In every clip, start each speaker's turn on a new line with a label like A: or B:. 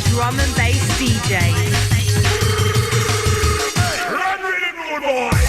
A: drum and bass DJ.
B: Run with it, good boy.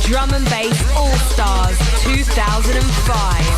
A: Drum and Bass All Stars 2005.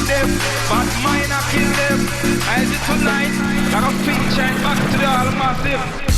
C: them, but mine I kill them. As it tonight, I got feature back to the all massive.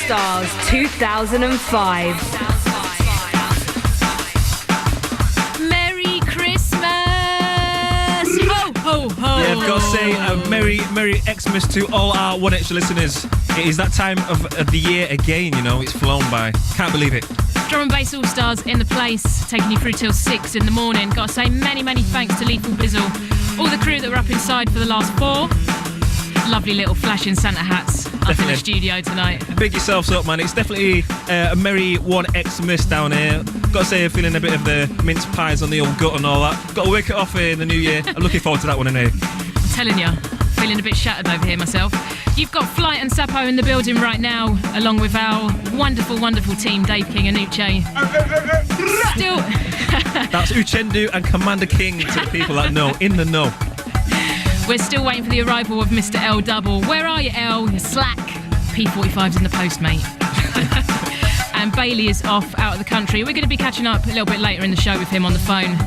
A: Stars 2005. Merry Christmas! Ho, ho, ho!
D: Yeah, I've got to say a Merry Xmas to all our One Extra listeners. It is that time of the year again, you know, it's flown by. Can't believe it.
E: Drum and Bass All-Stars in the place, taking you through till 6 in the morning. Got to say many thanks to Lethal Bizzle, all the crew that were up inside for the last 4. Lovely little flashing Santa hats up in the studio tonight.
D: Big yourselves up, man. It's definitely a merry One Xmas down here. Got to say, I'm feeling a bit of the mince pies on the old gut and all that. Got to wake it off in the new year. I'm looking forward to that one in here.
E: I'm telling you, feeling a bit shattered over here myself. You've got Flight and Sappo in the building right now, along with our wonderful team, Dave King and Uche. Still...
D: That's Uchendu and Commander King to the people that know, in the know.
E: We're still waiting for the arrival of Mr. L Double. Where are you, L? You're slack. P45's in the post, mate. And Bailey is off out of the country. We're going to be catching up a little bit later in the show with him on the phone.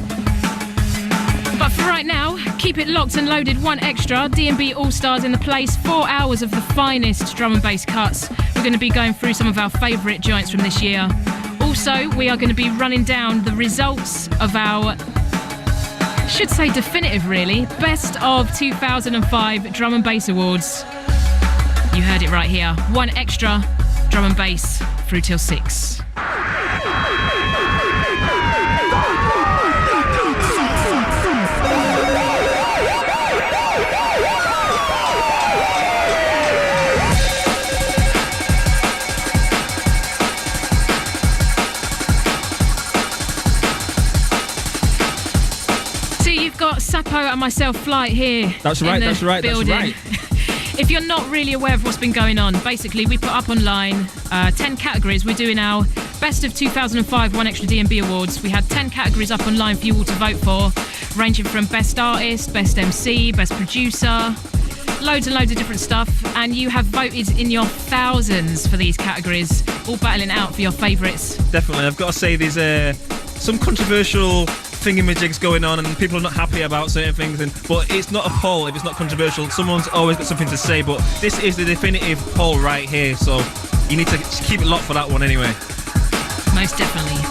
E: But for right now, keep it locked and loaded. One extra. D&B All-Stars in the place. 4 hours of the finest drum and bass cuts. We're going to be going through some of our favourite joints from this year. Also, we are going to be running down the results of our Should say definitive, really. Best of 2005 Drum and Bass Awards. You heard it right here. One extra drum and bass through till 6. Got Sappo and myself, Flight, here.
D: That's right.
E: If you're not really aware of what's been going on, basically we put up online 10 categories. We're doing our Best of 2005 One Extra D&B Awards. We had 10 categories up online for you all to vote for, ranging from Best Artist, Best MC, Best Producer, loads and loads of different stuff. And you have voted in your thousands for these categories, all battling out for your favourites.
D: Definitely. I've got to say there's some controversial thingamajigs going on and people are not happy about certain things, but it's not a poll if it's not controversial. Someone's always got something to say, but this is the definitive poll right here, so you need to keep it locked for that one anyway.
E: Most definitely.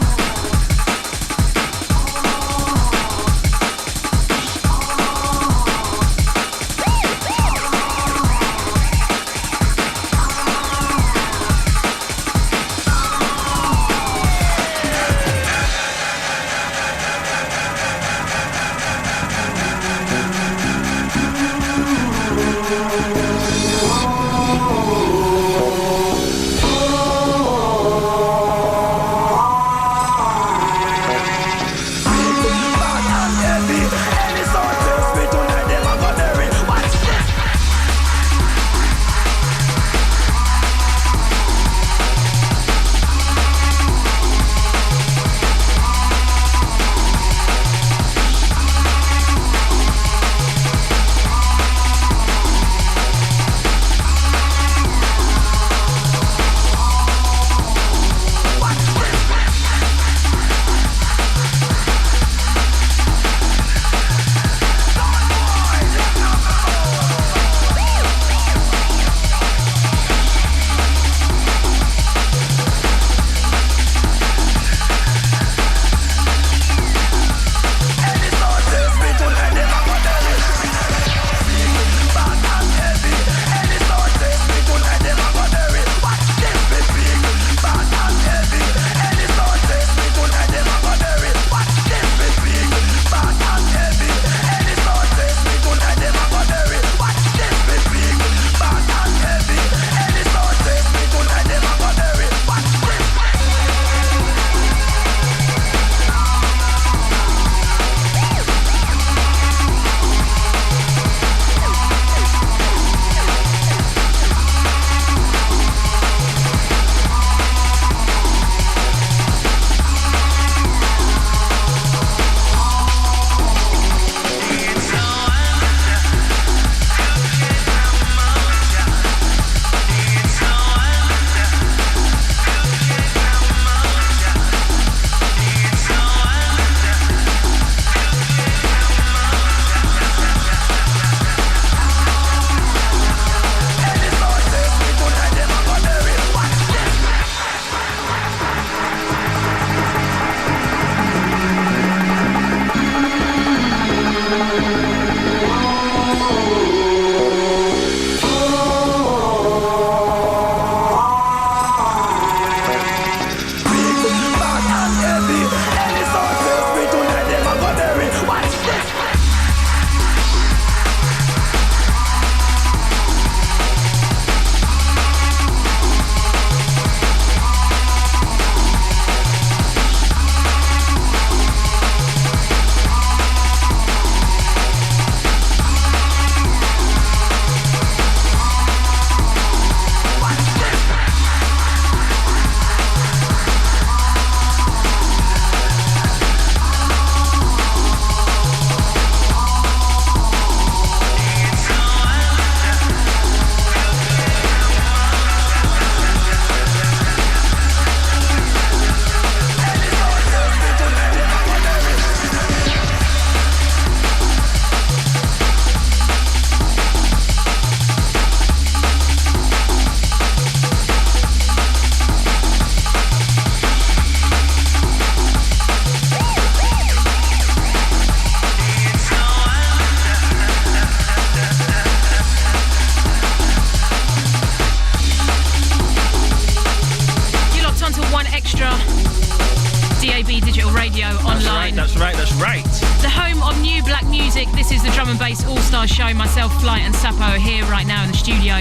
E: this all-star show. Myself, Flight and Sappo are here right now in the studio,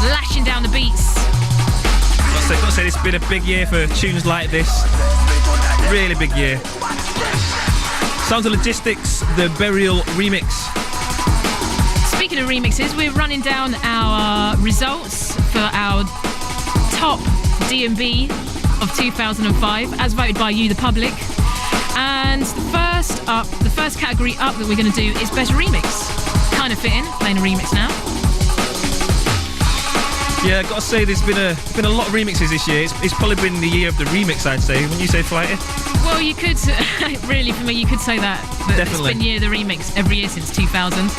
E: lashing down the beats.
D: Gotta say, it's been a big year for tunes like this. Really big year. Sounds of Logistics, the Burial remix.
E: Speaking of remixes, we're running down our results for our top D&B of 2005, as voted by you, the public. And the first category up that we're going to do is Best Remix. Kind of fitting, playing a remix now.
D: Yeah, gotta say, there's been a lot of remixes this year. It's probably been the year of the remix, I'd say. Wouldn't you say, Flighty?
E: Well, you could, really, for me, you could say that.
D: Definitely.
E: It's been year of the remix every year since 2000.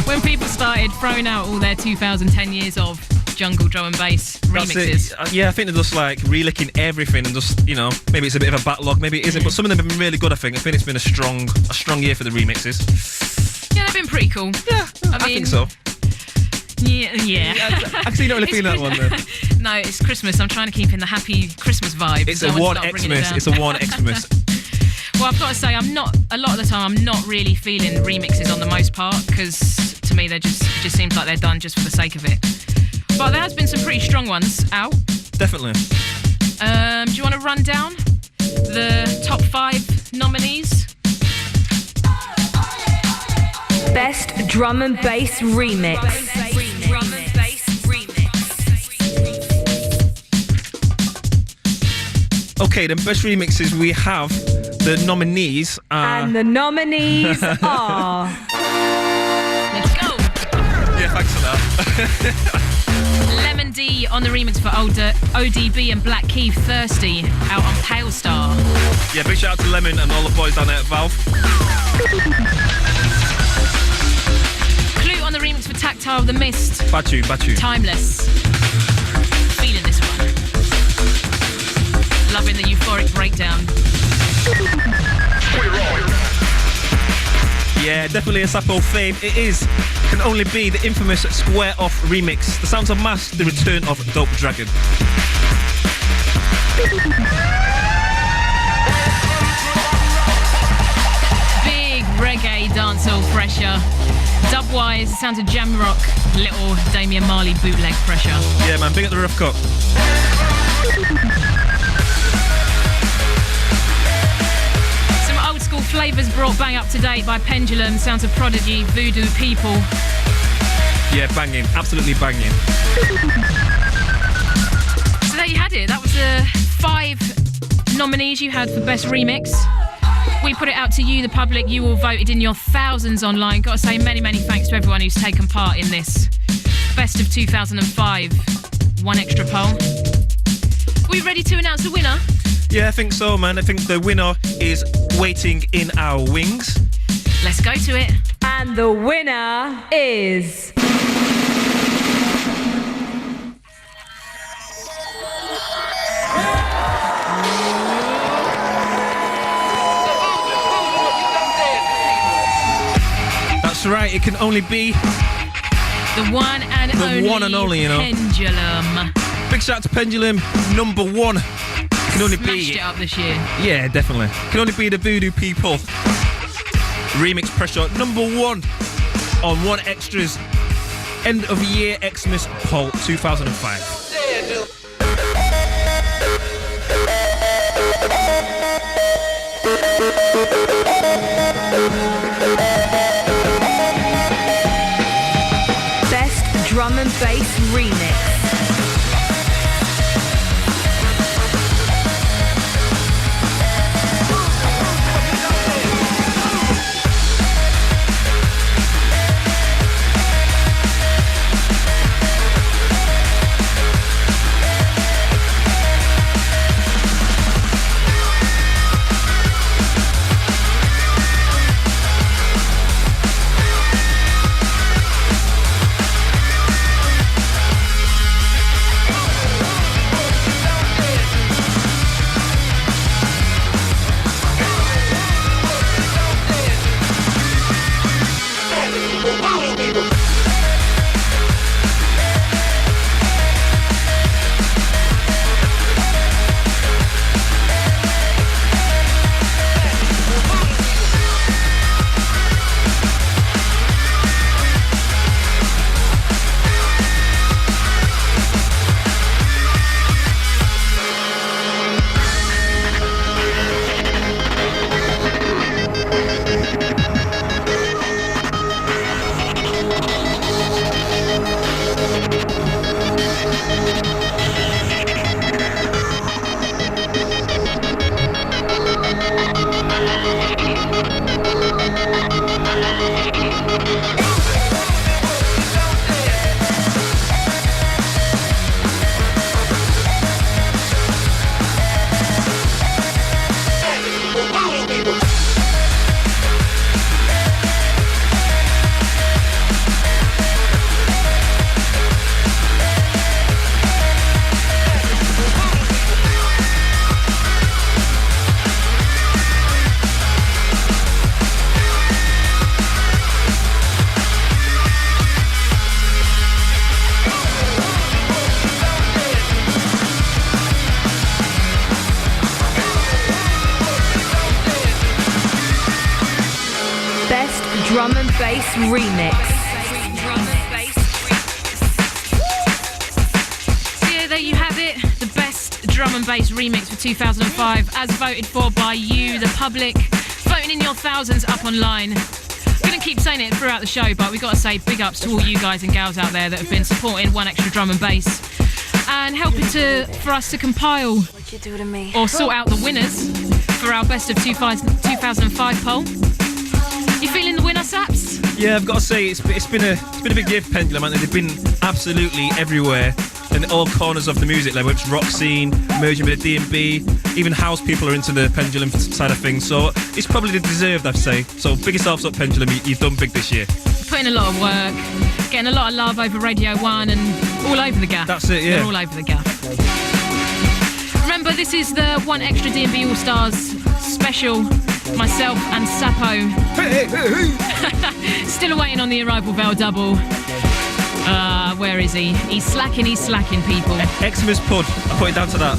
E: When people started throwing out all their 2010 years of jungle drum and bass remixes.
D: Yeah, I think they're just like relicking everything and just, you know, maybe it's a bit of a backlog, maybe it isn't, but some of them have been really good, I think. I think it's been a strong year for the remixes.
E: Yeah, they've been pretty cool.
D: Yeah, I think so.
E: Yeah.
D: Actually, not really feeling that one, though.
E: No, it's Christmas. I'm trying to keep in the happy Christmas vibe.
D: It's a one Xmas. It's a one Xmas.
E: Well, I've got to say, a lot of the time, I'm not really feeling remixes on the most part, because to me, it just seems like they're done just for the sake of it. But there has been some pretty strong ones out.
D: Definitely.
E: Do you want to run down the top 5 nominees?
A: Best Drum and Bass Remix.
D: Okay, then best remixes, we have the nominees are...
A: And the nominees are...
E: Let's go!
D: Yeah, thanks for that.
E: Lemon D on the remix for O.D.B and Black Keith, Thirsty, out on Pale Star.
D: Yeah, big shout out to Lemon and all the boys down there at Valve.
E: Klute on the remix for Tactile, The Mist.
D: Batu.
E: Timeless. Feeling this one. Loving the euphoric breakdown.
D: Yeah, definitely a Sappo fave. It can only be the infamous Square Off remix. The Sounds of Mask, the return of Dope Dragon.
E: Big reggae dancehall pressure. Dubwise, the sounds of Jamrock, little Damien Marley bootleg pressure.
D: Yeah, man, big at the Roughcut.
E: Old school flavours brought bang up to date by Pendulum, sounds of Prodigy, Voodoo, People.
D: Yeah, banging, absolutely banging.
E: So there you had it. That was the 5 nominees you had for Best Remix. We put it out to you, the public. You all voted in your thousands online. Got to say many, many thanks to everyone who's taken part in this Best of 2005 one extra poll. Are we ready to announce the winner?
D: Yeah, I think so, man. I think the winner is waiting in our wings.
E: Let's go to it.
A: And the winner is...
D: That's right, it can only be...
E: The one and only,
D: you know.
E: Pendulum.
D: Big shout out to Pendulum, number 1. Can only
E: Smashed it up this year.
D: Yeah, definitely. Can only be the Voodoo People. Remix pressure number 1 on One Extra's end of year Xmas poll 2005.
A: Best Drum and Bass Remix. bass remix.
E: Yeah, there you have it. The best drum and bass remix for 2005, as voted for by you, the public, voting in your thousands up online. I'm going to keep saying it throughout the show, but we've got to say big ups to all you guys and gals out there that have been supporting One Extra Drum and Bass and helping for us to compile or sort out the winners for our best of 2005 poll. You feeling the winner, Saps?
D: Yeah, I've got to say it's been a big year for Pendulum, and they've been absolutely everywhere in all corners of the music, like whether it's rock scene, merging with the D&B, even house people are into the Pendulum side of things. So it's probably deserved, I'd say. So big yourselves up, Pendulum. You've done big this year.
E: Putting a lot of work, getting a lot of love over Radio 1 and all over the gaff.
D: That's it, yeah.
E: They're all over the gaff. Remember, this is the One Extra D&B All Stars special. Myself and Sappo. Still awaiting on the arrival of O.D.B. Where is he? He's slacking, people.
D: Xmas Pud. I put it down to that.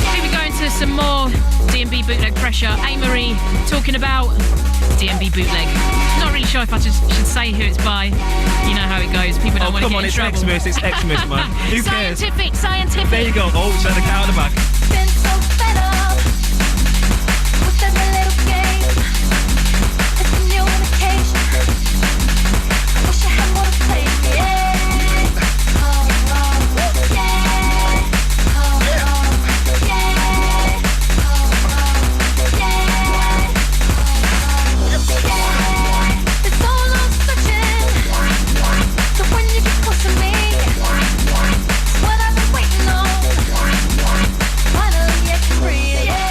E: Here we go into some more D&B bootleg pressure. Amerie talking about D&B bootleg. Not really sure if I just should say who it's by. You know how it goes. People don't want to get in trouble.
D: Come on, it's Xmas, man. Who cares?
E: Scientific.
D: There you go. Oh, she's had the cat on the back.
F: Been so fed up with every little game. It's a new indication. I wish I had more to play. Yeah. Oh, yeah. Oh, yeah. It's all on searching. So when you get close to me, it's what I've been waiting on. Finally, I can breathe. Yeah.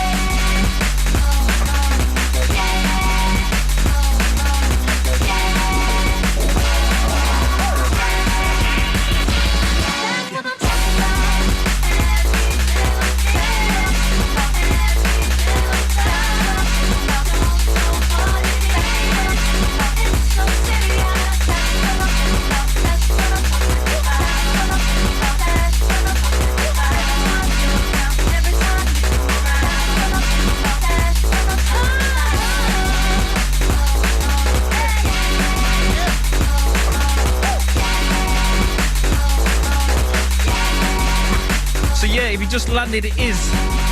D: If you just landed, it is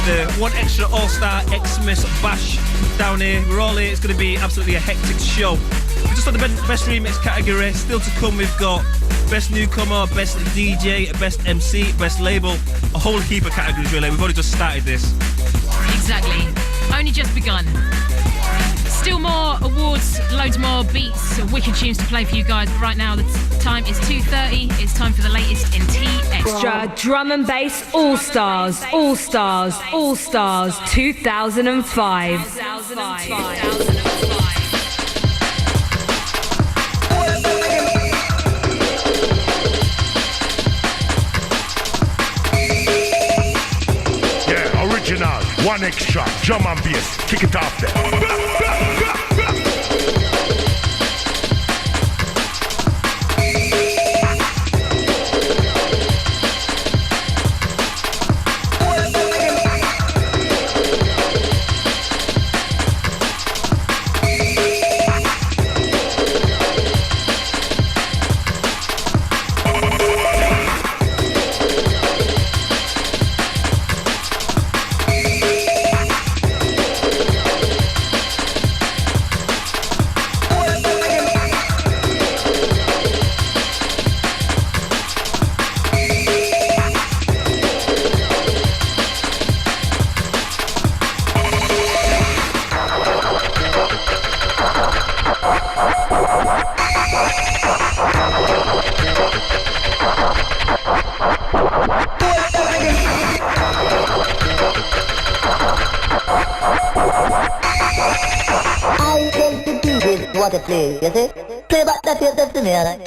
D: the One Extra All-Star Xmas Bash down here. We're all here. It's going to be absolutely a hectic show. We're just on the best remix category. Still to come, we've got best newcomer, best DJ, best MC, best label, a whole heap of categories really. We've only just started this.
E: Exactly. Only just begun. Still more awards, loads more beats, wicked tunes to play for you guys. But right now the time is 2:30. It's time for the latest in TX.
A: Extra Drum and Bass All Stars 2005.
B: Yeah, original, One Extra, drum and bass, kick it off there.
G: What a play, you see? Play back that yourself to me, alright?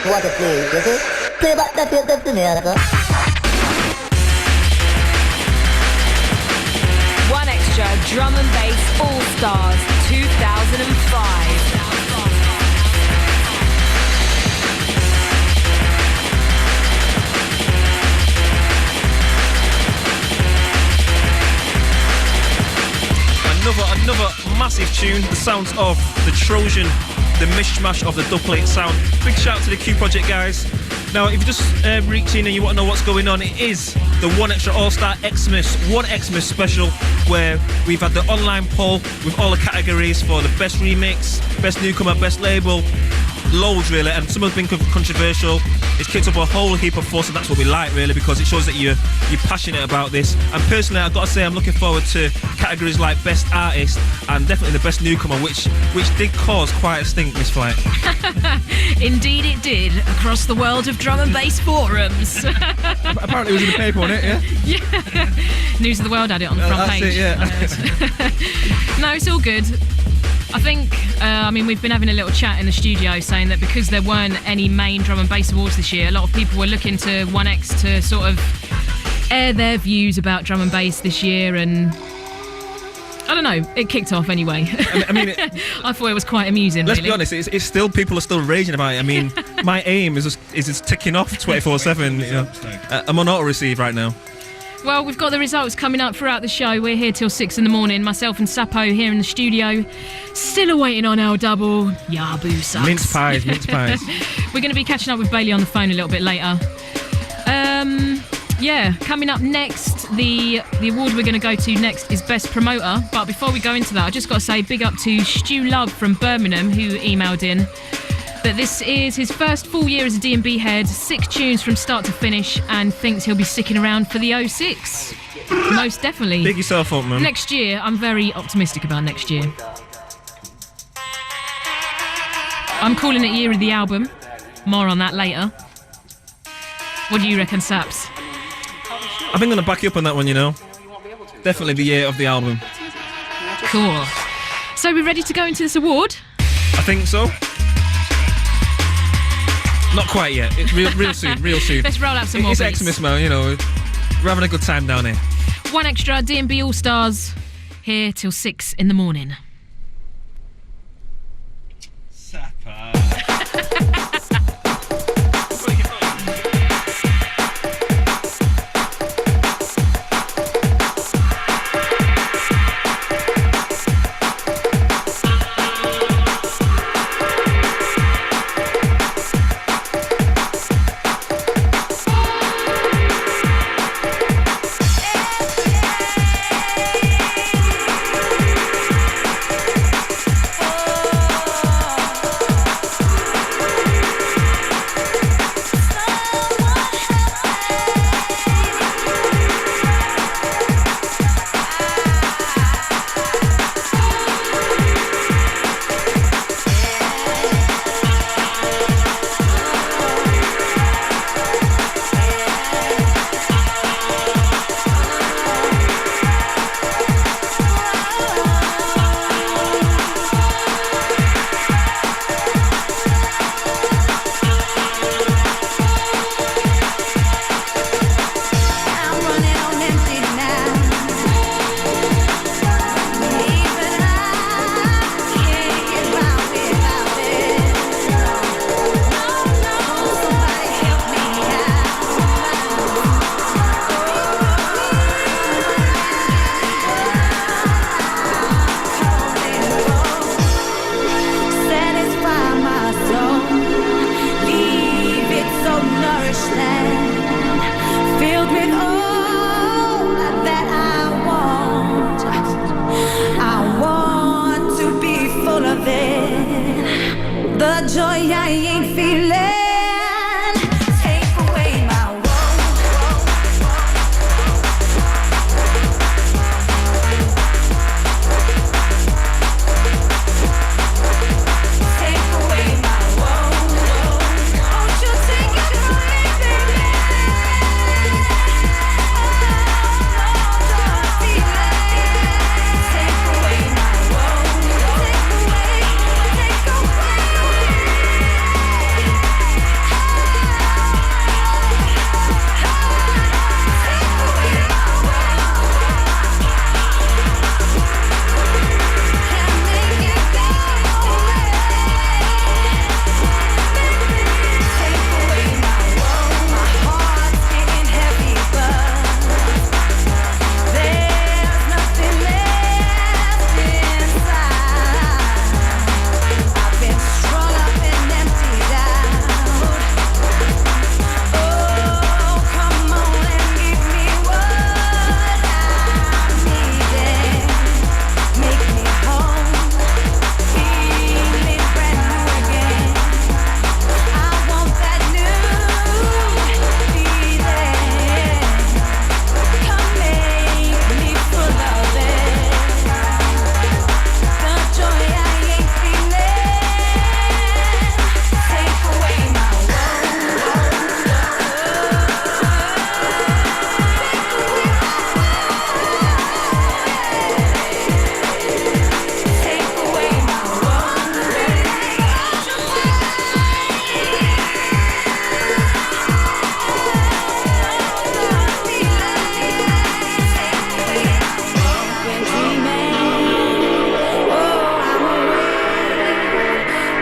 G: what to play, you see? Play back that to me,
A: One Extra Drum and Bass All Stars 2005.
D: Another massive tune, the sounds of the Trojan, the mishmash of the Dubplate sound. Big shout out to the Q Project guys. Now, if you just reach in and you want to know what's going on, it is the One Extra All-Star Xmas, One Xmas special, where we've had the online poll with all the categories for the best remix, best newcomer, best label, loads really, and some have been controversial. It's kicked up a whole heap of fuss, and that's what we like really, because it shows that you're passionate about this. And personally, I've got to say, I'm looking forward to categories like best artist and definitely the best newcomer, which did cause quite a stink, Miss Flight.
E: Indeed it did, across the world of drum and bass forums.
D: Apparently it was in the paper, wasn't it?
E: Yeah. News of the World had it on the front page.
D: It, yeah.
E: No, it's all good. I think, we've been having a little chat in the studio saying that because there weren't any main drum and bass awards this year, a lot of people were looking to 1X to sort of air their views about drum and bass this year, and I don't know, it kicked off anyway. I thought it was quite amusing,
D: let's
E: really.
D: be honest, it's still, people are still raging about it. I mean, my aim is just ticking off 24/7. You know, I'm on auto receive right now.
E: Well, we've got the results coming up throughout the show. We're here till 6 in the morning. Myself and Sappo here in the studio. Still awaiting on L Double. Yabu sucks.
D: Mince pies.
E: We're going to be catching up with Bailey on the phone a little bit later. Coming up next, the award we're going to go to next is Best Promoter. But before we go into that, I just got to say big up to Stu Love from Birmingham, who emailed in that this is his first full year as a D&B head, 6 tunes from start to finish, and thinks he'll be sticking around for the 06. Most definitely.
D: Big yourself up, man.
E: Next year, I'm very optimistic about next year. I'm calling it Year of the Album. More on that later. What do you reckon, Saps?
D: I think I'm going to back you up on that one, you know. Definitely the year of the album.
E: Cool. So we're ready to go into this award?
D: I think so. Not quite yet. It's real soon.
E: Let's roll out some more
D: beats.
E: beats.
D: Xmas, man, you know. We're having a good time down here.
E: One Extra D&B All Stars here till 6 in the morning.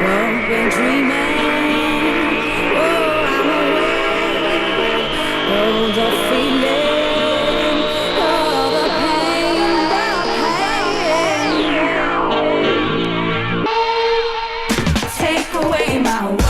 F: been dreaming. Oh, I'm awake. Oh, the feeling. Oh, the pain, the pain. Take away my world.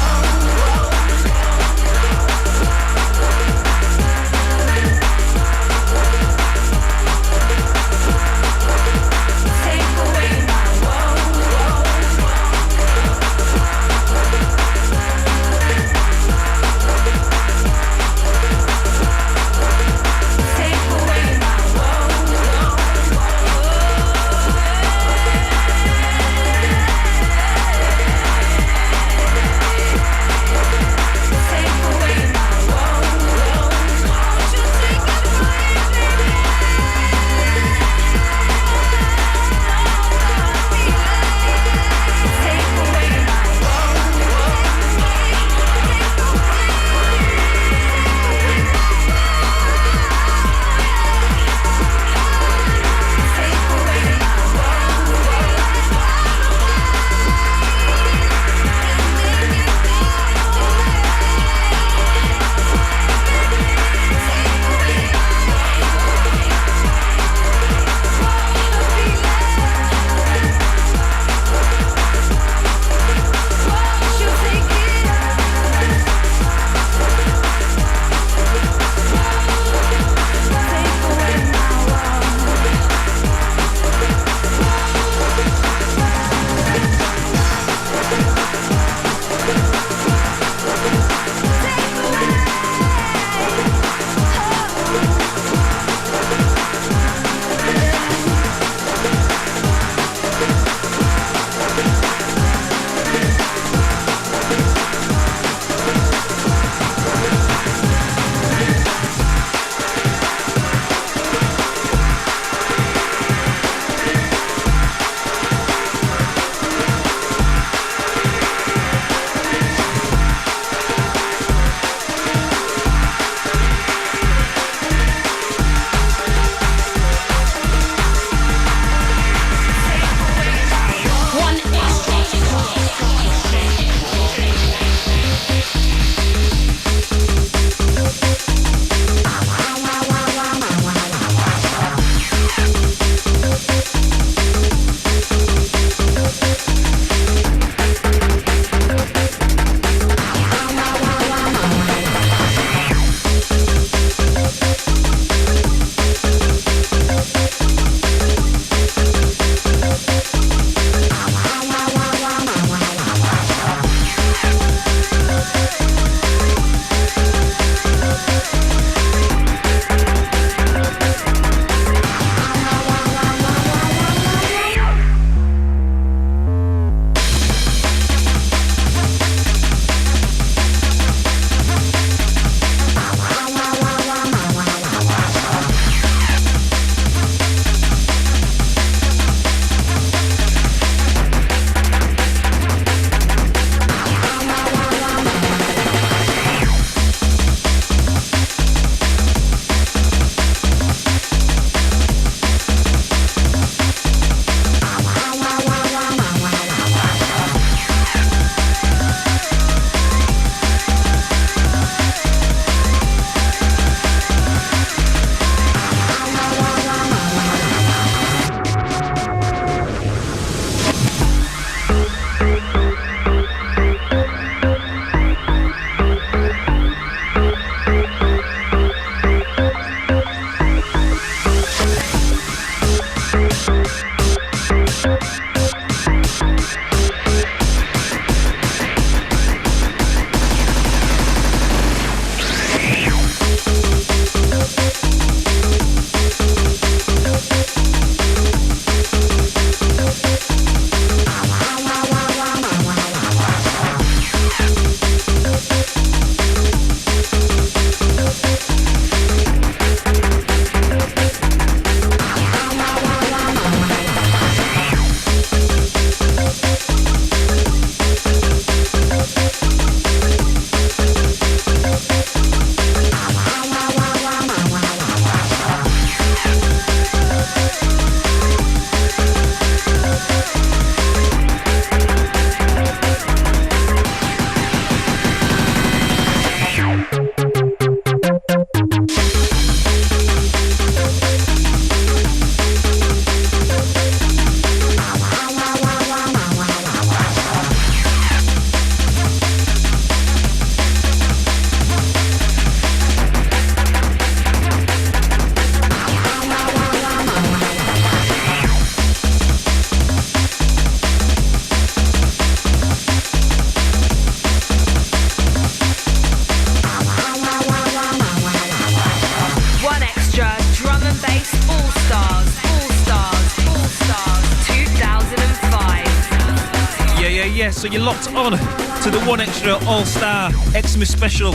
D: yeah. So you're locked on to the One Extra All-Star Xmas special.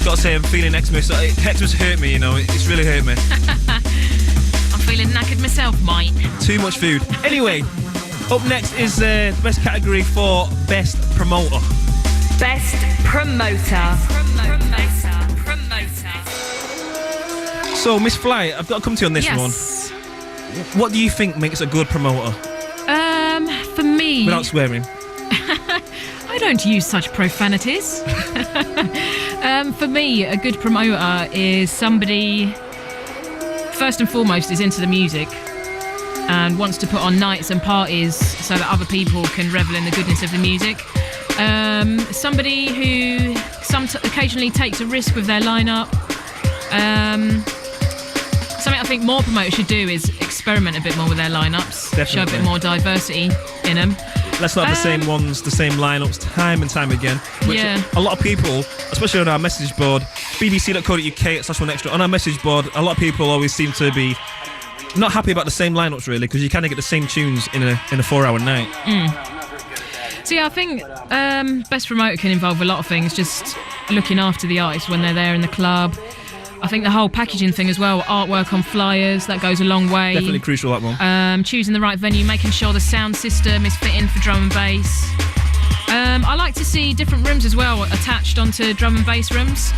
D: Gotta say, I'm feeling Xmas. Xmas hurt me, you know. It's really hurt me.
E: I'm feeling knackered myself, mate.
D: Too much food. Anyway, up next is the best category for Best Promoter.
A: Best Promoter.
D: So, Miss Fly, I've got to come to you on this one. What do you think makes a good promoter?
E: For me...
D: Without swearing.
E: I don't use such profanities. For me, a good promoter is somebody, first and foremost, is into the music and wants to put on nights and parties so that other people can revel in the goodness of the music. Somebody who occasionally takes a risk with their lineup. Something I think more promoters should do is experiment a bit more with their lineups.
D: Definitely.
E: Show a bit more diversity in them.
D: Let's not have the same ones, the same lineups, time and time again. Which a lot of people, especially on our message board, bbc.co.uk/1extra, on our message board, a lot of people always seem to be not happy about the same lineups, really, because you kind of get the same tunes in a 4-hour night.
E: So yeah, I think best promoter can involve a lot of things, just looking after the artists when they're there in the club. I think the whole packaging thing as well, artwork on flyers, that goes a long way.
D: Definitely crucial, that one.
E: Choosing the right venue, making sure the sound system is fitting for drum and bass. I like to see different rooms as well attached onto drum and bass rooms.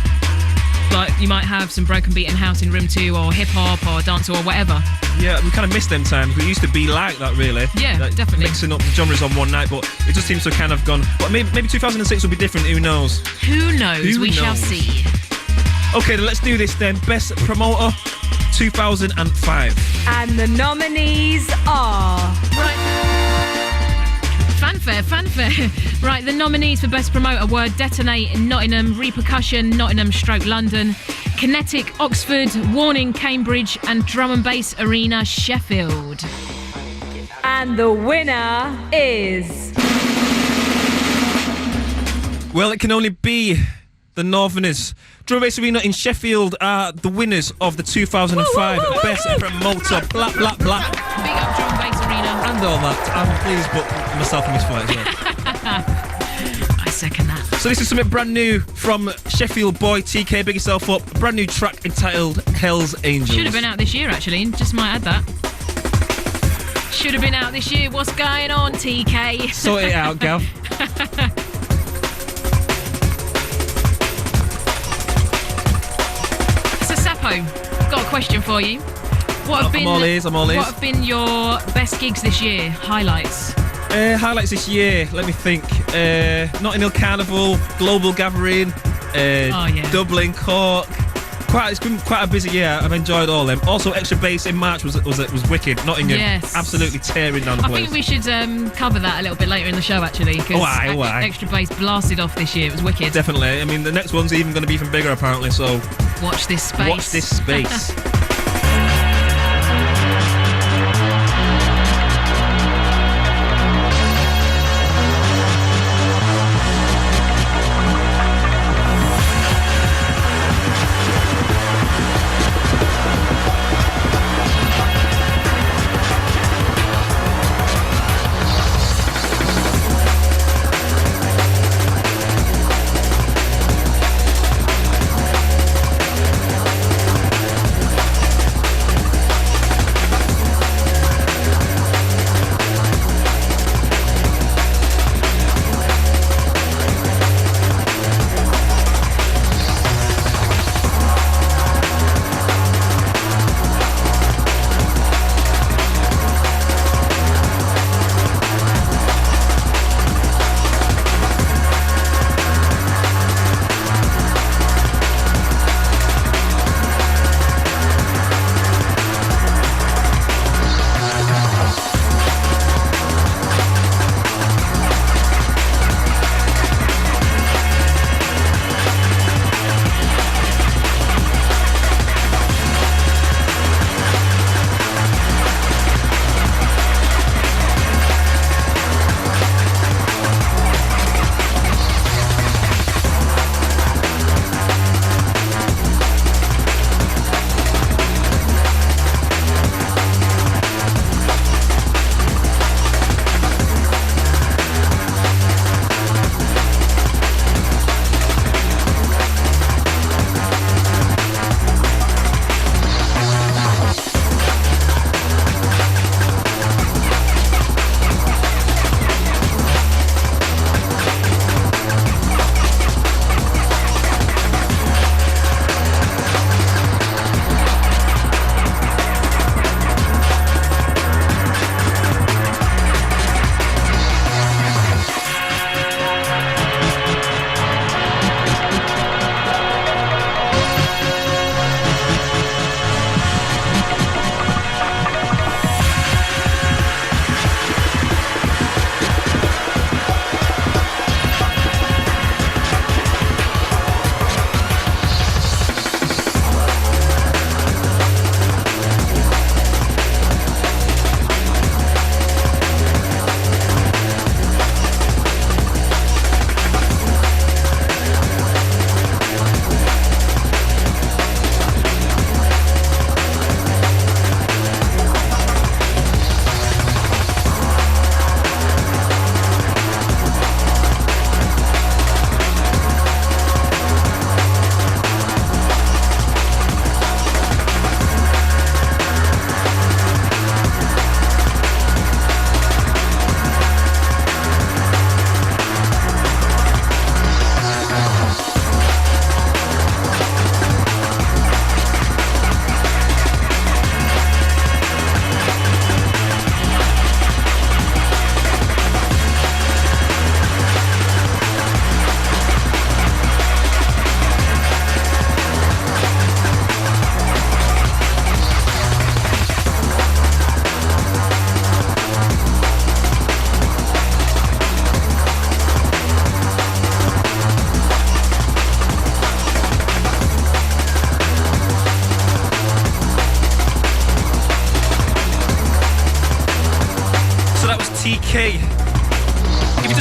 E: Like you might have some broken beat and house in room 2, or hip hop or dance or whatever.
D: Yeah, we kind of missed them times. We used to be like that, really.
E: Yeah,
D: like,
E: definitely.
D: Mixing up the genres on one night, but it just seems to kind of gone. But maybe 2006 will be different. Who knows?
E: Who knows? We shall see.
D: Okay, then let's do this then. Best Promoter 2005.
A: And the nominees are...
E: Fanfare. Right, the nominees for Best Promoter were Detonate, Nottingham, Repercussion, Nottingham / London, Kinetic, Oxford, Warning, Cambridge, and Drum and Bass Arena, Sheffield.
A: And the winner is...
D: Well, it can only be the Northerners. Drum and Bass Arena in Sheffield are the winners of the 2005 Best Promoter. Blah, blah, blah.
E: Big up Drum and Bass Arena.
D: And all that. I'm pleased, but myself and Miss Flight as well.
E: I second that.
D: So this is something brand new from Sheffield boy TK, big yourself up. A brand new track entitled Hell's Angels.
E: Should have been out this year, actually. Just might add that. Should have been out this year. What's going on, TK?
D: Sort it out, Gav.
E: So, Sappo, got a question for you.
D: I'm all ears.
E: What have been your best gigs this year? Highlights?
D: Highlights this year, let me think. Notting Hill Carnival, Global Gathering, Dublin, Cork. It's been quite a busy year. I've enjoyed all them. Also, Extra Bass in March was wicked. Nottingham,
E: yes.
D: Absolutely tearing down the place.
E: I think we should cover that a little bit later in the show, actually, because Extra Bass blasted off this year. It was wicked.
D: Definitely. I mean, the next one's even going to be even bigger, apparently. So
E: watch this space.
D: Watch this space.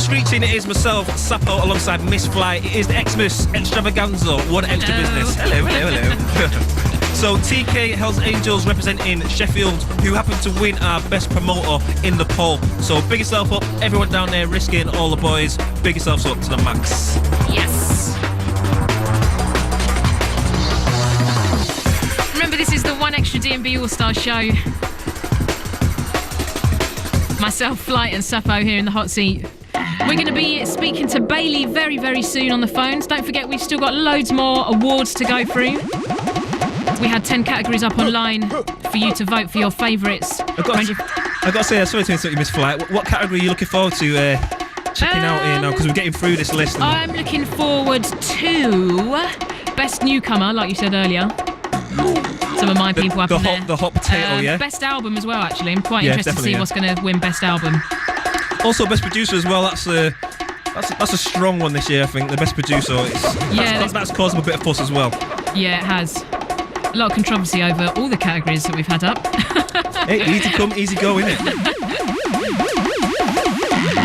D: Just reaching, it is myself, Sappo, alongside Miss Flight. It is the Xmas Extravaganza. What extra business? Hello. So TK Hells Angels representing Sheffield, who happened to win our best promoter in the poll. So big yourself up, everyone down there, risking all the boys. Big yourselves up to the max.
E: Yes. Remember, this is the One Extra D&B All-Star show. Myself, Flight and Sappo here in the hot seat. We're going to be speaking to Bailey very, very soon on the phones. Don't forget, we've still got loads more awards to go through. We had 10 categories up online for you to vote for your favourites.
D: I've got to say, sorry to interrupt you, Miss Flight. What category are you looking forward to checking out here now? Because we're getting through this list.
E: I'm looking forward to Best Newcomer, like you said earlier. Some of my people up in there.
D: The hot potato, yeah?
E: Best Album as well, actually. I'm quite interested to see what's going to win Best Album.
D: Also, Best Producer as well. That's a strong one this year, I think. The Best Producer. That's caused a bit of fuss as well.
E: Yeah, it has. A lot of controversy over all the categories that we've had up.
D: Hey, easy come, easy go, innit?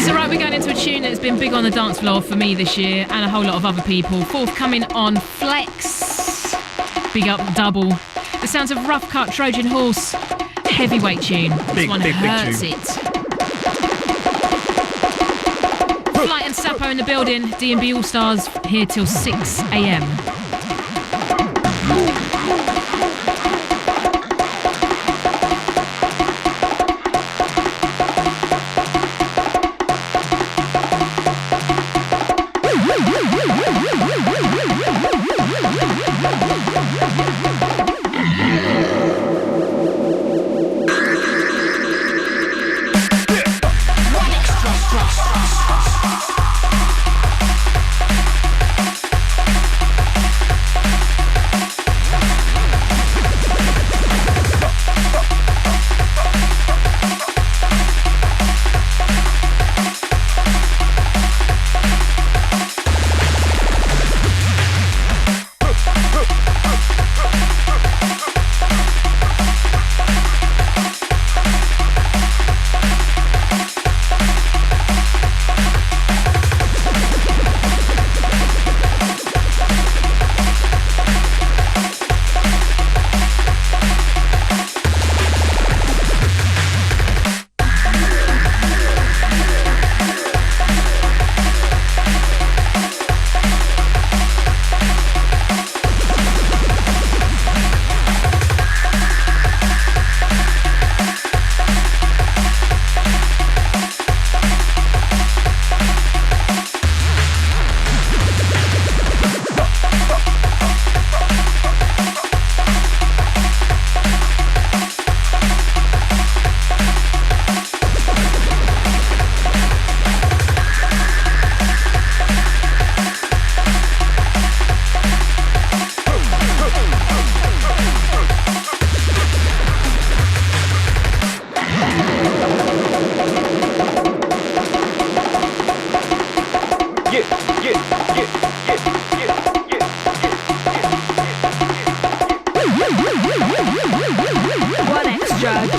E: So right, we're going into a tune that's been big on the dance floor for me this year and a whole lot of other people. Forthcoming on Flex. Big up Double. The sounds of Roughcut, Trojan Horse. Heavyweight tune. This one hurts it. Flight and Sappo in the building. D&B All Stars here till 6 a.m.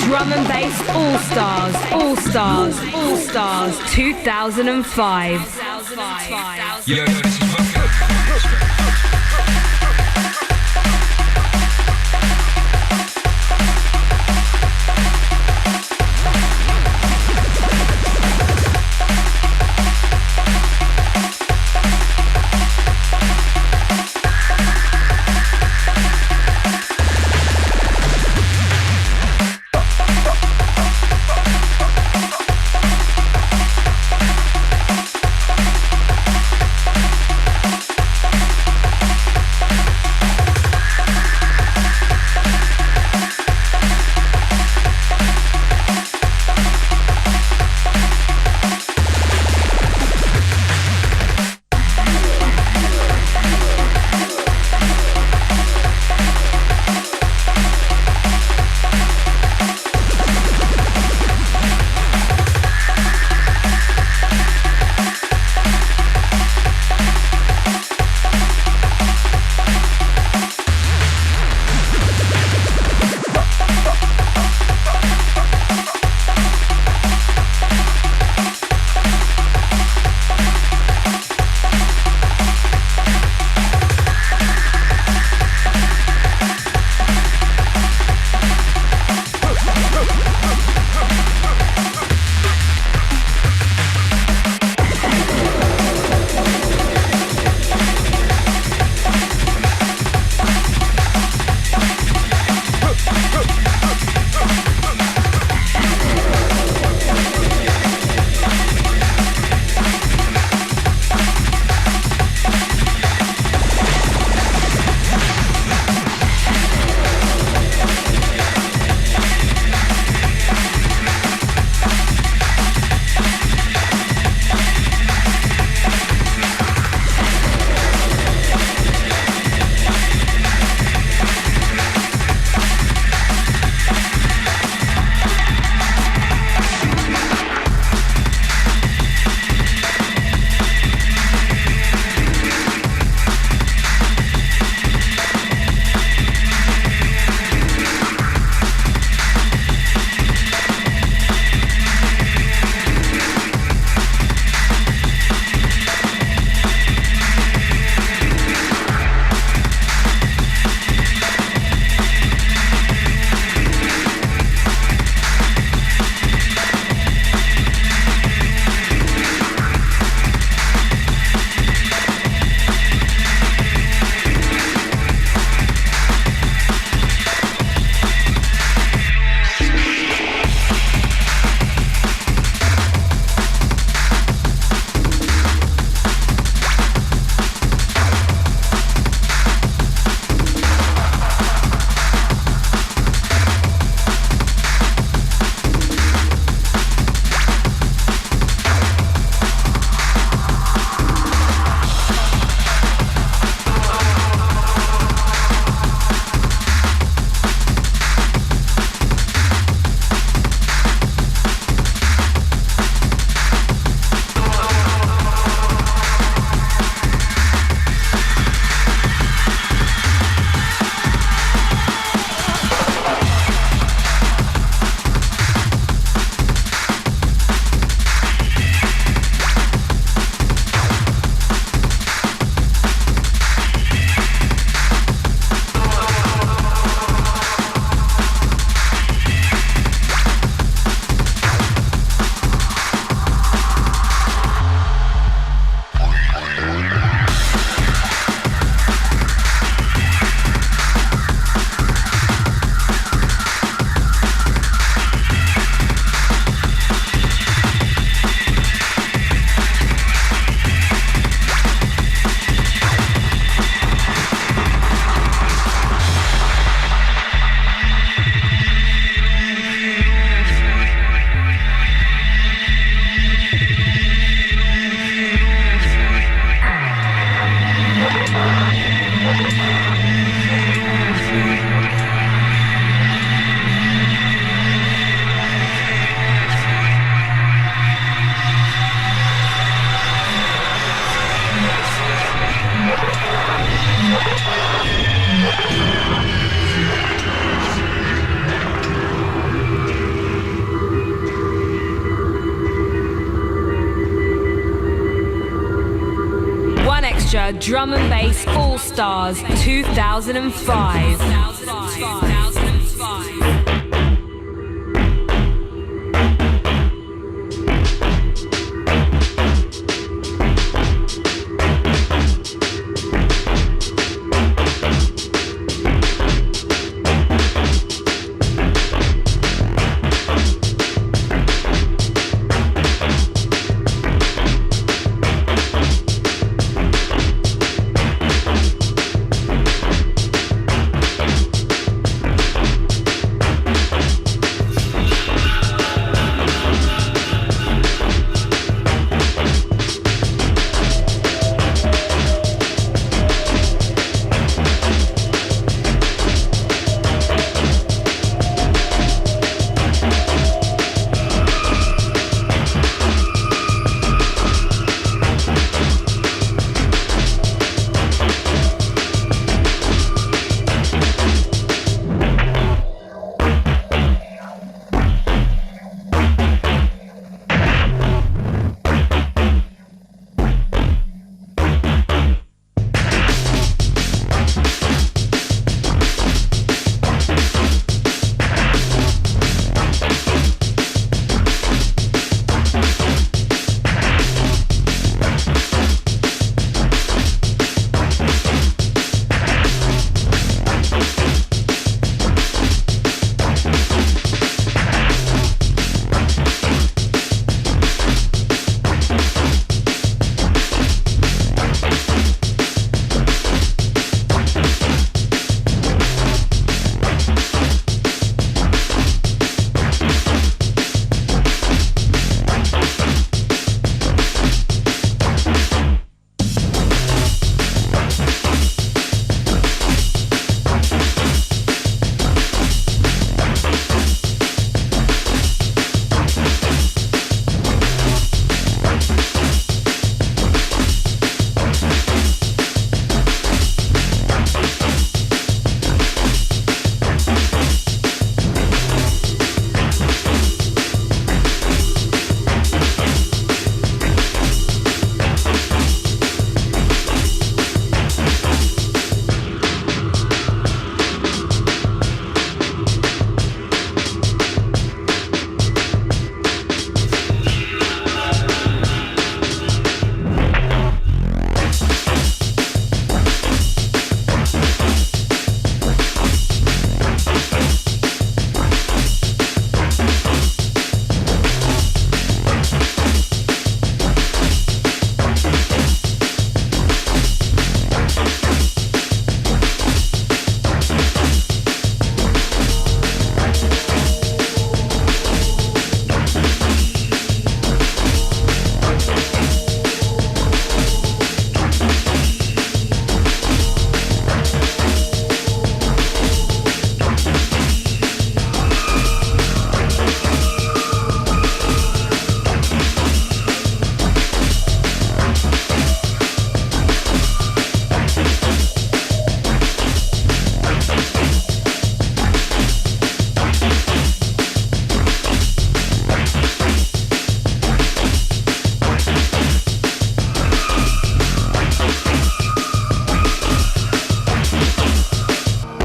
A: Drum and Bass All-Stars, All-Stars, All-Stars 2005.
C: Yo, this is Roughcut.
A: Extra Drum and Bass All Stars 2005.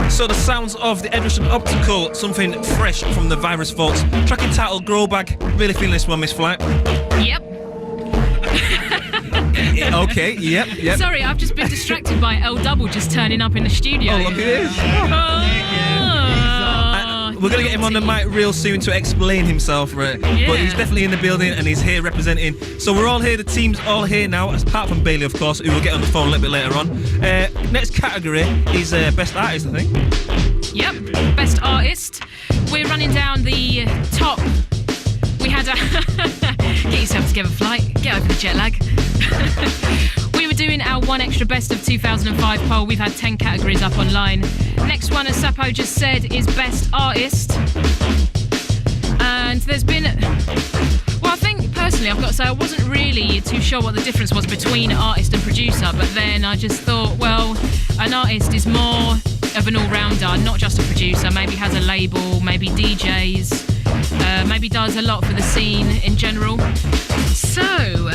D: So the sounds of the Edgerton Optical, something fresh from the Virus Vaults. Track entitled Grow Bag. Really feeling this one, Miss Flight.
E: Yep.
D: Okay, yep.
E: Sorry, I've just been distracted by L Double just turning up in the studio.
D: Oh, look at this. We're going to get him on the mic real soon to explain himself, right?
E: Yeah.
D: But he's definitely in the building and he's here representing. So we're all here, the team's all here now, apart from Bailey, of course, who will get on the phone a little bit later on. Next category is Best Artist, I think.
E: Yep, Best Artist. We're running down the top. We had a... Get yourself together, Flight. Get over the jet lag. We were doing our One Extra Best of 2005 poll. We've had 10 categories up online. Next one, as Sappo just said, is Best Artist. And there's been... Well, I think, personally, I've got to say, I wasn't really too sure what the difference was between artist and producer, but then I just thought, well, an artist is more of an all-rounder, not just a producer, maybe has a label, maybe DJs, maybe does a lot for the scene in general. So...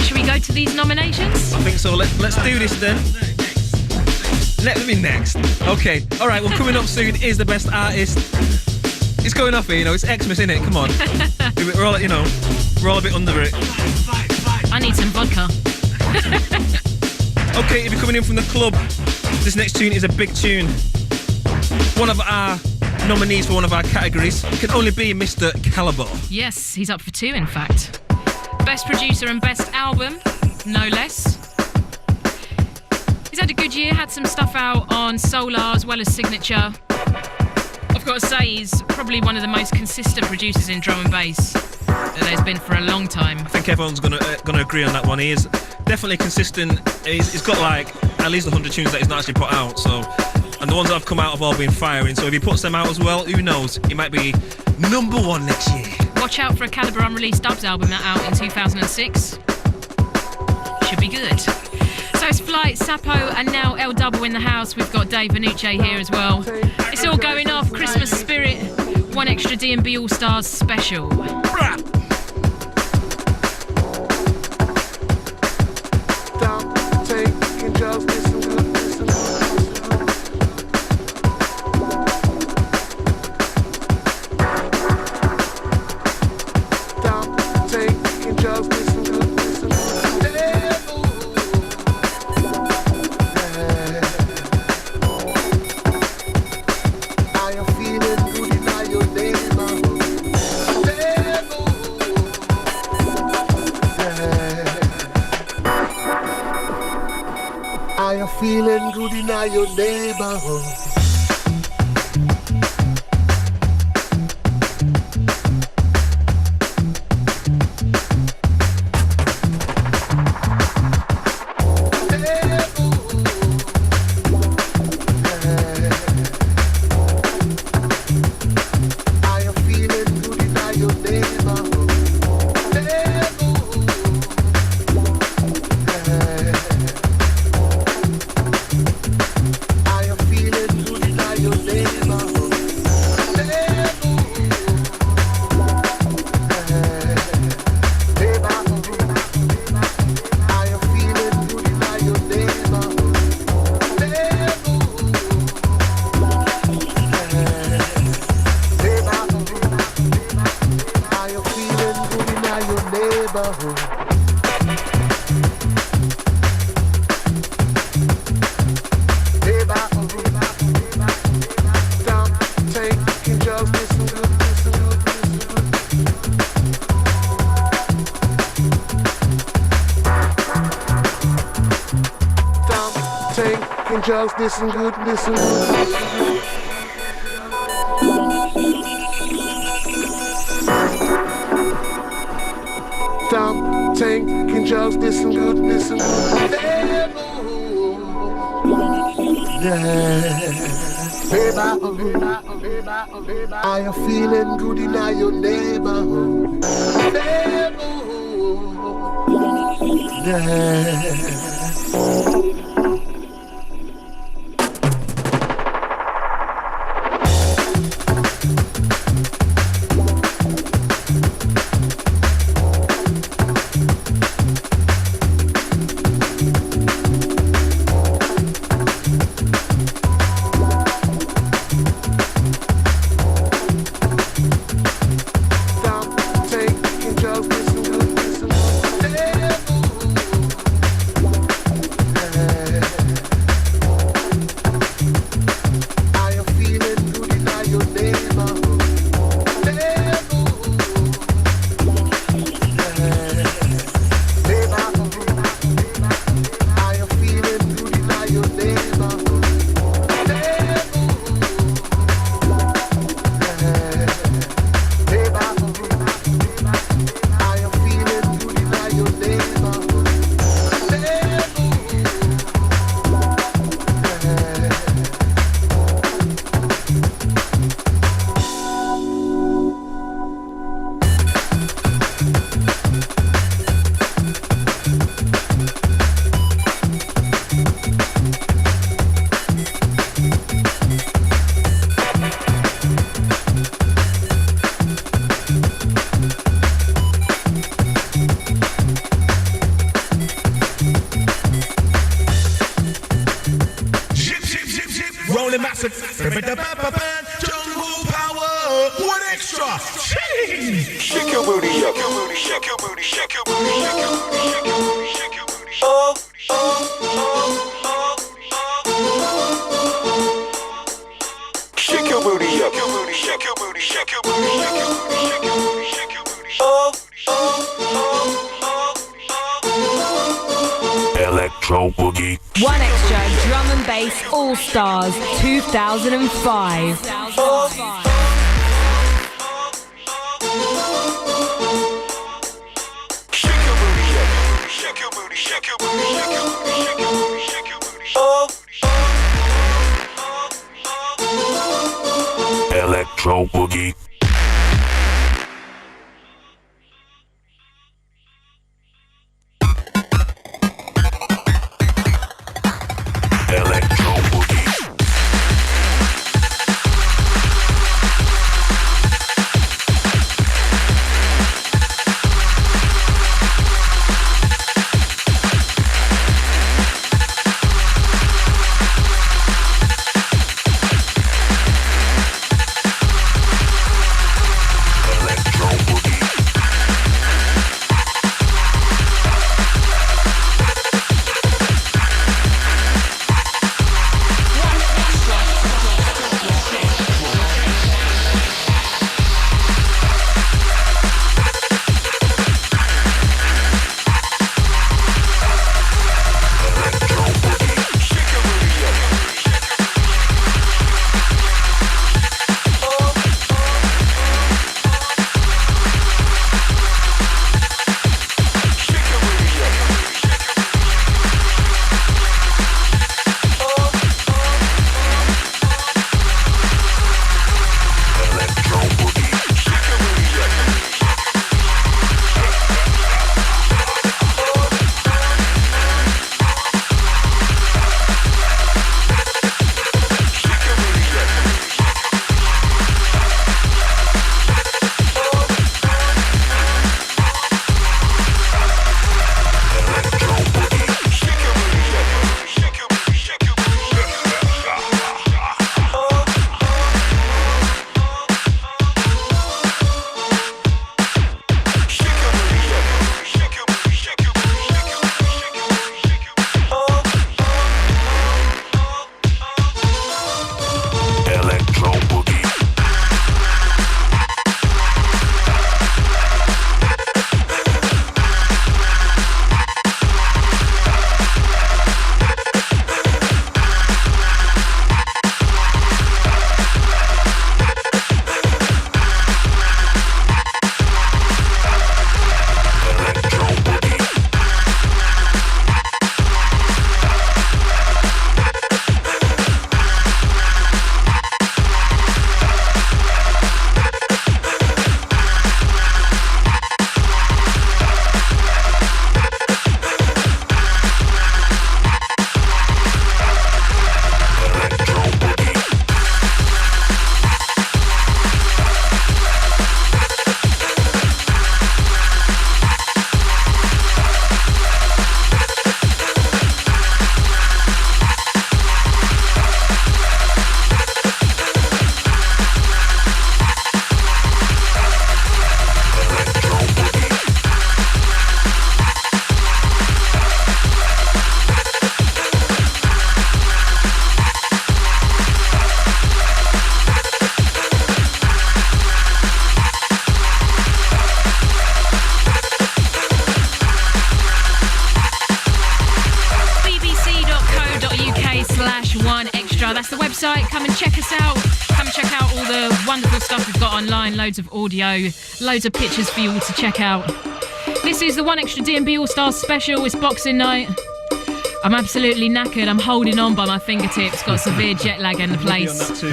E: should we go to these nominations?
D: I think so. Let's do this then. Let me next. Okay. All right. Well, coming up soon is the best artist. It's going off here, you know. It's Xmas, innit? Come on. We're all, you know, we're all a bit under it.
E: I need some vodka.
D: Okay, if you're coming in from the club, this next tune is a big tune. One of our nominees for one of our categories. It can only be Mr. Calibre.
E: Yes, he's up for 2, in fact. Best producer and best album, no less. He's had a good year, had some stuff out on Solar as well as Signature. I've got to say, he's probably one of the most consistent producers in drum and bass that there's been for a long time.
D: I think everyone's gonna agree on that one. He is definitely consistent. He's got like at least 100 tunes that he's not actually put out. So, and the ones that have come out have all been firing. So if he puts them out as well, who knows? He might be number 1 next year.
E: Watch out for a Calibre Unreleased Dubs album out in 2006. Should be good. So it's Flight, Sappo, and now L Double in the house. We've got Dave Vanucci here as well. It's all going off. Christmas spirit. One extra D&B All Stars special.
H: Feeling good in your neighborhood. Just listen good, listen good. Tom, Tank, can just listen good, listen good. Yeah. Are you feeling good in your neighborhood? Yeah.
B: Jungle power. One extra.
I: Shake your booty, shake your booty, shake your booty, shake your booty, shake your booty, shake your booty, shake your booty. Oh, oh, oh, oh, oh. Shake your booty, shake your booty, shake your booty, shake your booty, shake your booty, shake your booty, shake your booty. Oh, oh, oh, oh.
B: Electro Boogie.
A: One Extra Drum and Bass All Stars 2005.
I: Shake your booty, shake your booty, shake your booty, shake your booty, shake your booty. Oh,
B: Electro Boogie. Electro Boogie.
E: That's the website. Come and check us out. Come check out all the wonderful stuff we've got online. Loads of audio, loads of pictures for you all to check out. This is the One Extra D&B All Stars special. It's Boxing Night. I'm absolutely knackered. I'm holding on by my fingertips. Got severe jet lag in the place.
D: Too,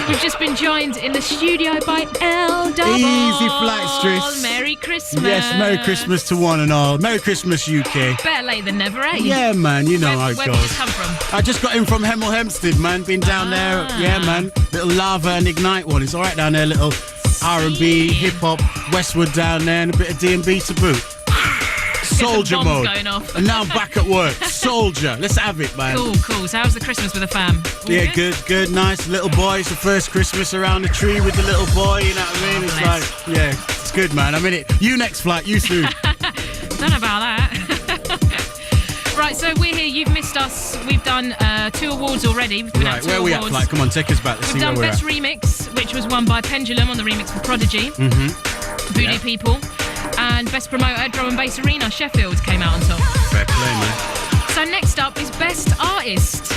E: We've just been joined in the studio by L Double.
J: Easy flight, Striss.
E: Merry Christmas.
J: Yes, Merry Christmas to one and all. Merry Christmas, UK.
E: Better late than never, eh?
J: Yeah, man. You know how it
E: Where
J: goes.
E: did you come from?
J: I just got in from Hemel Hempstead, man. Been down there. Yeah, man. Little Lava and Ignite one. It's all right down there. Little R&B, hip hop, Westwood down there, and a bit of D&B to boot. soldier
E: Bombs
J: mode.
E: going off.
J: And now I'm back at work. Soldier. Let's have it, man.
E: Cool. So how's the Christmas with the fam? All
J: Yeah, good, nice. Little boy. It's the first Christmas around the tree with the little boy, you know what I mean? It's like, yeah, it's good, man. I'm in it. You next, Flight, you soon.
E: Don't know about that. Right, so we're here. You've missed us. We've done 2 awards already. We've been
J: Right,
E: at 2
J: where are we at,
E: awards.
J: Flight? Come on, take us back. Let's
E: We've
J: see where
E: done
J: we're
E: Best
J: at.
E: Remix, which was won by Pendulum on the remix for Prodigy. Voodoo People. And Best Promoter, Drum and Bass Arena, Sheffield, came out on top.
J: Fair play, man.
E: So next up is Best Artist.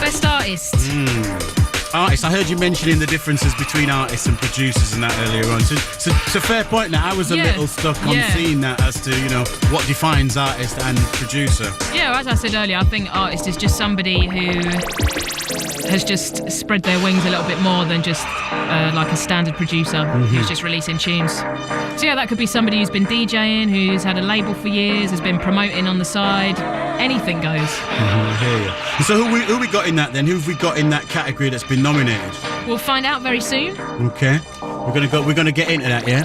E: Best Artist.
J: Artists, I heard you mentioning the differences between artists and producers and that earlier on. So it's a fair point now. I was a little stuck on seeing that as to, you know, what defines artist and producer.
E: Yeah, as I said earlier, I think artist is just somebody who has just spread their wings a little bit more than just like a standard producer who's just releasing tunes. So yeah, that could be somebody who's been DJing, who's had a label for years, has been promoting on the side. Anything goes.
J: I hear you. So who we got in that then? Who have we got in that category that's been nominated?
E: We'll find out very soon.
J: Okay. We're gonna get into that, yeah?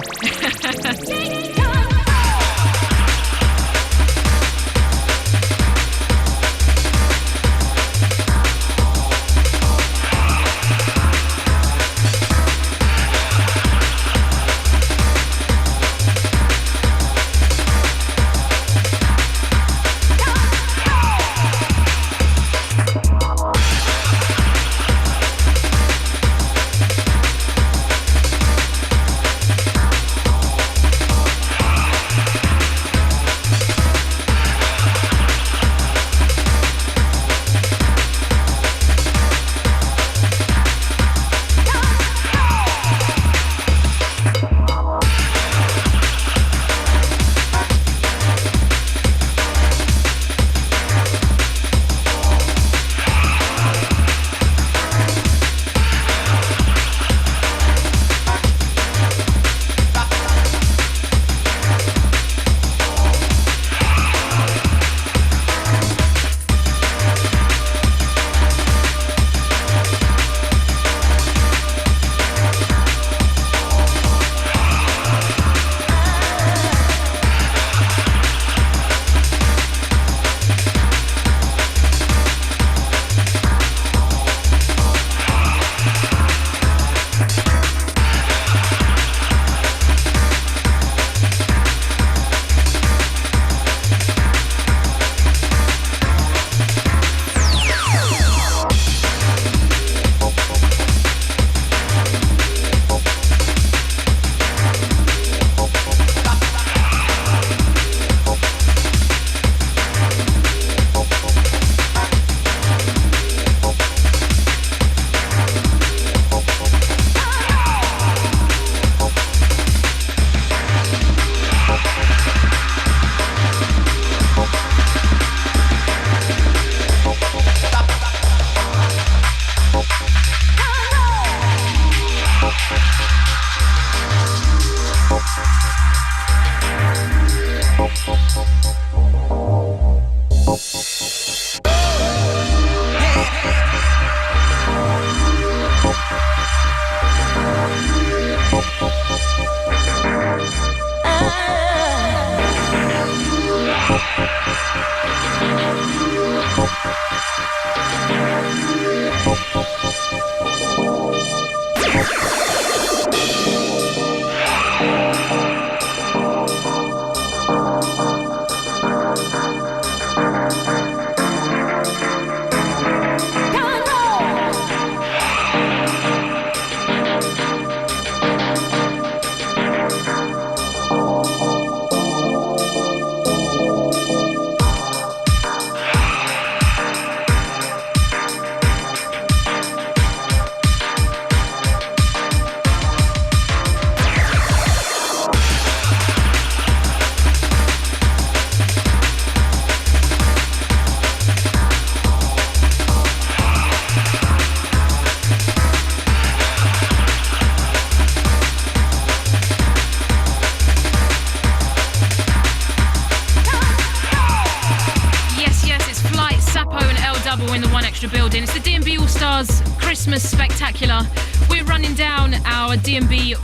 E: Double in the One Extra building. It's the D&B All-Stars Christmas Spectacular. We're running down our D&B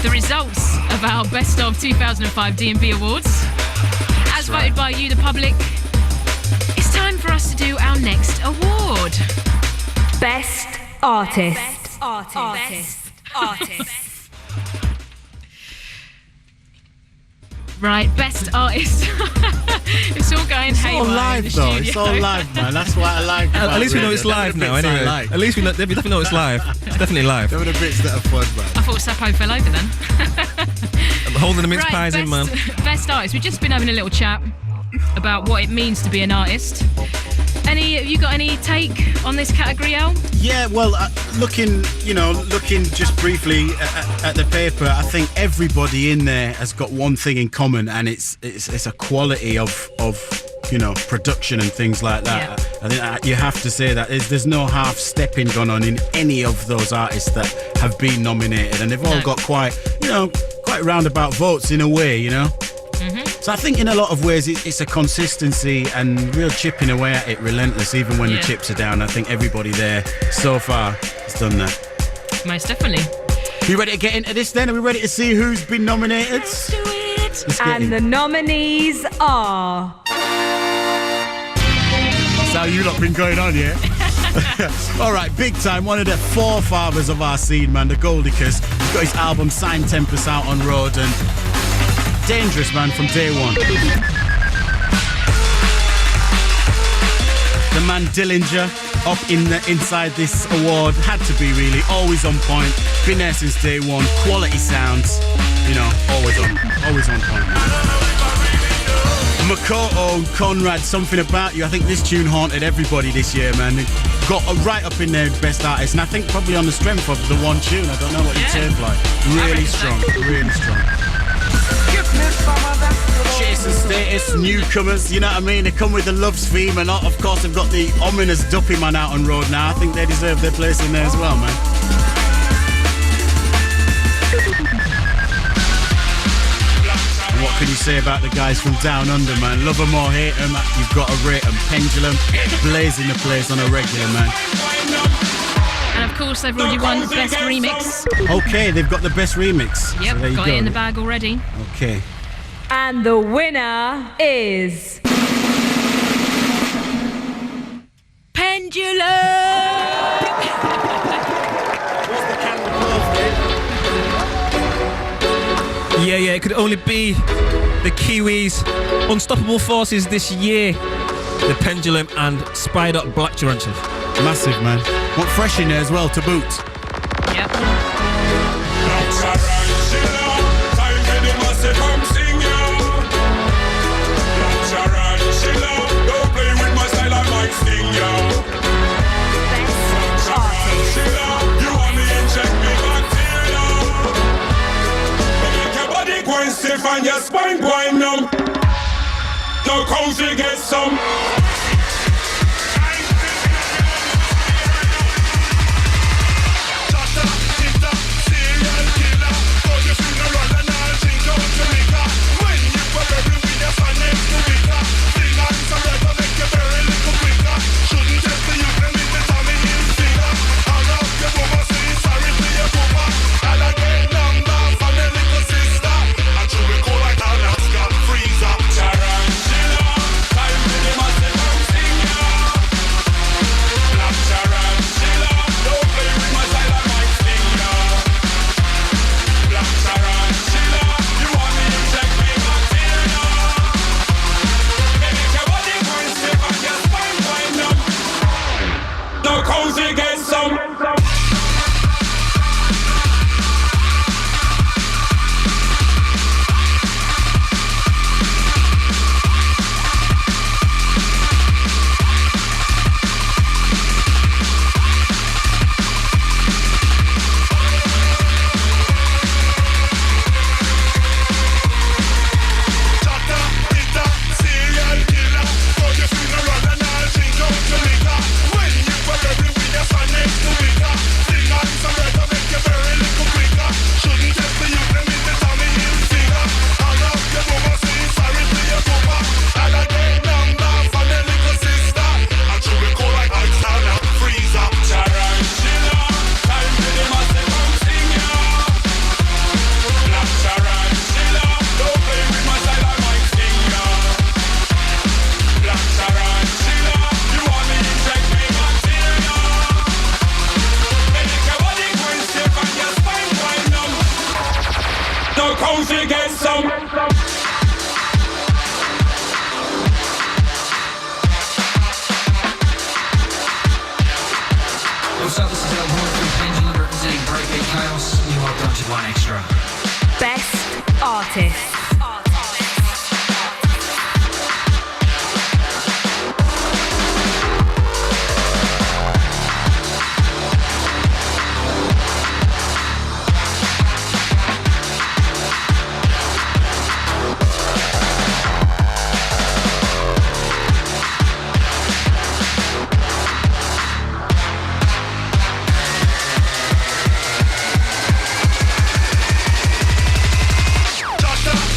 E: the results of our Best of 2005 D&B Awards. As voted by you, the public, it's time for us to do our next award.
A: Best Artist. Best Artist.
E: Right, Best Artist. It's all going haywire.
J: It's all live, though. It's all live, man. That's what I like.
D: At least we know it's live now, anyway. At least we definitely know it's live. It's definitely live.
J: There were the bits that are fun, man.
E: I thought Sappo fell over then.
D: I'm holding the mince pies in, man.
E: Best Artist. We've just been having a little chat about what it means to be an artist. Have you got any take on this category, Al?
J: Yeah, well, looking just briefly at the paper, I think everybody in there has got one thing in common, and it's a quality of production and things like that. Yeah. I think you have to say that there's no half stepping gone on in any of those artists that have been nominated, and they've all got quite roundabout votes in a way, you know. Mm-hmm. So I think in a lot of ways it's a consistency and real chipping away at it, relentless, even when the chips are down. I think everybody there so far has done that.
E: Most definitely.
J: Are you ready to get into this then? Are we ready to see who's been nominated?
E: Let's do it.
A: And the nominees are...
J: That's how you lot been going on, yeah? Alright, big time. One of the forefathers of our scene, man, the Goldicus. He's got his album Sign Tempest out on road, and dangerous, man, from day one. The man Dillinger up inside this award. Had to be, really. Always on point. Been there since day one. Quality sounds. Always on point. Makoto and Conrad, Something About You. I think this tune haunted everybody this year, man. It got right up in there, Best Artist, and I think probably on the strength of the one tune. I don't know what you turned like. Really strong. Chasing status, newcomers, you know what I mean? They come with the Loves theme, and of course they've got the ominous Duppy man out on road now. I think they deserve their place in there as well, man. What can you say about the guys from Down Under, man? Love them or hate them, you've got to rate them. Pendulum, blazing the place on a regular, man.
E: And of course, they've already won Best Remix.
J: Okay, they've got the Best Remix.
E: Yep,
J: so
E: got it in the bag already.
J: Okay.
A: And the winner is...
E: Pendulum!
D: Yeah, it could only be the Kiwis' unstoppable forces this year. The Pendulum and Spied Up Black Tarantula.
J: Massive, man. Want fresh in there as well to boot.
E: Yep.
I: And your spine going numb. No come to get some.
A: artists.
B: Just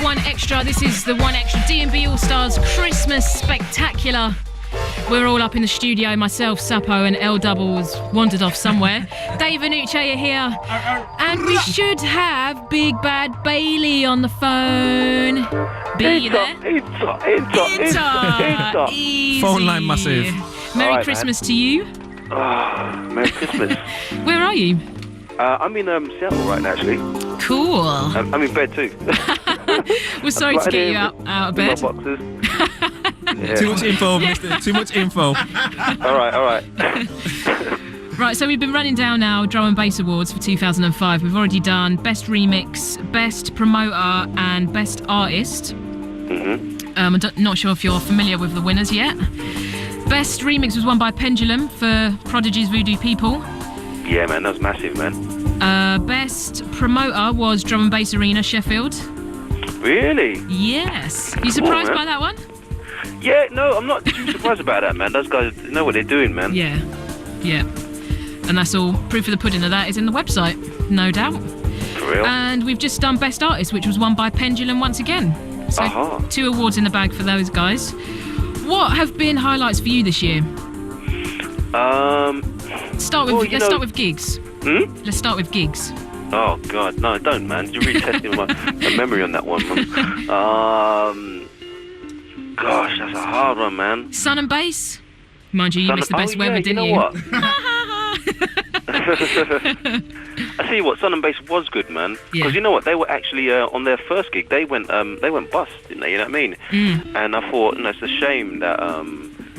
E: One Extra. This is the One Extra D&B All Stars Christmas Spectacular. We're all up in the studio. Myself, Sappo, and L Double has wandered off somewhere. Dave and Uche are here. And we should have Big Bad Bailey on the phone. Be there? Easy.
D: Phone line massive.
E: Merry
K: right,
E: Christmas to you.
K: Merry Christmas.
E: Where are you?
K: I'm in Seattle right now, actually.
E: Cool.
K: I'm in bed too.
E: We're sorry to get you out of bed.
K: My boxes. Yeah.
D: Too much info, mister. Too much info.
K: All right.
E: Right, so we've been running down now Drum and Bass Awards for 2005. We've already done Best Remix, Best Promoter, and Best Artist. I'm not sure if you're familiar with the winners yet. Best Remix was won by Pendulum for Prodigy's Voodoo People.
K: Yeah, man, that was massive, man.
E: Best Promoter was Drum and Bass Arena, Sheffield.
K: Really?
E: Yes. You surprised by that one?
K: Yeah, no, I'm not too surprised about that, man. Those guys know what they're doing, man.
E: Yeah. And that's all. Proof of the pudding of that is in the website, no doubt.
K: For real?
E: And we've just done Best Artist, which was won by Pendulum once again. So 2 awards in the bag for those guys. What have been highlights for you this year?
K: Let's
E: start with gigs. Let's start with gigs.
K: Oh God, no, don't, man. You're really testing my memory on that one, man. Gosh, that's a hard one, man.
E: Sun and Bass. Mind you missed the best weather, didn't you?
K: What? I tell you what, Sun and Bass was good, man. Because you know what, they were actually on their first gig. They went bust, didn't they? You know what I mean? And I thought, it's a shame that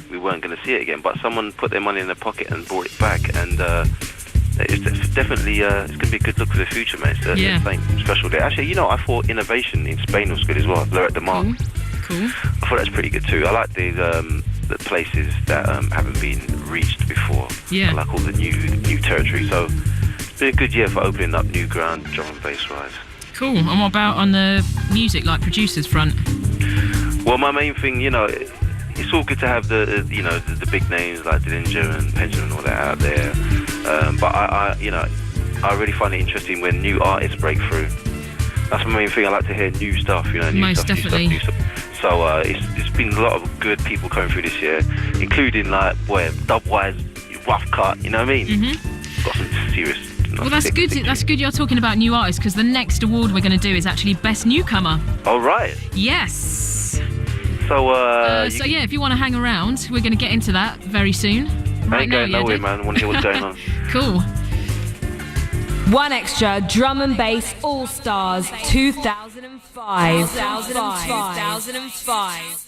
K: we weren't going to see it again. But someone put their money in their pocket and brought it back, and it's definitely it's going to be a good look for the future, man. It's a special day. Actually, I thought Innovation in Spain was good as well. They're at the Mark.
E: Cool.
K: I thought that's pretty good too. I like the places that haven't been reached before.
E: Yeah.
K: I like all the new territory. So it's been a good year for opening up new ground, drum and bass wise.
E: Cool. And what about on the music, like producers front?
K: Well, my main thing, it's all good to have the big names like Dillinger and Pendulum and all that out there. But I really find it interesting when new artists break through. That's my main thing. I like to hear new stuff,
E: Most definitely.
K: New stuff. So it's been a lot of good people coming through this year, including Dubwise, Roughcut. You know what I mean? Got some serious.
E: Well, that's good. That's good. You're talking about new artists because the next award we're going to do is actually Best Newcomer.
K: All right.
E: Yes.
K: So
E: if you want to hang around, we're going to get into that very soon.
K: Right now, nowhere, man. I want to hear what's going on.
E: Cool.
A: One Extra Drum and Bass All Stars 2005. 2005.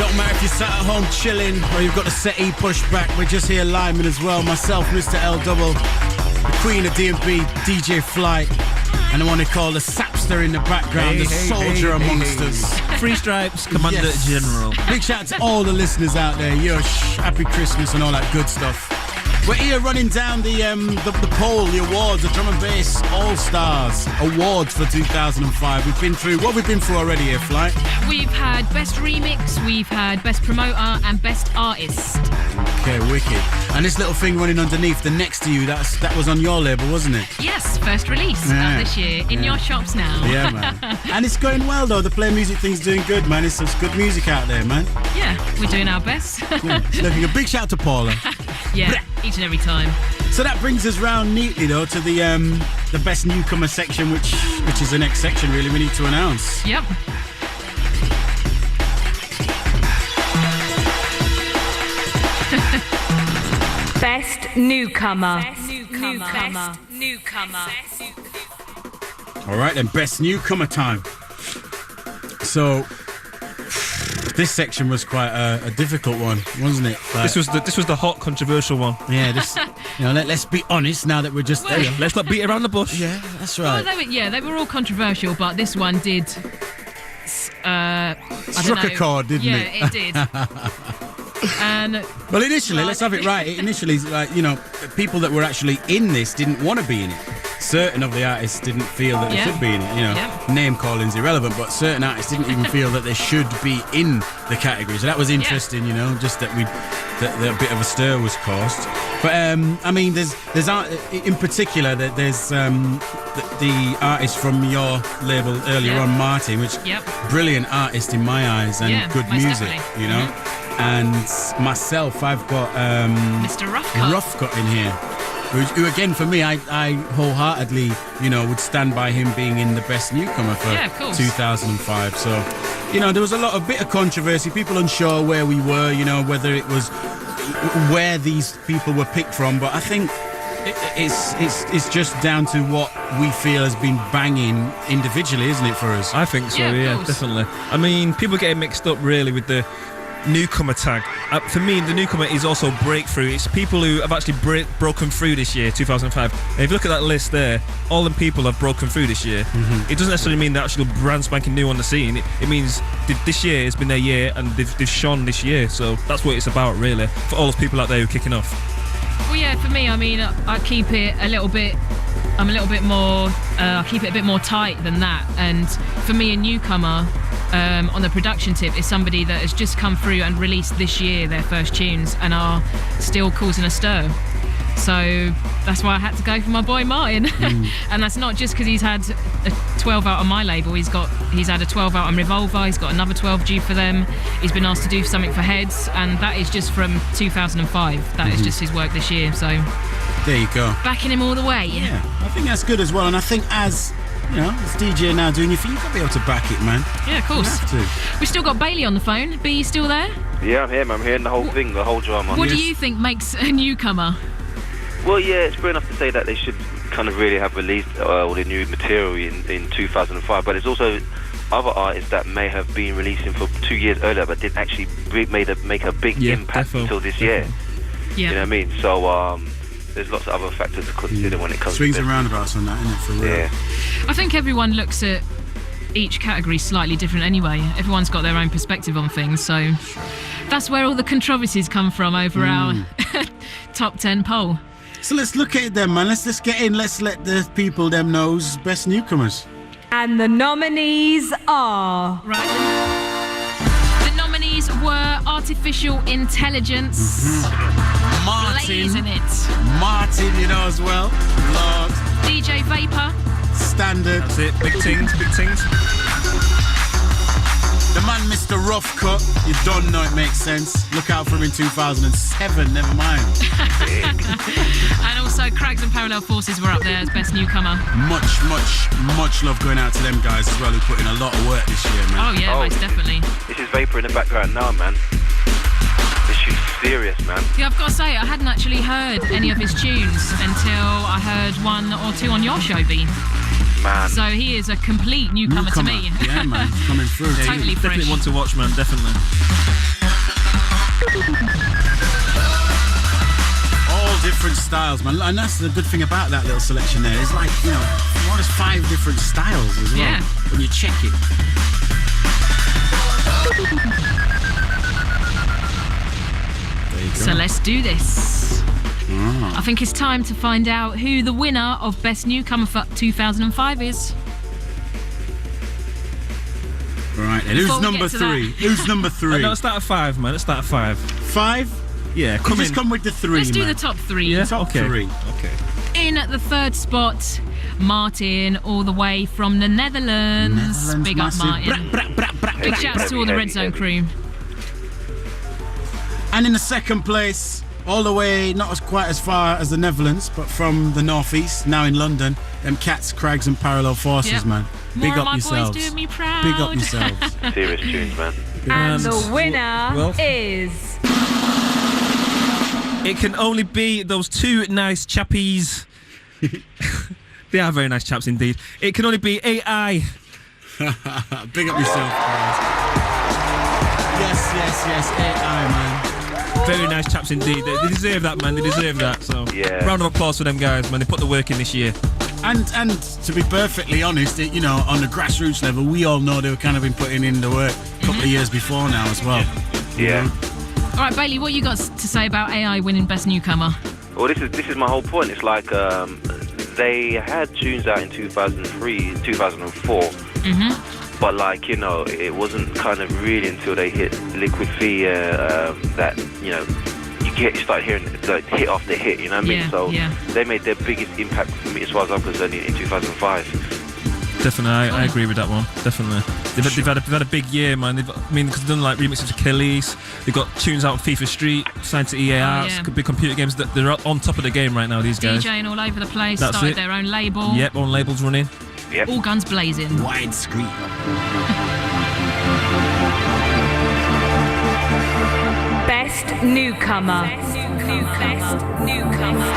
J: Don't matter if you're sat at home chilling or you've got the settee pushed back. We're just here liming as well. Myself, Mr. L Double, the Queen of D&B, DJ Flight, and the one they call the Sapster in the background, the soldier amongst us.
D: Three Stripes, Commander General.
J: Big shout out to all the listeners out there. Yush, happy Christmas and all that good stuff. We're here running down the poll, the awards, the Drum and Bass All-Stars Awards for 2005. We've been through, what we've been through already here, Flight?
E: We've had Best Remix, we've had Best Promoter and Best Artist.
J: Okay, wicked. And this little thing running underneath, the Next to You, that was on your label, wasn't it?
E: Yes, first release of this year, in your shops now.
J: Yeah, man. And it's going well, though. The Play Music thing's doing good, man. It's some good music out there, man.
E: Yeah, we're doing our best.
J: Yeah, it's looking a big shout out to Paula.
E: Yeah, each and every time.
J: So that brings us round neatly, though, to the Best Newcomer section, which is the next section, really, we need to announce.
E: Yep.
A: Best Newcomer.
J: All right, then, Best Newcomer time. So this section was quite a difficult one, wasn't it?
D: Like, this was the hot, controversial one.
J: Yeah, this. Let's be honest. Now that we're just there,
D: let's not beat around the bush.
J: Yeah, that's right.
E: Well, they were all controversial, but this one did.
J: Struck a chord, didn't it?
E: Yeah, it did. And
J: well, initially, let's have it right. Initially, people that were actually in this didn't want to be in it. Certain of the artists didn't feel that they should be in it. Name calling's irrelevant, but certain artists didn't even feel that they should be in the category. So that was interesting, just that that a bit of a stir was caused. But I mean, there's in particular that there's the artist from your label earlier on, Martin, which brilliant artist in my eyes and good music, And myself, I've got
E: Mr.
J: Roughcut in here. Who again, for me, I wholeheartedly, would stand by him being in the Best Newcomer for 2005. So, there was a bit of controversy, people unsure where we were, whether it was where these people were picked from. But I think it's just down to what we feel has been banging individually, isn't it, for us?
D: I think so, yeah definitely. I mean, people get mixed up really with the newcomer tag. For me, the newcomer is also breakthrough. It's people who have actually broken through this year, 2005. And if you look at that list there, all the people have broken through this year. It doesn't necessarily mean they're actually brand spanking new on the scene. It means this year has been their year and they've shone this year. So that's what it's about, really, for all those people out there who are kicking off.
E: Well, yeah, for me, I mean, I keep it a little bit. I'm a little bit more. I keep it a bit more tight than that. And for me, a newcomer on the production tip is somebody that has just come through and released this year their first tunes and are still causing a stir. So that's why I had to go for my boy Martin. And that's not just because he's had a 12 out on my label. He's had a 12 out on Revolver. He's got another 12 due for them. He's been asked to do something for Heads, and that is just from 2005. That is just his work this year. So
J: there you go.
E: Backing him all the way.
J: Yeah, I think that's good as well. And I think as DJ now doing your thing, you've got to be able to back it, man.
E: Yeah, of course.
J: You have to.
E: We've still got Bailey on the phone. B, you still there?
K: Yeah, I'm here, man. I'm hearing the whole thing, the whole drama.
E: What do you think makes a newcomer?
K: Well, yeah, it's fair enough to say that they should kind of really have released all the new material in 2005, but there's also other artists that may have been releasing for 2 years earlier but didn't actually make a big impact until this year.
E: Yeah.
K: You know what I mean? So there's lots of other factors to consider when it comes
J: swings
K: to
J: and roundabouts on that, isn't it, for real?
K: Yeah.
E: I think everyone looks at each category slightly different anyway. Everyone's got their own perspective on things, so that's where all the controversies come from over our top 10 poll.
J: So let's look at it then, man. Let's just get in. Let's let the people them know who's best newcomers.
A: And the nominees are...
E: Right. The nominees were Artificial Intelligence.
J: Martin.
E: Blazing it.
J: Martin, as well. Lord.
E: DJ Vapour.
J: Standard.
D: That's it. Big things.
J: The man, Mr. Roughcut. You don't know it makes sense. Look out for him in 2007, never mind.
E: And also Craigs and Parallel Forces were up there as best newcomer.
J: Much love going out to them guys as well, who put in a lot of work this year, man.
E: Oh yeah, most definitely.
K: This is Vapour in the background now, man. This shit's serious, man.
E: Yeah, I've got to say, I hadn't actually heard any of his tunes until I heard one or two on your show, B.
K: Man.
E: So he is a complete newcomer to me.
J: Yeah, man, coming through.
E: Totally fresh.
D: Definitely one to watch, man, definitely.
J: styles, man. And that's the good thing about that little selection there. It's like, you know, more than 5 different styles as well when you check it. There you go.
E: So let's do this. I think it's time to find out who the winner of Best Newcomer for 2005 is.
J: Right, and who's number 3? Who's number 3?
D: No, let's start at 5, man. Let's start at 5.
J: 5?
D: Yeah,
J: come with the 3.
E: Let's do
J: man.
E: the top 3.
D: Yeah,
J: top 3.
D: Okay.
E: In at the 3rd spot, Martin, all the way from the Netherlands. Big up, Martin. Big shouts to all the Red Zone crew.
J: And in the 2nd place, all the way, not quite as far as the Netherlands, but from the northeast, now in London, them Cats, Crags and Parallel Forces, man. Big
E: More
J: up
E: of my
J: yourselves.
E: boys doing me proud.
J: Big up yourselves.
K: Serious tunes, man.
A: And the winner is...
D: It can only be those 2 nice chappies. They are very nice chaps indeed. It can only be AI.
J: Big up yourself, guys. Yes, AI, man.
D: Very nice chaps indeed. They deserve that, man. They deserve that. So, round of applause for them guys, man. They put the work in this year.
J: And to be perfectly honest, you know, on the grassroots level, we all know they've kind of been putting in the work a couple of years before now as well.
K: Yeah.
E: All right, Bailey, what you got to say about AI winning Best Newcomer?
K: Well, this is my whole point. It's like they had tunes out in 2003, 2004. But like, you know, it wasn't kind of really until they hit Liquid Fear that, you know, you start hearing like hit after hit, you know what I mean? So they made their biggest impact for me as far as I'm concerned in 2005.
D: Definitely, I agree with that one. Definitely, they've had a big year, man. Because they've done like remixes of Kelly's. They've got tunes out on FIFA Street, signed to EA Arts, big computer games. They're on top of the game right now. These guys
E: DJing all over the place.
D: That's
E: started
D: it.
E: Their own label.
D: Yep, own labels running.
K: Yep.
E: All guns blazing.
J: Widescreen.
A: Best Newcomer. Best Newcomer.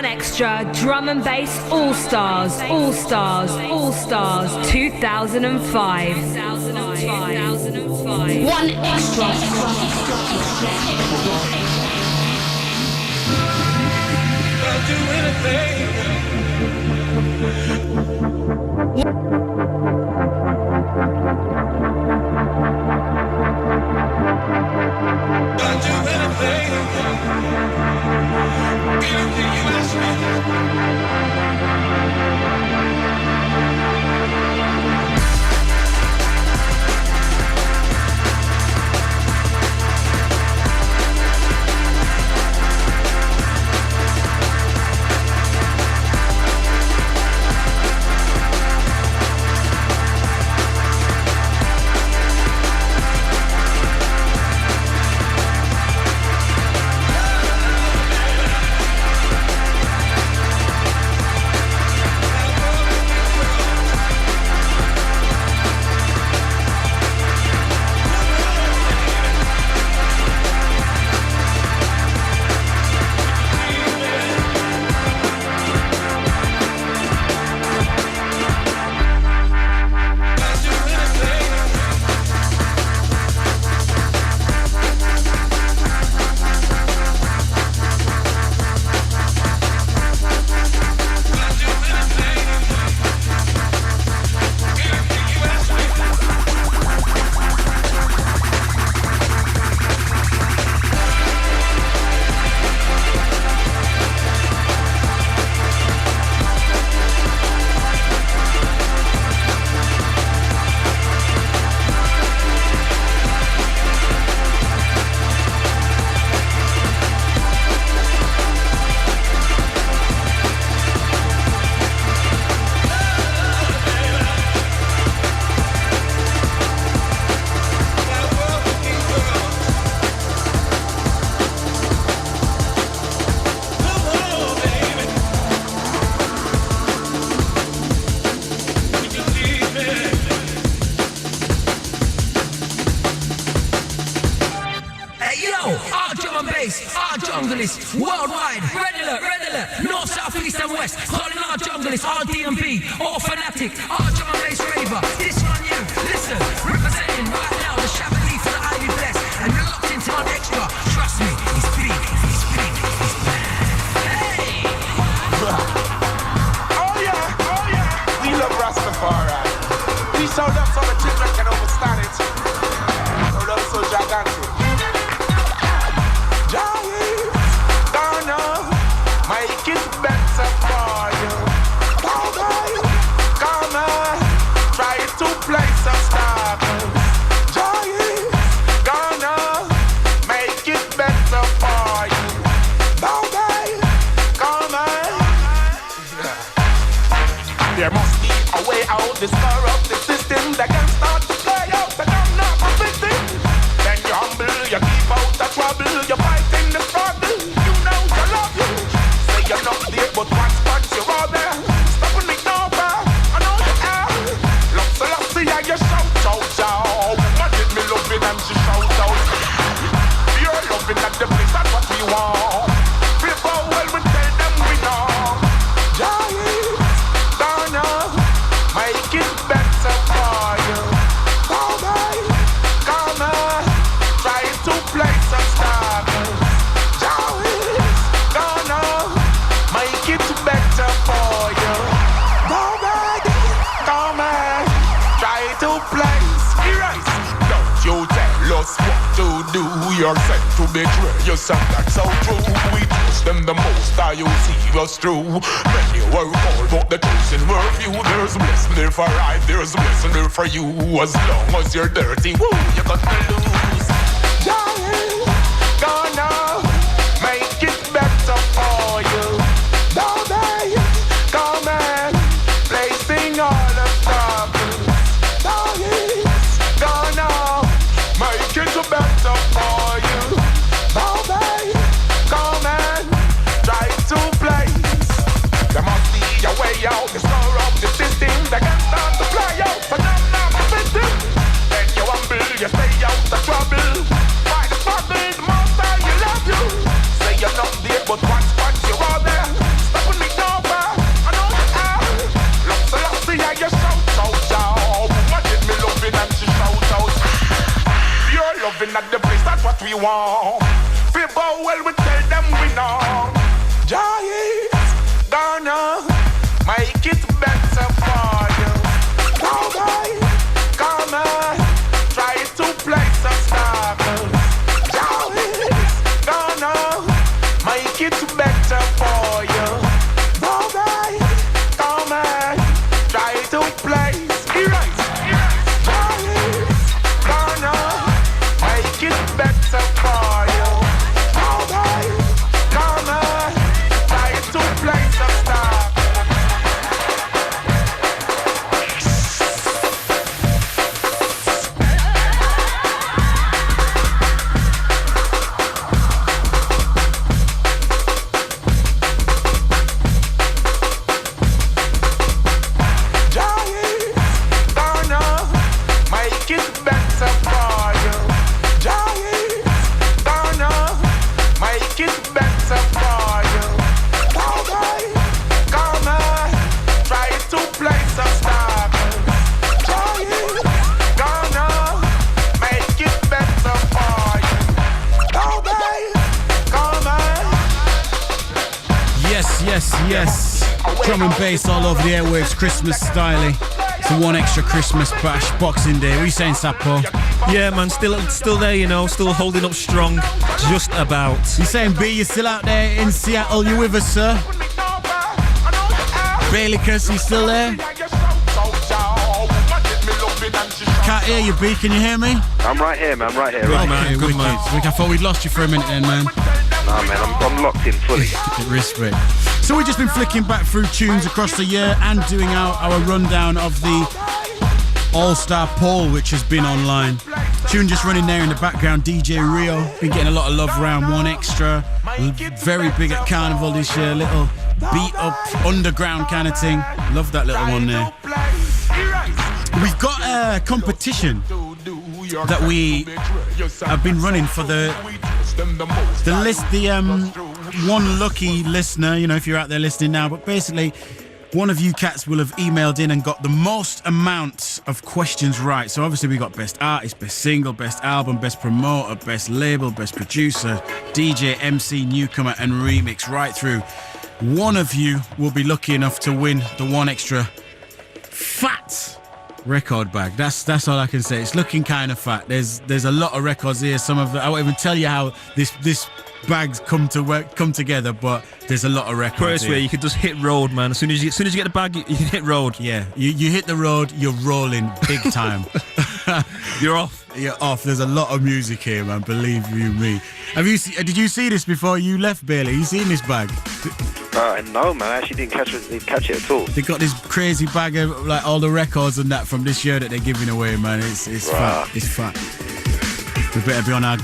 A: Extra Drum and Bass All-Stars 2005.
F: One extra.
I: do anything. I'll do anything. Anything you ask me.
L: Worldwide, red alert, north, south, east and west. Calling our junglist, all D&B, all fanatic, all drum and bass raver. This one you, listen, representing right now the Chablis for the Ivy Blessed. And you're locked into on extra, trust me, he's big, he's bad. Hey!
H: Oh yeah, we love Rastafari. We sound up so the children can understand it. Sound up so gigantic. Jah Is gonna make it better for you. Boy, come on, try to play some stuff. Jah Is gonna make it better for you. Boy, come on. There must be a way out this corrupted system that can start to play out, but I'm not a victim. Then you humble, you keep out the trouble, you fight in the struggle. You know I love you. Say you're not there, but once you're all there. Stop and ignore her. I know you are. Love Selassie, yeah, you shout out, shout. Woman did me loving and she shout out. You're loving at the place, that's what we want. People well, we tell them we know. Jah Is gonna make it better for you. Boy, come on, try to play some stuff. Jah Is gonna make it better for you. Boy, come on, try to play. Erase. Don't you tell us what to do. You're sent to betray yourself, that's so true. We trust them the most, you see us through. Many were called, but the chosen were few. There's blessing there for I, there's blessing there for you. As long as you're dirty, woo, you're gonna lose. Jah Is gonna make it better for you. Boy, come and placing all the troubles. Jah Is gonna make it better for you. Boy, come and try to place. There must be a way out. This corrupted system that can start to play out. But I'm not a victim. Then you humble, you stay out the trouble. By the struggle, the most time you love you. Say you're not there, but once you're all there. Stop and ignore her. I know you are. Love Selassie, yeah, you shout out, shout. Woman did me loving and she shout out. You're loving at the place, that's what we want. People well, we tell them we know. Jah Is better for you. Jah Is gonna make it better for you. Cowboy, come on, try to play some stuff. Jah Is gonna make it better for you. Cowboy, come on.
J: Yes, yes, yes. Drum and bass all over the airwaves, Christmas style. It's the One Extra Christmas bash, Boxing Day. What are you saying, Sappo?
D: Yeah, man, still there, you know, still holding up strong, just about.
J: You saying B, you're still out there in Seattle, you with us, sir? Leviticus, you still there? Can't hear you, B, can you hear me?
K: I'm right here, man, right here.
J: Good
K: Right
J: man,
K: here.
J: good man. I thought we'd lost you for a minute then, man.
K: Nah, man, I'm locked in fully.
J: Respect. So we've just been flicking back through tunes across the year and doing our rundown of the All-Star poll, which has been online. Tune just running there in the background, DJ Rio. Been getting a lot of love around One Extra. Very big at Carnival this year. Little beat up, underground kind of thing. Love that little one there. We've got a competition that we have been running for the one lucky listener, you know, if you're out there listening now, but basically one of you cats will have emailed in and got the most amount of questions right. So obviously we got best artist, best single, best album, best promoter, best label, best producer, DJ, MC, newcomer and remix right through. One of you will be lucky enough to win the One Extra fat record bag. That's all I can say. It's looking kind of fat. There's a lot of records here. Some of I won't even tell you how this bags come together, but there's a lot of records.
D: First way, you can just hit road, man. As soon as you get the bag, you can hit road.
J: Yeah, you hit the road, you're rolling big time.
D: You're off.
J: You're off. There's a lot of music here, man. Believe you me. Did you see this before you left, Bailey? You seen this bag?
K: No, man. I actually didn't catch it at all.
J: They got this crazy bag of like all the records and that from this year that they're giving away, man. It's fat. It's fat. We better be on our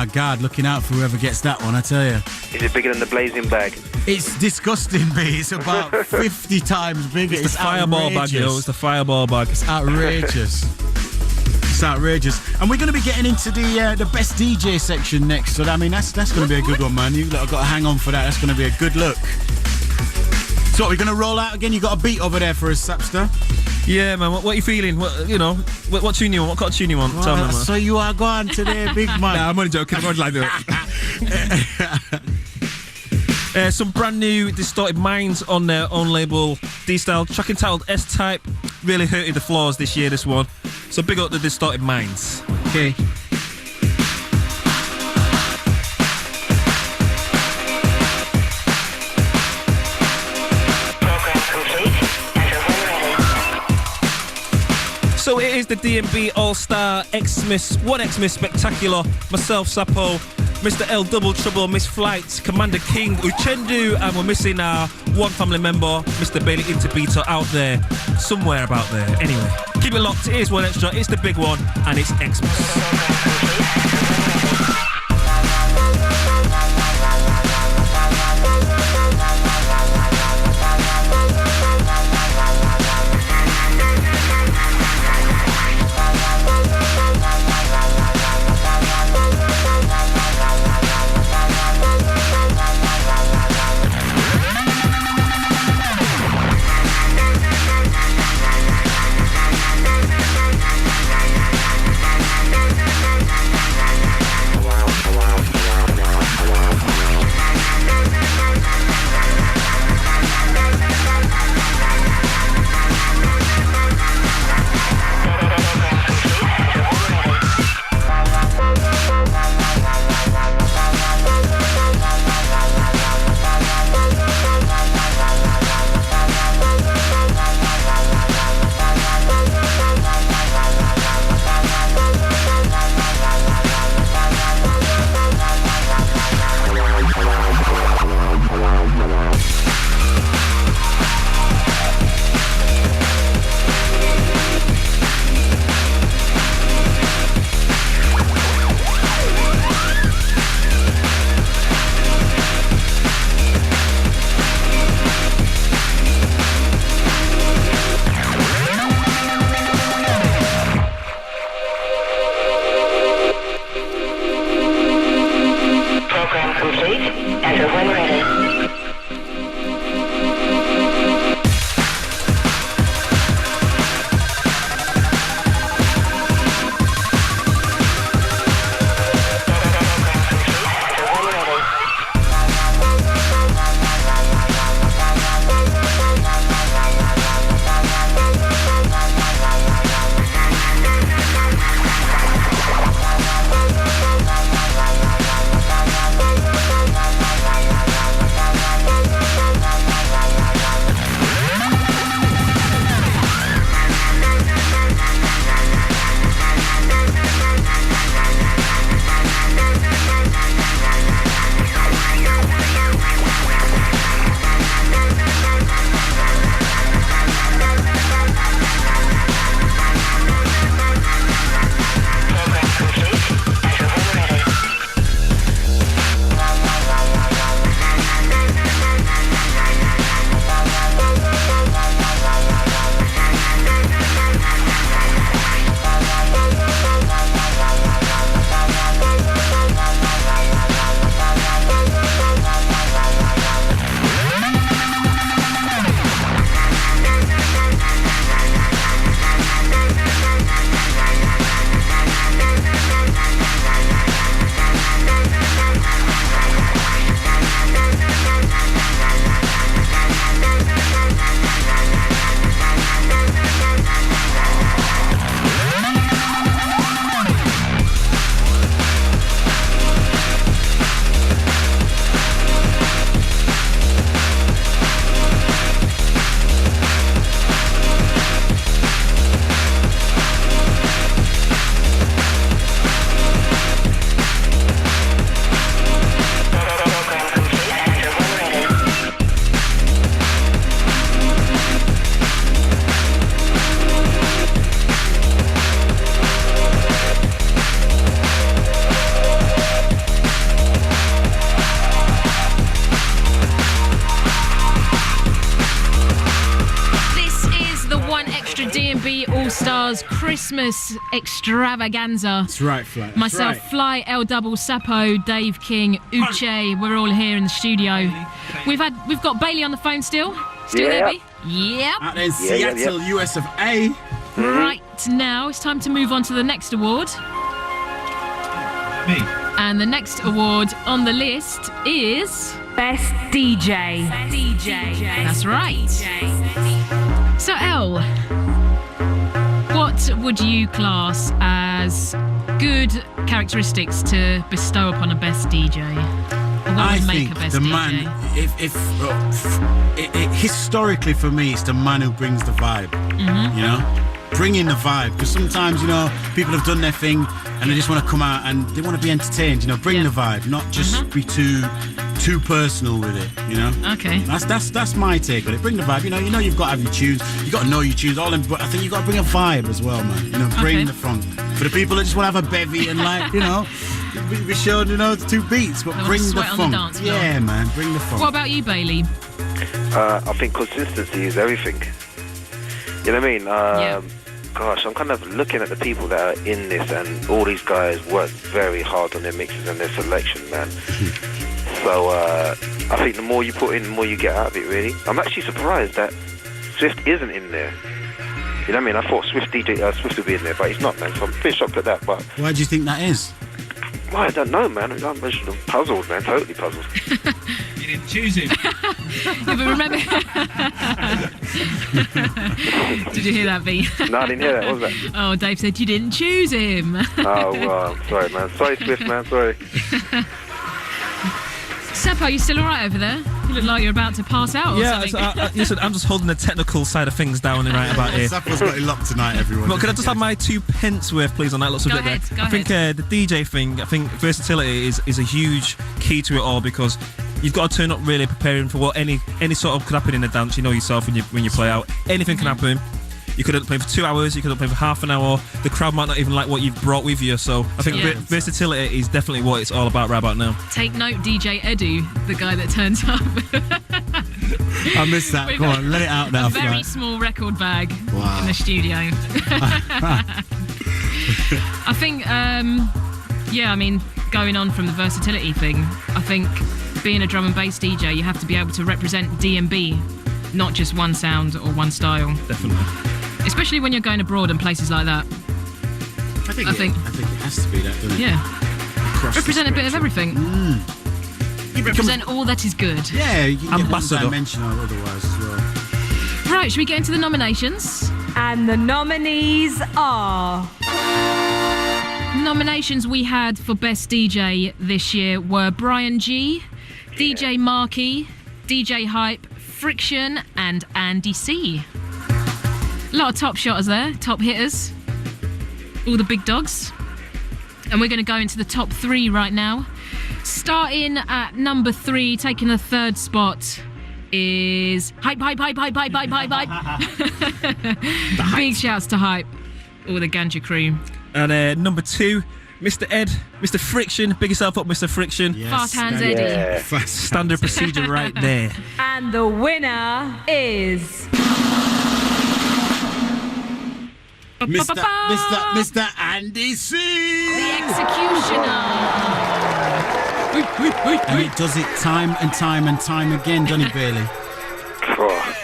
J: guard, looking out for whoever gets that one, I tell you.
K: Is it bigger than the blazing bag?
J: It's disgusting, B. It's about 50 times bigger.
D: It's the fireball bag, yo. It's the fireball bag.
J: It's outrageous. It's outrageous. And we're going to be getting into the best DJ section next. So, I mean, that's going to be a good one, man. You've got to hang on for that. That's going to be a good look. So, we're going to roll out again. You got a beat over there for us, Sapster?
D: Yeah, man. What are you feeling? What tune you want? What kind of tune you want? Tell me, man.
J: So you are gone today, big man.
D: Nah, I'm only joking. I'm only like that. Some brand new Distorted Minds on their own label, D-Style. Track entitled S-Type. Really hurted the floors this year, this one. So big up the Distorted Minds.
J: Okay.
D: So it is the D&B All-Star Xmas, One Xmas Spectacular. Myself, Sappo, Mr. L Double Trouble, Miss Flight, Commander King, Uchendu, and we're missing our one family member, Mr. Bailey Interbeater, out there, somewhere about there. Anyway, keep it locked. It is One Extra, it's the big one, and it's Xmas.
E: Stars Christmas extravaganza.
J: That's right, Flight.
E: Myself, Flight L Double, Sappo, Dave King, Uche. We're all here in the studio. We've got Bailey on the phone still. Still there, B? Yep.
J: Out there in Seattle, US of A.
E: Right now, it's time to move on to the next award.
D: Me.
E: And the next award on the list is
A: Best DJ.
E: That's right. So, L, what would you class as good characteristics to bestow upon a best DJ? Or what would make a best
J: the
E: DJ?
J: man, historically for me, it's the man who brings the vibe. You know, bringing the vibe. Because sometimes, you know, people have done their thing and they just want to come out and they want to be entertained. You know, bring the vibe, not just be too personal with it. You know.
E: Okay.
J: That's my take on it. Bring the vibe. You know, you've got to have your tunes. You got to know your tunes. All them, but I think you got to bring a vibe as well, man. You know, bring the funk. For the people that just want to have a bevy and like, you know. We showed, you know, the two beats, but bring the funk. Yeah, man, bring the funk.
E: What about you, Bailey?
K: I think consistency is everything. You know what I mean? Gosh, I'm kind of looking at the people that are in this, and all these guys work very hard on their mixes and their selection, man. So I think the more you put in, the more you get out of it, really. I'm actually surprised that Swift isn't in there. You know what I mean? I thought Swift would be in there, but he's not, man. So I'm pretty shocked at that. But
J: why do you think that is?
K: Well, I don't know, man. I'm puzzled, man. Totally puzzled.
D: You didn't choose him.
E: Yeah, but remember... Did you hear that, B?
K: No, I didn't hear that. What was that?
E: Oh, Dave said you didn't choose him.
K: Oh, well, sorry, man. Sorry, Swift, man. Sorry.
E: Sappo, you still all right over there? You look like you're about to pass out or something.
D: Listen, I'm just holding the technical side of things down right about here.
J: Sappo's got it locked tonight, everyone.
D: But could I just have my 2 pence worth, please, on that little subject there?
E: Go
D: I think the DJ thing, I think versatility is a huge key to it all, because you've got to turn up really preparing for what any sort of could happen in a dance. You know yourself when you play out. Anything can happen. You could have played for 2 hours, you could have played for half an hour. The crowd might not even like what you've brought with you. So I think versatility is definitely what it's all about right about now.
E: Take note, DJ Edu, the guy that turns up.
J: I missed that. Go on, let it out now.
E: A very small record bag in the studio. I think, I mean, going on from the versatility thing, I think being a drum and bass DJ, you have to be able to represent D&B, not just one sound or one style.
D: Definitely.
E: Especially when you're going abroad and places like that.
J: I think it has to be that, doesn't it?
E: Yeah. Represent a bit of everything. Represent all that is good.
J: Yeah, you can
D: Ambassador.
J: get one-dimensional otherwise as well.
E: Right, should we get into the nominations?
A: And the nominees are...
E: Nominations we had for Best DJ this year were Brian G, DJ Markey, DJ Hype, Friction, and Andy C. A lot of top shotters there, top hitters, all the big dogs. And we're going to go into the top 3 right now. Starting at number 3, taking the 3rd spot is Hype. Big shouts to Hype, all the Ganja crew.
D: And number 2, Mr. Ed, Mr. Friction. Big yourself up, Mr. Friction.
J: Yes,
E: Fast hands, Eddie.
K: Yeah.
D: Standard procedure right there.
A: And the winner is...
J: Mr. Andy C.
E: The Executioner.
J: And it does it time and time and time again, doesn't it, Bailey?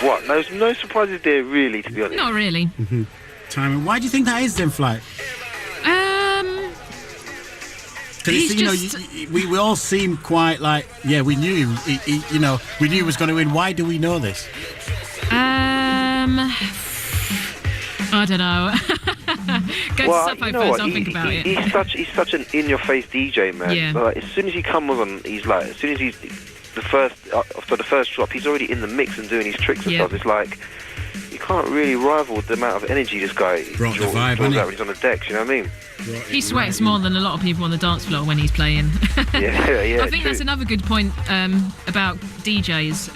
K: What? No surprises there, really, to be honest.
E: Not really.
J: Time. Why do you think that is then, Flight? Because we all seem quite like, yeah, we knew he we knew he was going to win. Why do we know this?
E: I don't know. Go to Sappo first, I'll think about it.
K: He's such an in-your-face DJ, man.
E: Yeah.
K: Like, as soon as he comes on, he's like, as soon as he's the first drop, he's already in the mix and doing his tricks and stuff. It's like, you can't really rival the amount of energy this guy
J: brought the vibe,
K: when he's on the decks, you know what I mean?
E: He sweats more than a lot of people on the dance floor when he's playing.
K: Yeah.
E: I think that's another good point about DJs.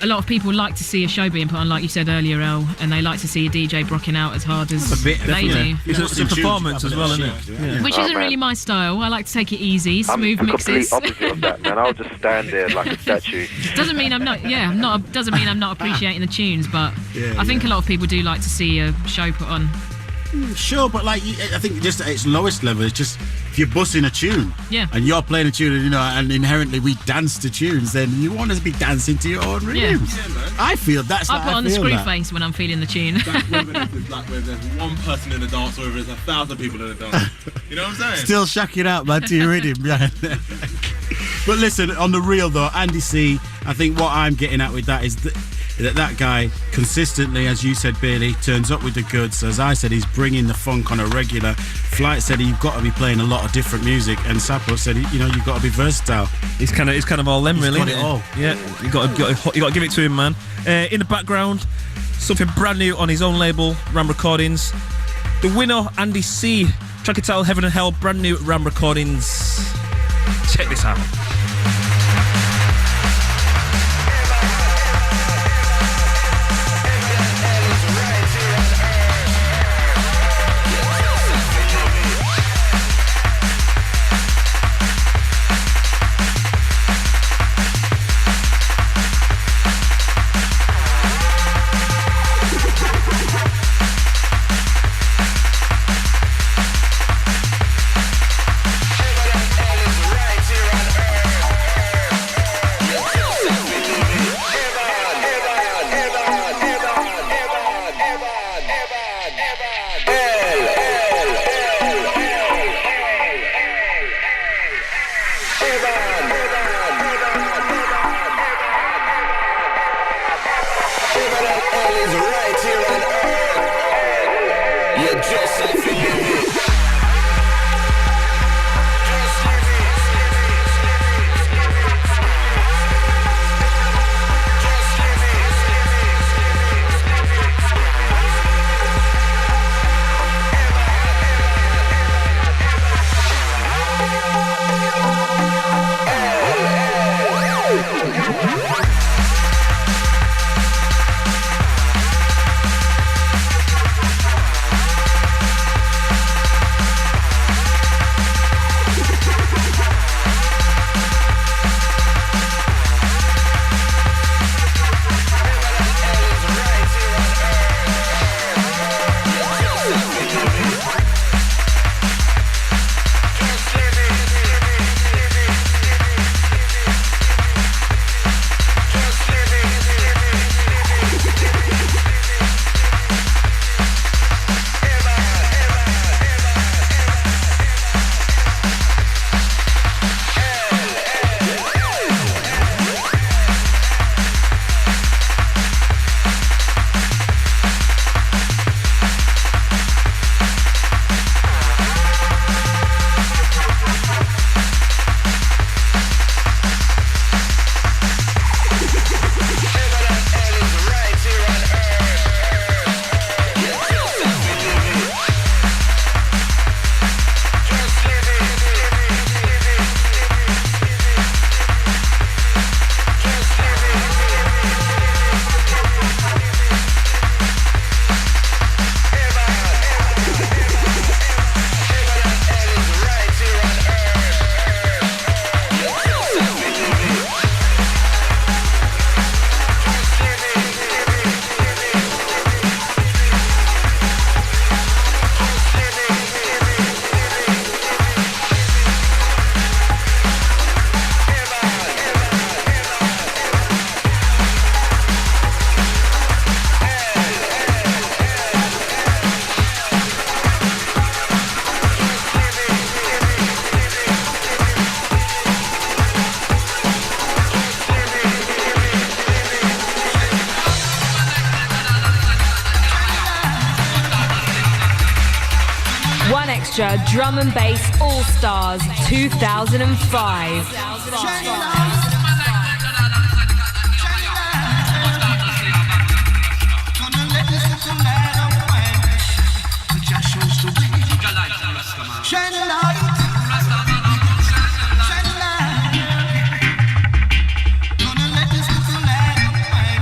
E: a lot of people like to see a show being put on, like you said earlier, El, and they like to see a DJ brocking out as hard as they do.
D: It's a performance as well, isn't it?
E: Yeah. Which isn't really my style. I like to take it easy, smooth
K: I'm
E: mixes.
K: the complete opposite of that, man. I'll just stand there like a statue.
E: Doesn't mean I'm not. Yeah, doesn't mean I'm not appreciating the tunes, but I think a lot of people do like to see a show put on.
J: Sure, but like I think just at its lowest level, it's just if you're bussing a tune, and you're playing a tune, and, you know, and inherently we dance to tunes, then you want to be dancing to your own rhythms. I feel that's.
E: I put on the screw face when I'm feeling the tune.
M: That's whether there's one person in the dance or whether there's 1,000 people in the dance. You know what I'm saying?
J: Still shacking out, man, to your rhythm, yeah. But listen, on the real though, Andy C, I think what I'm getting at with that is that guy consistently, as you said, Bailey, turns up with the goods. As I said, he's bringing the funk on a regular. Flight said you've got to be playing a lot of different music, and Sappo said, you know, you've got to be versatile.
D: He's kind of all them, really.
J: Got it all.
D: Yeah, you got to give it to him, man. In the background, something brand new on his own label, Ram Recordings. The winner, Andy C, track entitled Heaven and Hell, brand new Ram Recordings. Check this out.
A: Drum and Bass All Stars 2005.
L: Shine a light. Shine a light. Gonna let this little light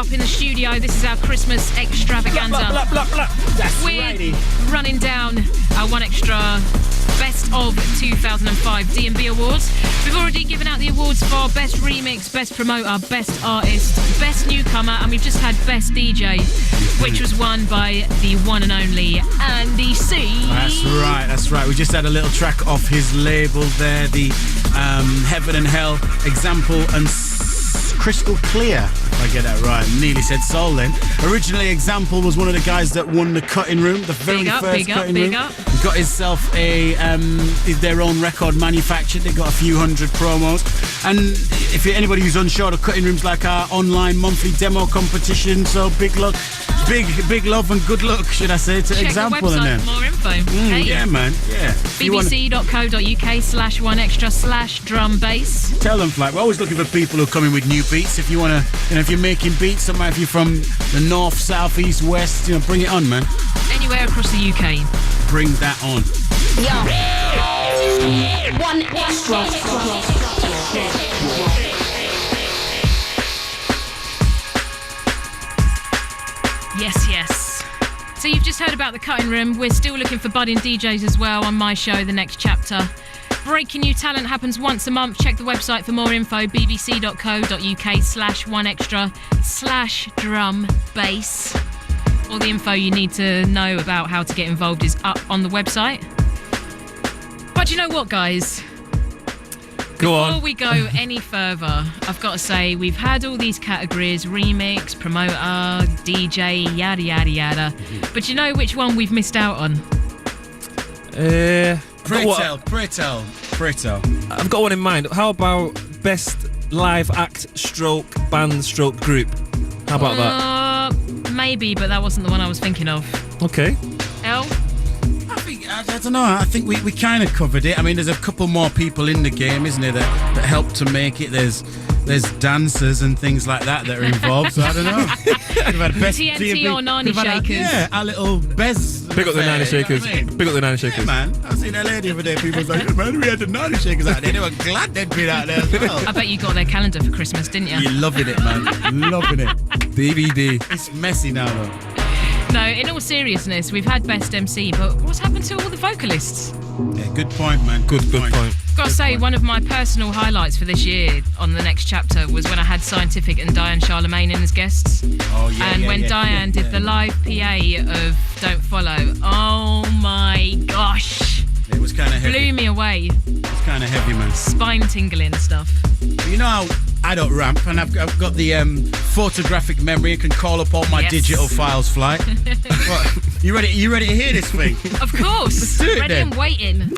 E: up in the studio. This is our Christmas extravaganza.
D: Blah, blah, blah, blah. That's
E: We're
D: righty.
E: running down our One Extra Best of 2005 D&B Awards. We've already given out the awards for Best Remix, Best Promoter, Best Artist, Best Newcomer, and we've just had Best DJ, which was won by the one and only Andy C.
J: That's right. We just had a little track off his label there, the Heaven and Hell Example and Crystal Clear, if I get that right. Nearly said soul then. Originally, Example was one of the guys that won the Cutting Room, the very first Cutting Room. He got himself their own record manufactured. They got a few hundred promos. And if anybody who's unsure, the Cutting Room's like our online monthly demo competition. So big luck. Big love and good luck, should I say, to
E: Check
J: Example
E: the website
J: and them.
E: for more info. Hey.
J: Yeah, man. Yeah.
E: bbc.co.uk/1extra/drum bass.
J: Tell them, like, we're always looking for people who come in with new beats. If you want to, if you're making beats, somewhere, if you're from the north, south, east, west, bring it on, man.
E: Anywhere across the UK.
J: Bring that on.
F: Yo. One extra.
E: Yes. So you've just heard about the Cutting Room. We're still looking for budding DJs as well on my show, The Next Chapter. Breaking New Talent happens once a month. Check the website for more info, bbc.co.uk/1extra/drum bass. All the info you need to know about how to get involved is up on the website. But you know what, guys? Before we go any further, I've got to say, we've had all these categories: remix, promoter, DJ, yada, yada, yada. But you know which one we've missed out on?
J: Pray tell.
D: I've got one in mind. How about Best Live Act Stroke Band Stroke Group? How about that?
E: Maybe, but that wasn't the one I was thinking of.
D: Okay.
E: L?
J: I don't know. I think we kind of covered it. I mean, there's a couple more people in the game, isn't there, that help to make it. There's dancers and things like that are involved. So I don't know. We've had best
E: TNT or Nani Shakers.
J: Our little Bez.
D: Big up the Nani Shakers. Big up the Nani Shakers.
J: Yeah, man. I seen that lady the other day. People was like, yeah, man, we had the Nani Shakers out there. They were glad they'd been out there as well.
E: I bet you got their calendar for Christmas, didn't you?
J: You're loving it, man. Loving it.
D: DVD.
J: It's messy now, though.
E: No, in all seriousness, we've had Best MC, but what's happened to all the vocalists?
J: Yeah, good point, man. Good point.
E: Gotta say, one of my personal highlights for this year on The Next Chapter was when I had Cyantific and Diane Charlemagne in as guests.
J: Oh, yeah.
E: And when Diane did the live PA of Don't Follow, oh my gosh.
J: It was kind of heavy.
E: Blew me away.
J: It's kind of heavy, man.
E: Spine tingling stuff.
J: You know how I don't ramp, and I've got the photographic memory. I can call up all my digital files, Flight. What? You ready to hear this thing?
E: Of course.
J: Let's do it
E: ready
J: then.
E: and waiting.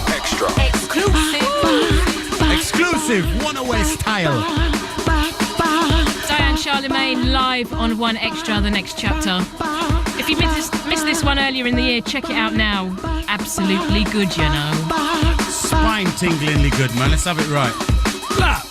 I: Extra.
J: Exclusive. One away style.
E: Diane Charlemagne live on One Extra, The Next Chapter. If you missed this one earlier in the year, check it out now. Absolutely good, you know.
J: Spine tinglingly good, man. Let's have it right. Clap.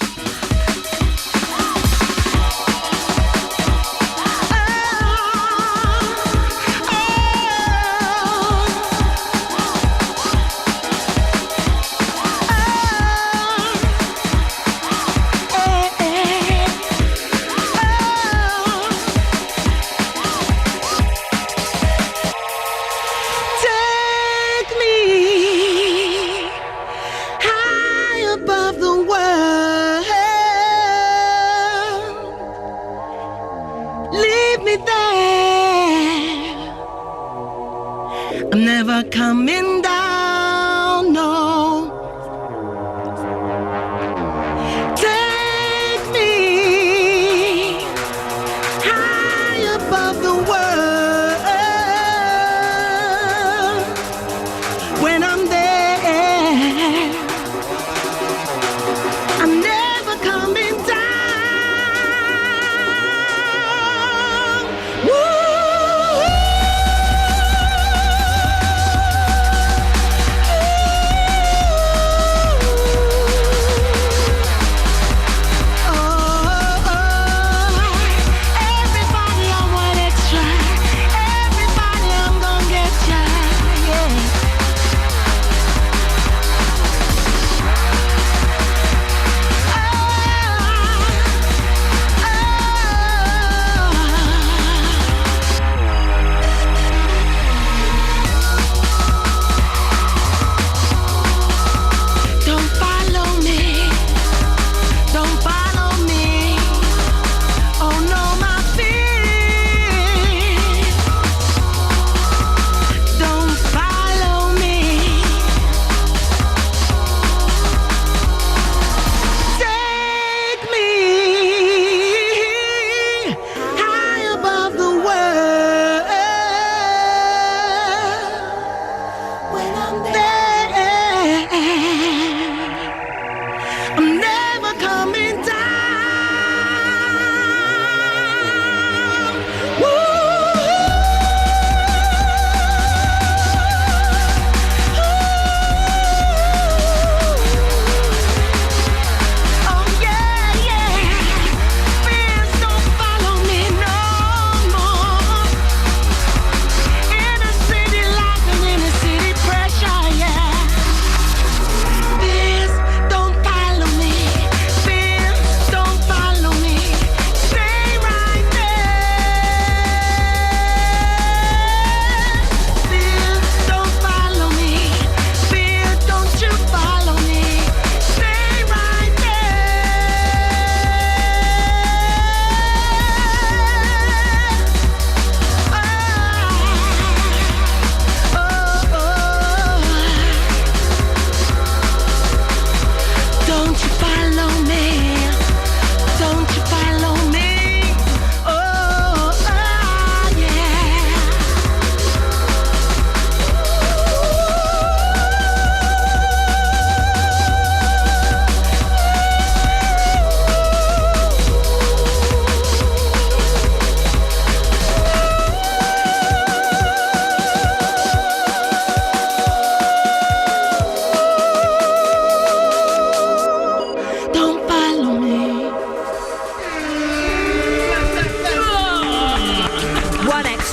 N: Coming down, no. Take me high above the world. When I'm there, I'm never coming down. Woo!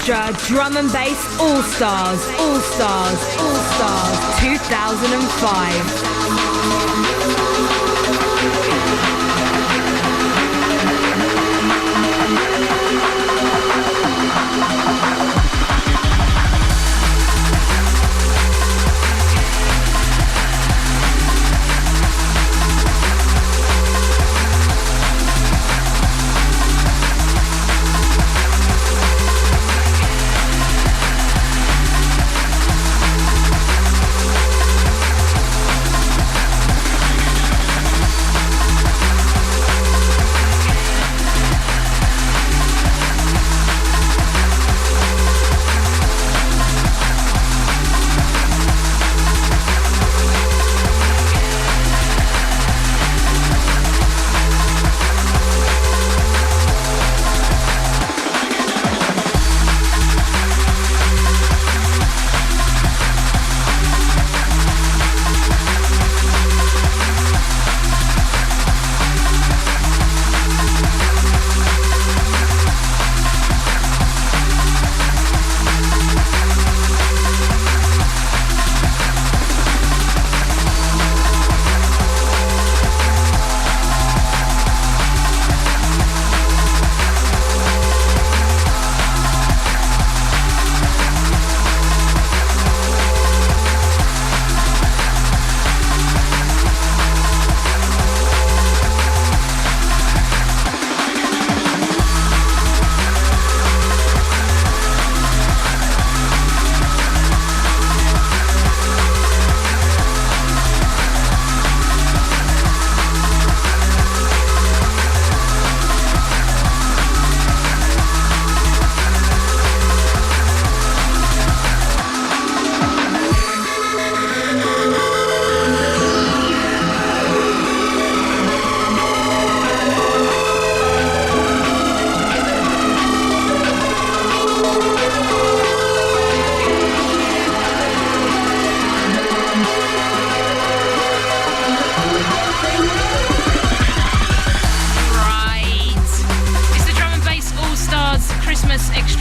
A: Extra Drum and Bass All Stars 2005.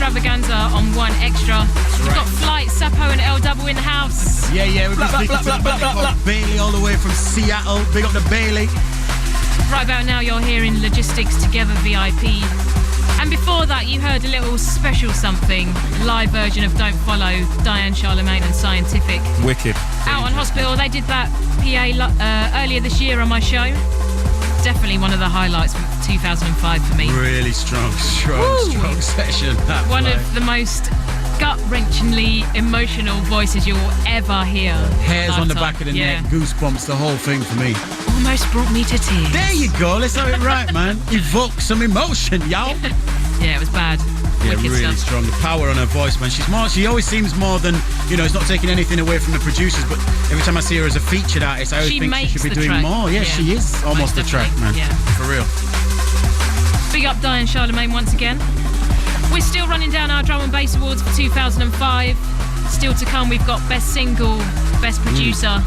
E: extravaganza on One Extra. We've got Flight, Sappo and L Double in the house.
J: Yeah, we've been speaking to the man Bailey all the way from Seattle. Big up to Bailey.
E: Right about now you're hearing Logistics Together VIP. And before that you heard a little special something, live version of Don't Follow, Diane Charlemagne and Cyantific.
D: Wicked.
E: Out on Hospital, they did that PA earlier this year on my show. Definitely one of the highlights from 2005 for me.
J: Really strong session.
E: One of the most gut-wrenchingly emotional voices you'll ever hear.
J: Hairs on the back of the neck, goosebumps, the whole thing for me.
E: Almost brought me to tears.
J: There you go, let's have it right, man. Evoke some emotion, y'all.
E: Yeah, it was bad.
J: Yeah,
E: Wicked
J: really
E: stuff.
J: strong. The power on her voice, man. She always seems more than, it's not taking anything away from the producers, but every time I see her as a featured artist, I always think she should be doing
E: track.
J: more. Yeah, she is almost the track, man.
E: Yeah.
J: For real.
E: Big up Diane Charlemagne once again. We're still running down our Drum and Bass Awards for 2005. Still to come, we've got Best Single, Best Producer,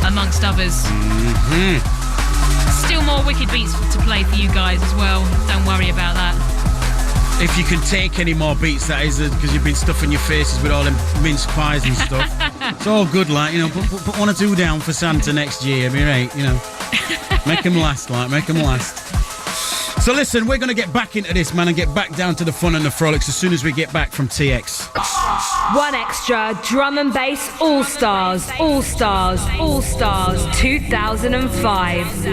E: amongst others. Still more wicked beats to play for you guys as well. Don't worry about that.
J: If you can take any more beats, that is, because you've been stuffing your faces with all them mince pies and stuff. It's all good, like, put one or two down for Santa next year, be right, Make them last, make them last. So listen, we're going to get back into this, man, and get back down to the fun and the frolics as soon as we get back from TX.
A: One Extra Drum and Bass All Stars 2005.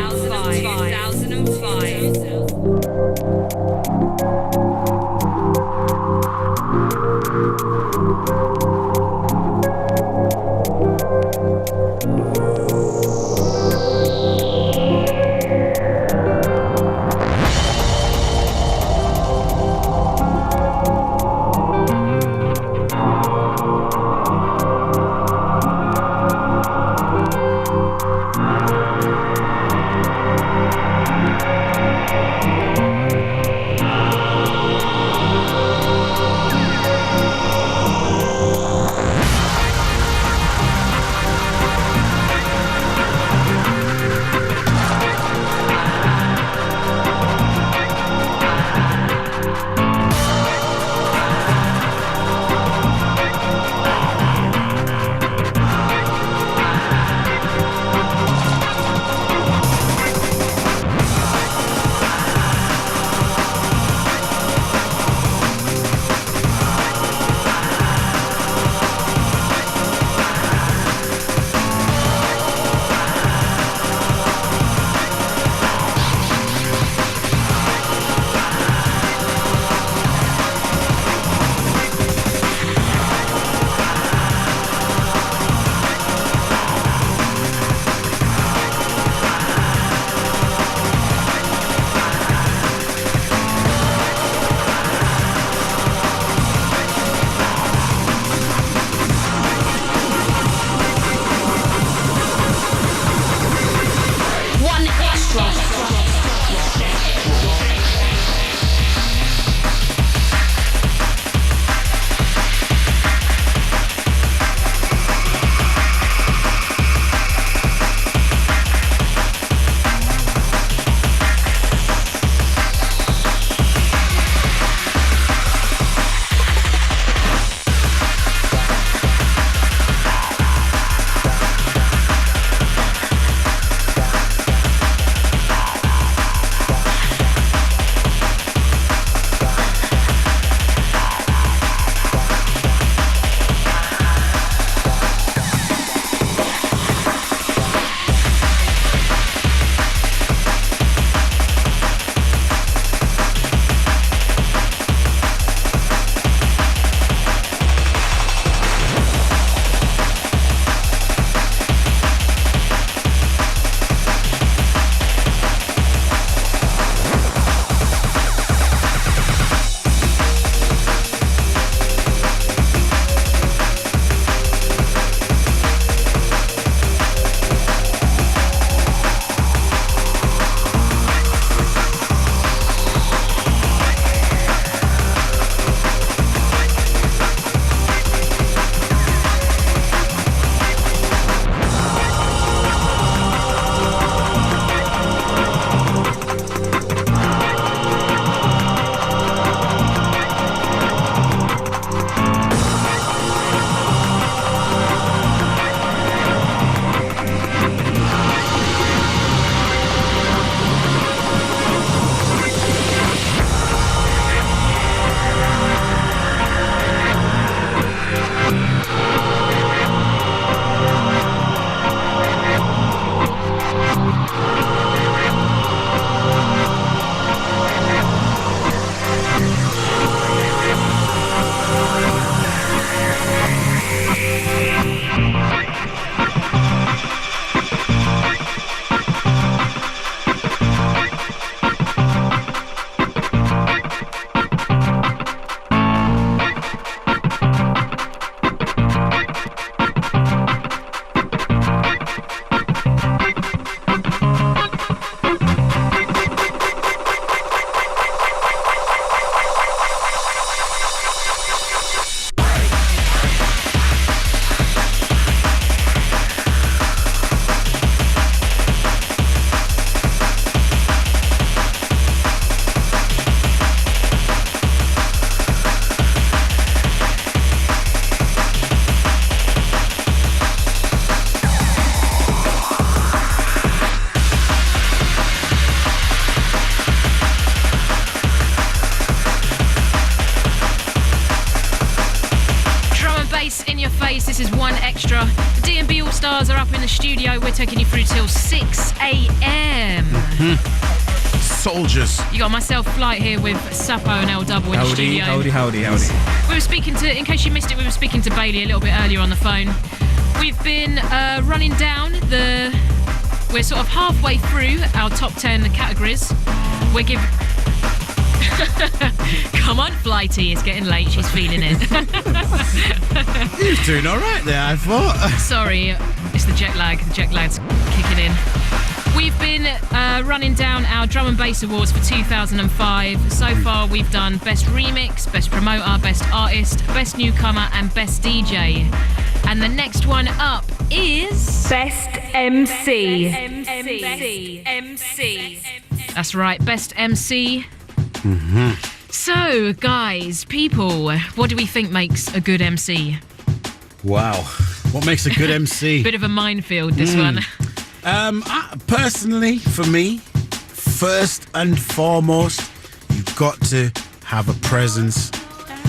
E: Bass. This is One Extra. The D&B All Stars are up in the studio. We're taking you through till 6 a.m.
J: Soldiers.
E: You got myself, Flight, here with Sappo and L Double in the studio.
D: Howdy.
E: We were speaking to, in case you missed it, we were speaking to Bailey a little bit earlier on the phone. We've been running down we're sort of halfway through our top 10 categories. We're giving... Come on, Flighty, it's getting late, she's feeling it.
J: You're doing all right there, I thought.
E: Sorry, it's the jet lag. The jet lag's kicking in. We've been running down our Drum and Bass Awards for 2005. So far, we've done Best Remix, Best Promoter, Best Artist, Best Newcomer, and Best DJ. And the next one up is...
A: Best MC.
E: That's right, Best MC.
J: Mm-hmm.
E: So, guys, people, what do we think makes a good MC?
J: Wow. What makes a good MC?
E: Bit of a minefield, this one.
J: Personally, for me, first and foremost, you've got to have a presence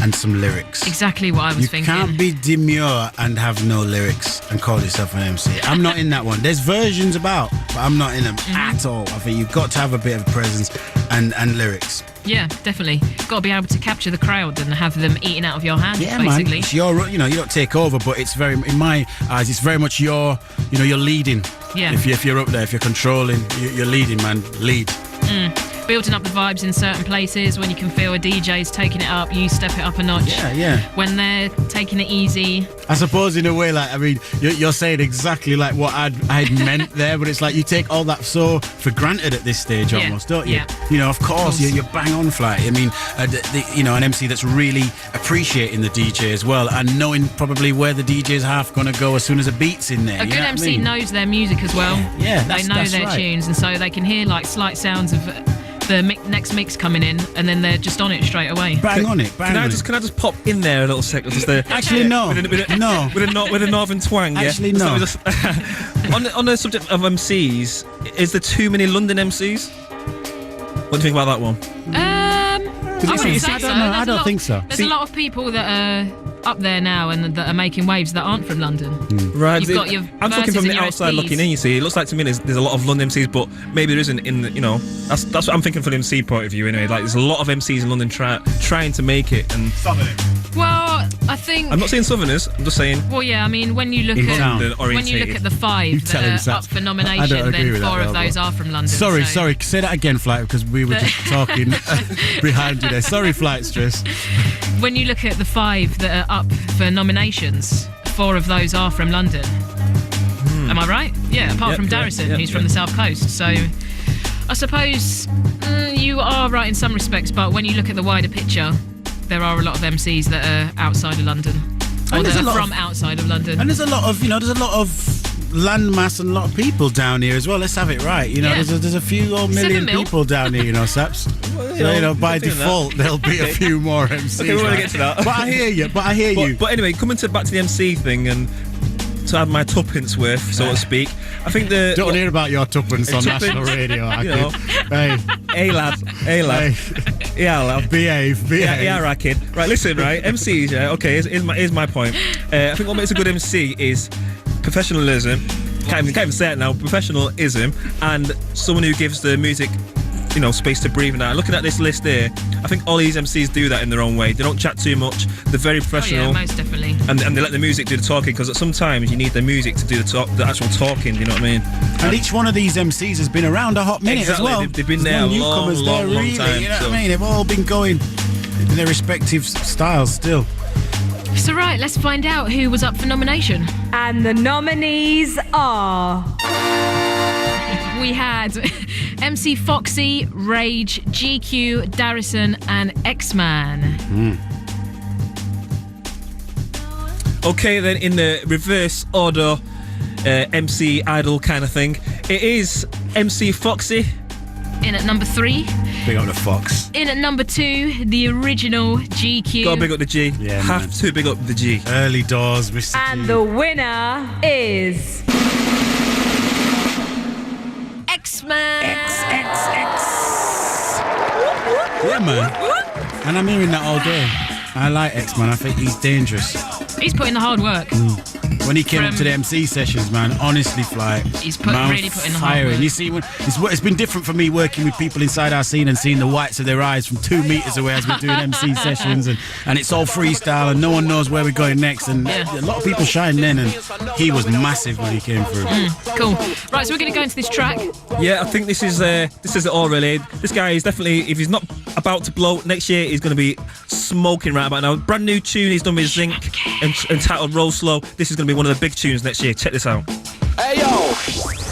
J: and some lyrics.
E: Exactly what I was thinking.
J: You can't be demure and have no lyrics and call yourself an MC. I'm not in that one. There's versions about, but I'm not in them at all. I think you've got to have a bit of presence and lyrics.
E: Yeah, definitely. Got to be able to capture the crowd and have them eating out of your hand, basically.
J: Man. It's your, you don't take over, but it's very, in my eyes, it's very much your, you're leading.
E: Yeah.
J: If you're up there, if you're controlling, you're leading, man. Lead.
E: Building up the vibes in certain places. When you can feel a DJ's taking it up, you step it up a notch.
J: Yeah.
E: When they're taking it easy.
J: I suppose in a way, like, I mean, you're saying exactly like what I'd meant there, but it's like you take all that so for granted at this stage almost, don't you?
E: Yeah.
J: Of course, you're bang on, Flight. I mean, an MC that's really appreciating the DJ as well and knowing probably where the DJ's half going to go as soon as a beat's in there.
E: A good MC knows their music as well.
J: Yeah,
E: they know their tunes, and so they can hear like slight sounds of the next mix coming in, and then they're just on it straight away.
J: Bang on it.
D: Can I just pop in there a little second?
J: Actually, no.
D: With a northern twang.
J: Actually,
D: yeah?
J: no.
D: On the subject of MCs, is there too many London MCs? What do you think about that one?
J: I don't think so.
E: There's a lot of people that are up there now and that are making waves that aren't from London.
D: Right.
E: You've got your
D: I'm talking from the
E: your
D: outside
E: SPs.
D: looking in, you see. It looks like to me there's a lot of London MCs, but maybe there isn't in the, that's what I'm thinking from the MC point of view anyway. Like, there's a lot of MCs in London trying to make it. And
E: Well, I think...
D: I'm not saying Southerners, I'm just saying...
E: Well, yeah, I mean, when you look at the 5 that are up for nomination, then 4 of those are from London.
J: Sorry, say that again, Flight, because we were just talking behind you there. Sorry, Flight Stress.
E: When you look at the 5 that are up for nominations, 4 of those are from London. Am I right? Yeah, apart from Darrison, who's from the South Coast. So I suppose you are right in some respects, but when you look at the wider picture, there are a lot of MCs that are outside of London. Or that are from outside of London.
J: And there's a lot of landmass and a lot of people down here as well. Let's have it right. There's a few million people down here, Saps. So, by default, there'll be a few more MCs.
D: Okay, we're going to get to that.
J: But I hear you.
D: But anyway, coming back to the MC thing and to have my tuppence worth, so to speak, I think
J: Don't hear about your tuppence on national radio.
D: Hey lad. Yeah, lad.
J: Behave.
D: Yeah, right, kid. Right, listen, right. MCs, yeah. Okay, here's my point. I think what makes a good MC is professionalism. Can't even say it now. Professionalism and someone who gives the music, space to breathe. Now, looking at this list here, I think all these MCs do that in their own way. They don't chat too much. They're very professional.
E: Oh, yeah, most definitely.
D: And they let the music do the talking, because sometimes you need the music to do the actual talking. You know what I mean?
J: And each one of these MCs has been around a hot minute as well.
D: They've been there a long time.
J: You know what I mean? They've all been going in their respective styles still.
E: So right, let's find out who was up for nomination.
A: And the nominees are...
E: We had MC Foxy, Rage, GQ, Darrison, and X-Man.
D: Okay, then in the reverse order, MC Idol kind of thing, it is MC Foxy.
E: In at number 3.
J: Big up the Fox.
E: In at number 2, the original GQ.
D: Gotta big up the G.
J: Yeah,
D: Have to big up the G.
J: Early doors, Mr.
A: And the winner is...
E: X-Man.
J: Yeah, man. And I'm hearing that all day. I like X-Man. I think he's dangerous.
E: He's put in the hard work.
J: When he came up to the MC sessions, man, honestly, Flight,
E: he's
J: really
E: put in the hard work.
J: You see, it's been different for me working with people inside our scene and seeing the whites of their eyes from 2 meters away as we're doing MC sessions, and it's all freestyle and no one knows where we're going next. And a lot of people shine then, and he was massive when he came through.
E: Cool. Right, so we're going to go into this track.
D: Yeah, I think this is it all really. This guy is definitely, if he's not about to blow next year, he's going to be smoking right about now. Brand new tune he's done with Zinc entitled Roll Slow. This is going to be one of the big tunes next year. Check this out.
H: Hey yo,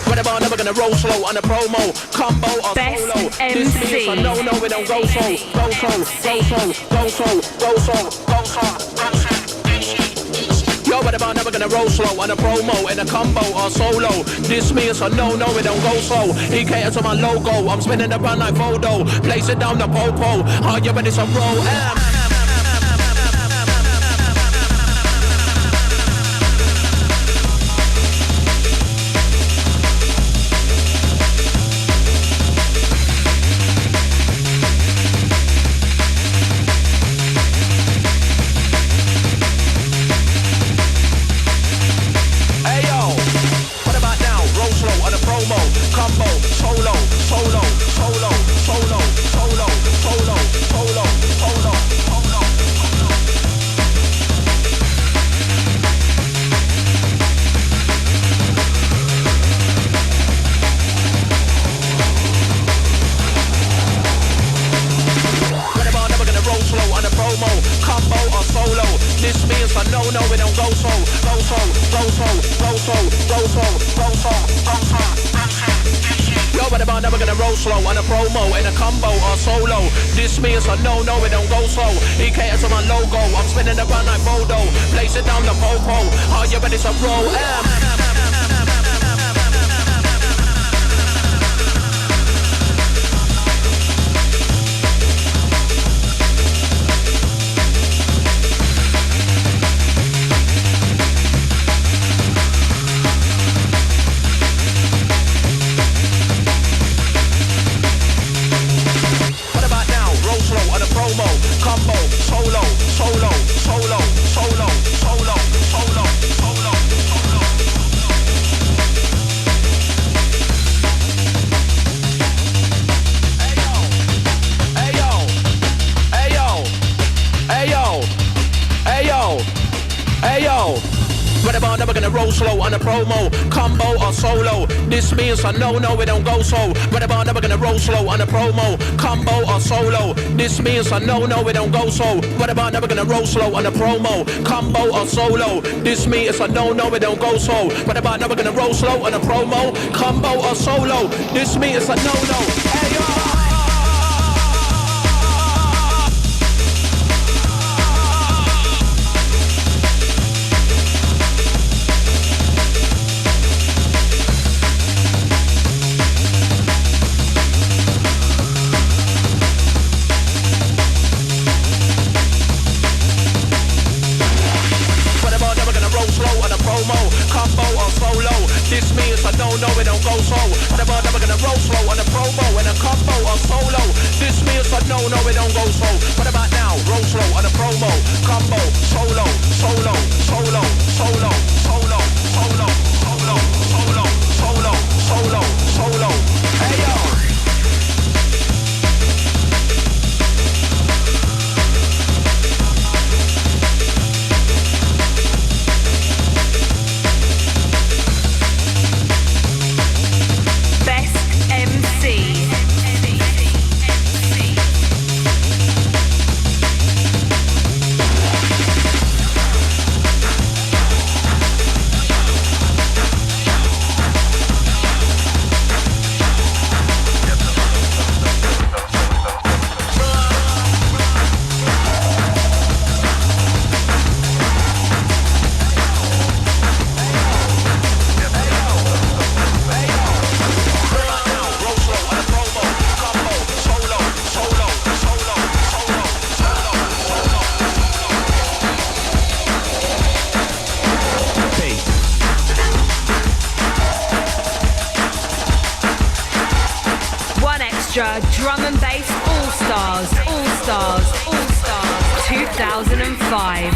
H: what about never gonna roll slow on a promo, combo or
A: Best
H: solo?
A: MC.
H: This means a no, we don't go so, go so, go so, go so, go so, go so. Yo, what about never gonna roll slow on a promo in a combo or solo? This means a no, we don't go so. He cater to my logo. I'm spinning the run like Voodoo. Place it down the popo. Are you ready to roll? Slow on a promo in a combo or solo. This means a no, we don't go so. He cater to my logo. I'm spinning around like Voodoo. Place it down the popo. Are you ready to roll? Slow on a promo, combo or solo. This means a no, we don't go so. What about never gonna roll slow on a promo, combo or solo? This means a no, we don't go so. What about never gonna roll slow on a promo, combo or solo? This means a no, we don't go so. What about never gonna roll slow on a promo, combo or solo? This means a no. Hey yo. This means I don't know, it don't go so. What about never gonna roll slow on a promo and a combo or solo? This means I don't know, it don't go so. What about now? Roll slow on a promo, combo, solo, solo, solo, solo, solo, solo, solo, solo, solo, solo, solo. Hey yo.
A: Drum and Bass All Stars 2005.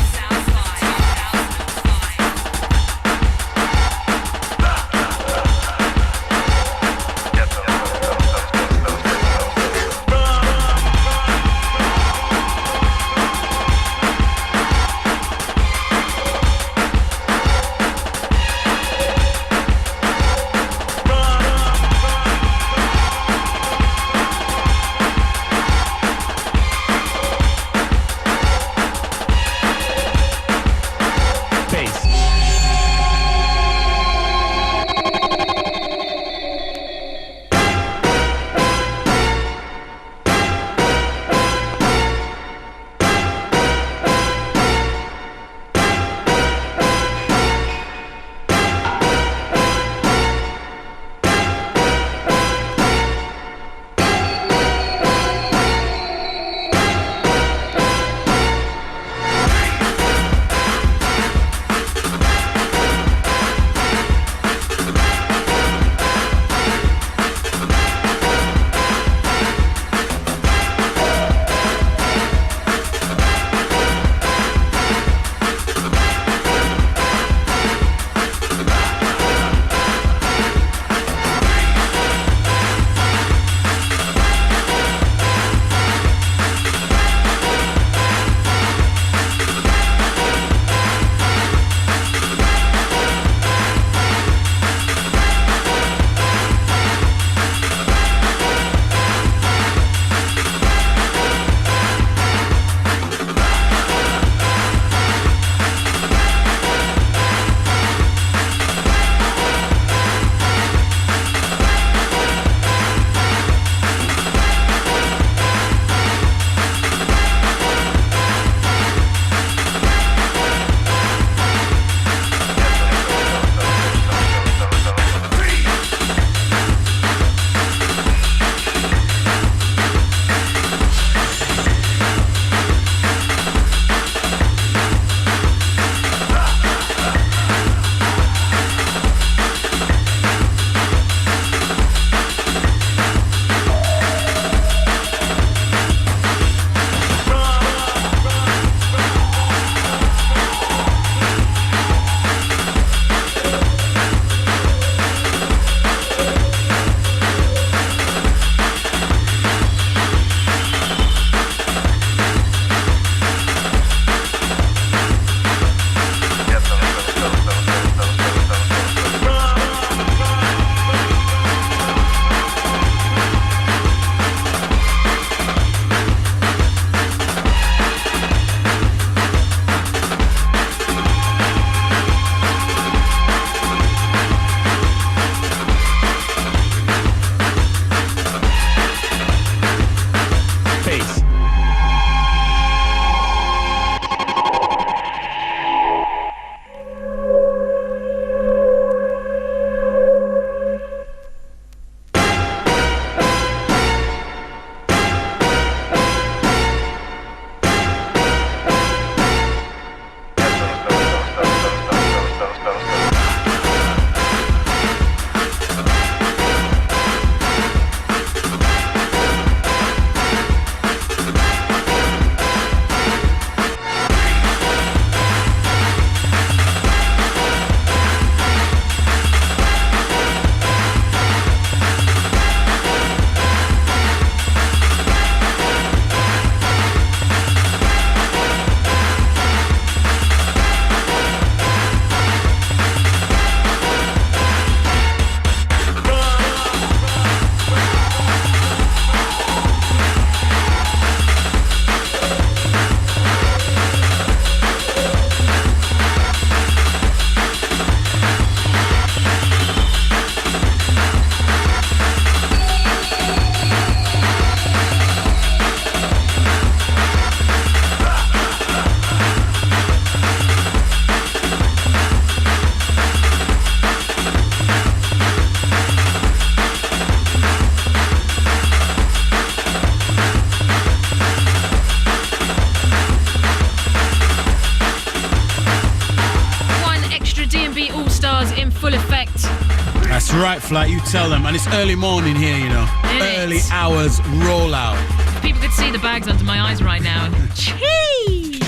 J: right, Flight. You tell them. And it's early morning here, you know. Early hours rollout.
E: People could see the bags under my eyes right now. Chee!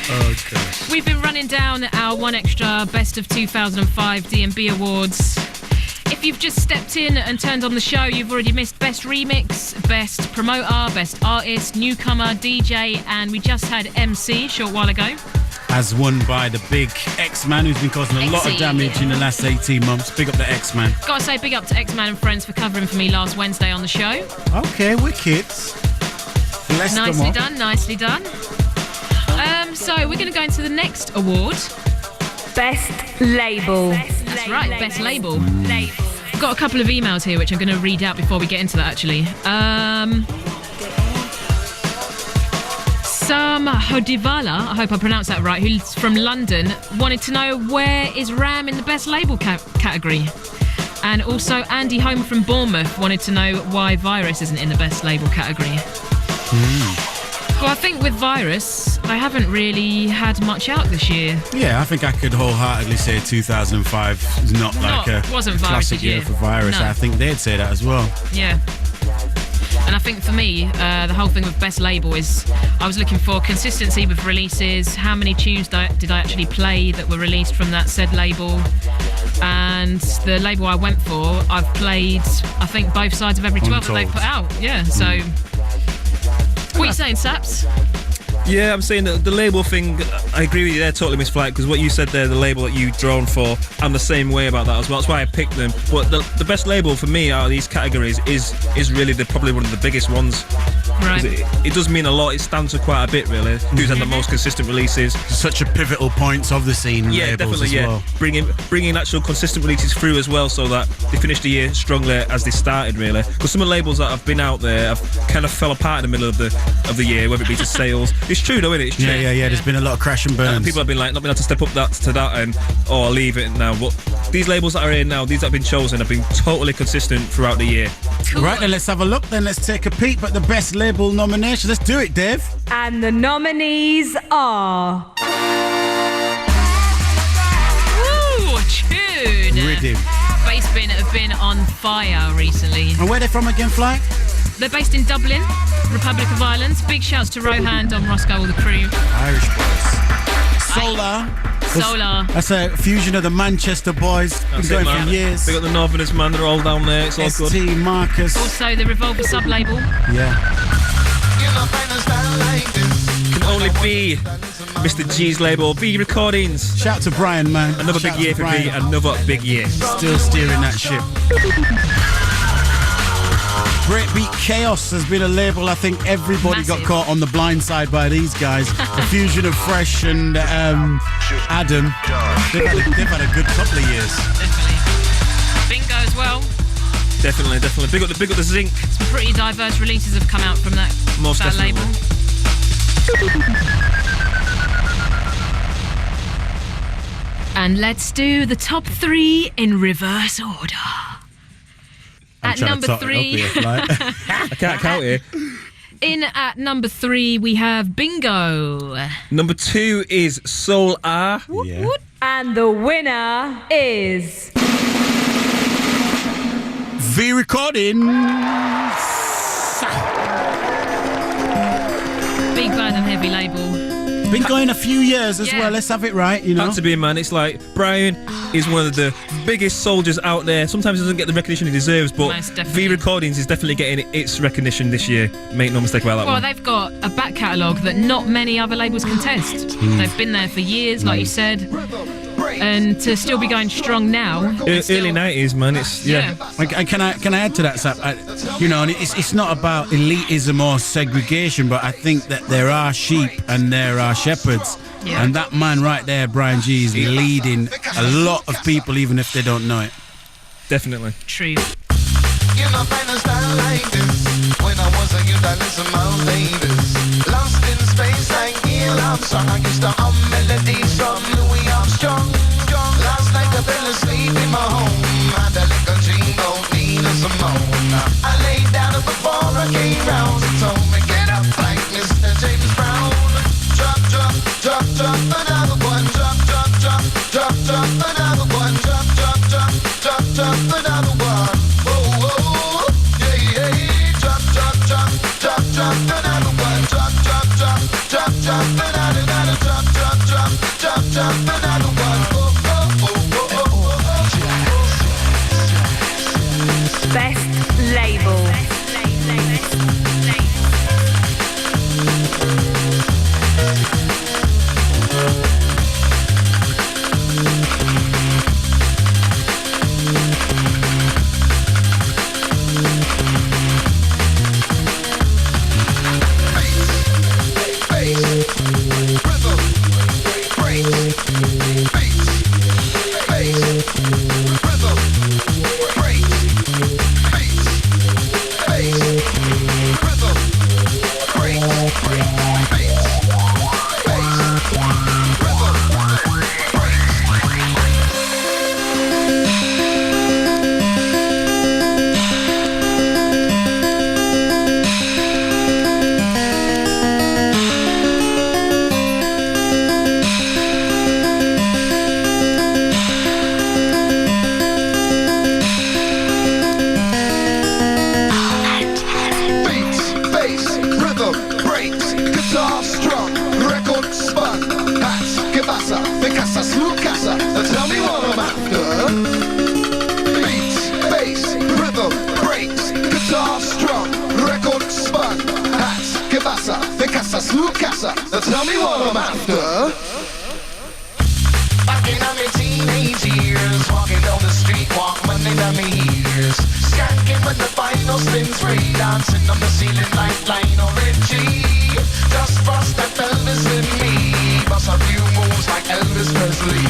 J: Okay.
E: We've been running down our One Extra Best of 2005 D&B Awards. If you've just stepped in and turned on the show, you've already missed Best Remix, Best Promoter, Best Artist, Newcomer, DJ, and we just had MC a short while ago.
J: As won by the big X-Man, who's been causing a lot of damage in the last 18 months. Big up the X-Man.
E: Gotta say big up to X-Man and friends for covering for me last Wednesday on the show.
J: Okay, wicked.
E: Nicely done, nicely done. So we're going to go into the next award.
A: Best Label.
E: That's right, Best Label. I've got a couple of emails here which I'm going to read out before we get into that, actually. Sam Hodivala, I hope I pronounced that right, who's from London, wanted to know where is Ram in the Best Label category. And also Andy Home from Bournemouth wanted to know why Virus isn't in the Best Label category. Well, I think with Virus, they haven't really had much out this year.
J: Yeah, I think I could wholeheartedly say 2005 is not like a
E: wasn't
J: classic year for Virus. No. I think they'd say that as well.
E: Yeah. And I think for me, the whole thing with Best Label is I was looking for consistency with releases, how many tunes did I actually play that were released from that said label. And the label I went for, I've played, I think, both sides of every 12 that they've put out. Yeah, so... What are you saying, Saps?
D: Yeah, I'm saying that the label thing, I agree with you there totally, Miss Flight, because what you said there, the label that you've drawn for, I'm the same way about that as well. That's why I picked them. But the best label for me out of these categories is really probably one of the biggest ones.
E: Right.
D: It does mean a lot. It stands for quite a bit, really. Who's had the most consistent releases?
J: Such a pivotal point of the scene.
D: Yeah,
J: labels
D: definitely.
J: As well.
D: Bringing actual consistent releases through as well, so that they finish the year strongly as they started, really. Because some of the labels that have been out there have kind of fell apart in the middle of the year, whether it be to sales. It's true, though, isn't it? It's true.
J: Yeah. There's been a lot of crash and burns.
D: People have been like, not been able to step up to that, and I'll leave it now. But these labels that are here now, these that have been chosen, have been totally consistent throughout the year.
E: Cool.
J: Right, then let's have a look. Then let's take a peep at the best label nomination. Let's do it, Dave.
A: And the nominees are...
E: Ooh, tune.
J: Rhythm.
E: Bassbin have been on fire recently.
J: And where are they from again, Fly?
E: They're based in Dublin, Republic of Ireland. Big shouts to Rohan, Dom Roscoe, all the crew.
J: Irish boys. Solar. That's a fusion of the Manchester boys. Been going for years.
D: They got the Northerners, man. They're all down there. It's all good.
J: ST, Marcus.
E: Also the Revolver sub-label.
J: Yeah.
D: Can only be Mr. G's label, B Recordings.
J: Shout to Brian, man.
D: Another big year for B. Another big year.
J: Still steering that ship. Breakbeat Kaos has been a label I think everybody got caught on the blind side by these guys. A fusion of Fresh and Adam. They've had a good couple of years.
E: Definitely. Bingo as well.
D: Definitely. Big up the Zinc.
E: Some pretty diverse releases have come out from that label. And let's do the top 3 in reverse order. At number 3,
D: I can't count here.
E: In at number 3, we have Bingo.
D: Number 2 is Soul R.
J: Yeah.
A: And the winner is...
J: V Recordings.
E: Big bad and heavy label.
J: Been going a few years as well. Let's have it right, you know.
D: Had to be, man. It's like Brian is one of the biggest soldiers out there. Sometimes he doesn't get the recognition he deserves, but V Recordings is definitely getting its recognition this year. Make no mistake about that one.
E: Well, they've got a back catalogue that not many other labels can test. They've been there for years, like you said. And to still be going strong now.
D: Early 90s, man. It's
J: Can I add to that, Sap? It's not about elitism or segregation, but I think that there are sheep and there are shepherds.
E: Yeah.
J: And that man right there, Brian G, is leading a lot of people, even if they don't know it.
D: Definitely.
E: True.
O: You know, find a style like this. When I was a youth, I listened to my ladies. Lost in space like Neil Armstrong. I used to hum melodies from Louis Armstrong. Last night I fell asleep in my home. Had a little dream about Nina Simone. I laid down before I came round and told me, get up like Mr. James Brown. Drop, another one. Drop, another one. Drop, drop, another one. Drop, drop, drop, drop, drop, another, drop, drop, drop, drop, drop, another one. Oh, oh, oh, oh, oh.
A: Best label.
O: Tell me what I'm after. Back in my teenage years, walking down the street, walk money down my ears. Skanking when the final spins free, dancing on the ceiling like Lionel Richie. Just frost that Elvis with me, bust a few moves like Elvis Presley.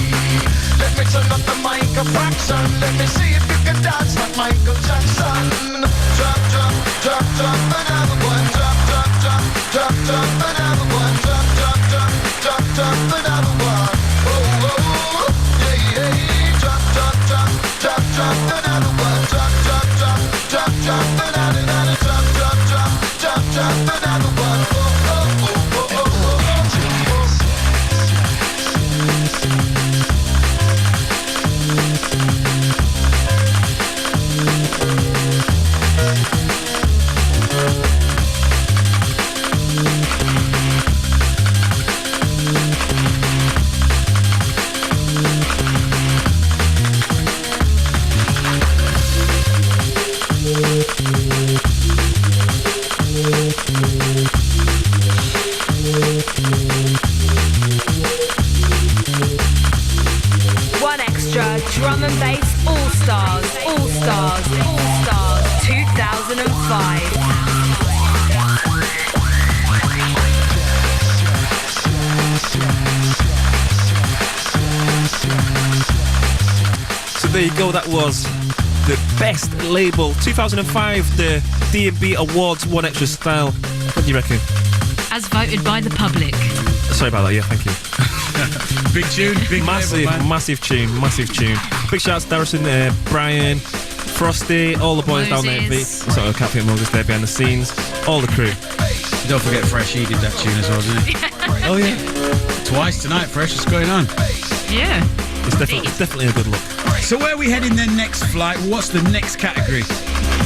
O: Let me turn up the mic a fraction, let me see if you can dance like Michael Jackson. Drop, drop, drop, drop, another one. Drop, drop, drop, drop, drop, another one. Drop, drop, drop, drop, drop, another one. Oh, oh, yeah, yeah. Drop, drop, drop, drop, drop, another one. Drop, drop, drop, drop, drop, another, drop, drop, drop, drop, drop, another one. Oh, oh, oh, oh, oh, oh.
A: One Extra Drum and Bass All Stars 2005.
D: So there you go, that was the best label 2005, the D&B Awards One Extra style. What do you reckon?
E: As voted by the public.
D: Sorry about that, yeah, thank you.
J: Big tune, big
D: massive,
J: label, man.
D: massive tune. Big shouts to Darrison, Brian, Frosty, all the boys down there. Sorry, I can't forget Moses there behind the scenes, all the crew.
J: Don't forget Fresh, he did that tune as well, didn't he?
D: Oh yeah.
J: Twice tonight, Fresh, what's going on?
E: Yeah.
D: It's definitely a good look.
J: So where are we heading then next, Flight? What's the next category?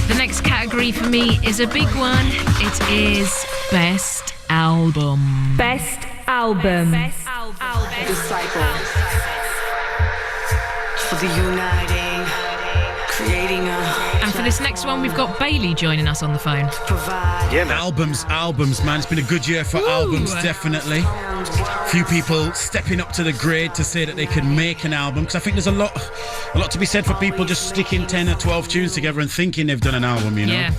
E: The next category for me is a big one. It is Best Album.
A: Best Album.
P: Disciple. For the uniting, creating a...
E: And for this next one, we've got Bailey joining us on the phone.
J: Yeah, man. Albums, man. It's been a good year for albums, definitely. Few people stepping up to the grade to say that they can make an album, because I think there's a lot to be said for people just sticking 10 or 12 tunes together and thinking they've done an album, you know?
E: Yeah.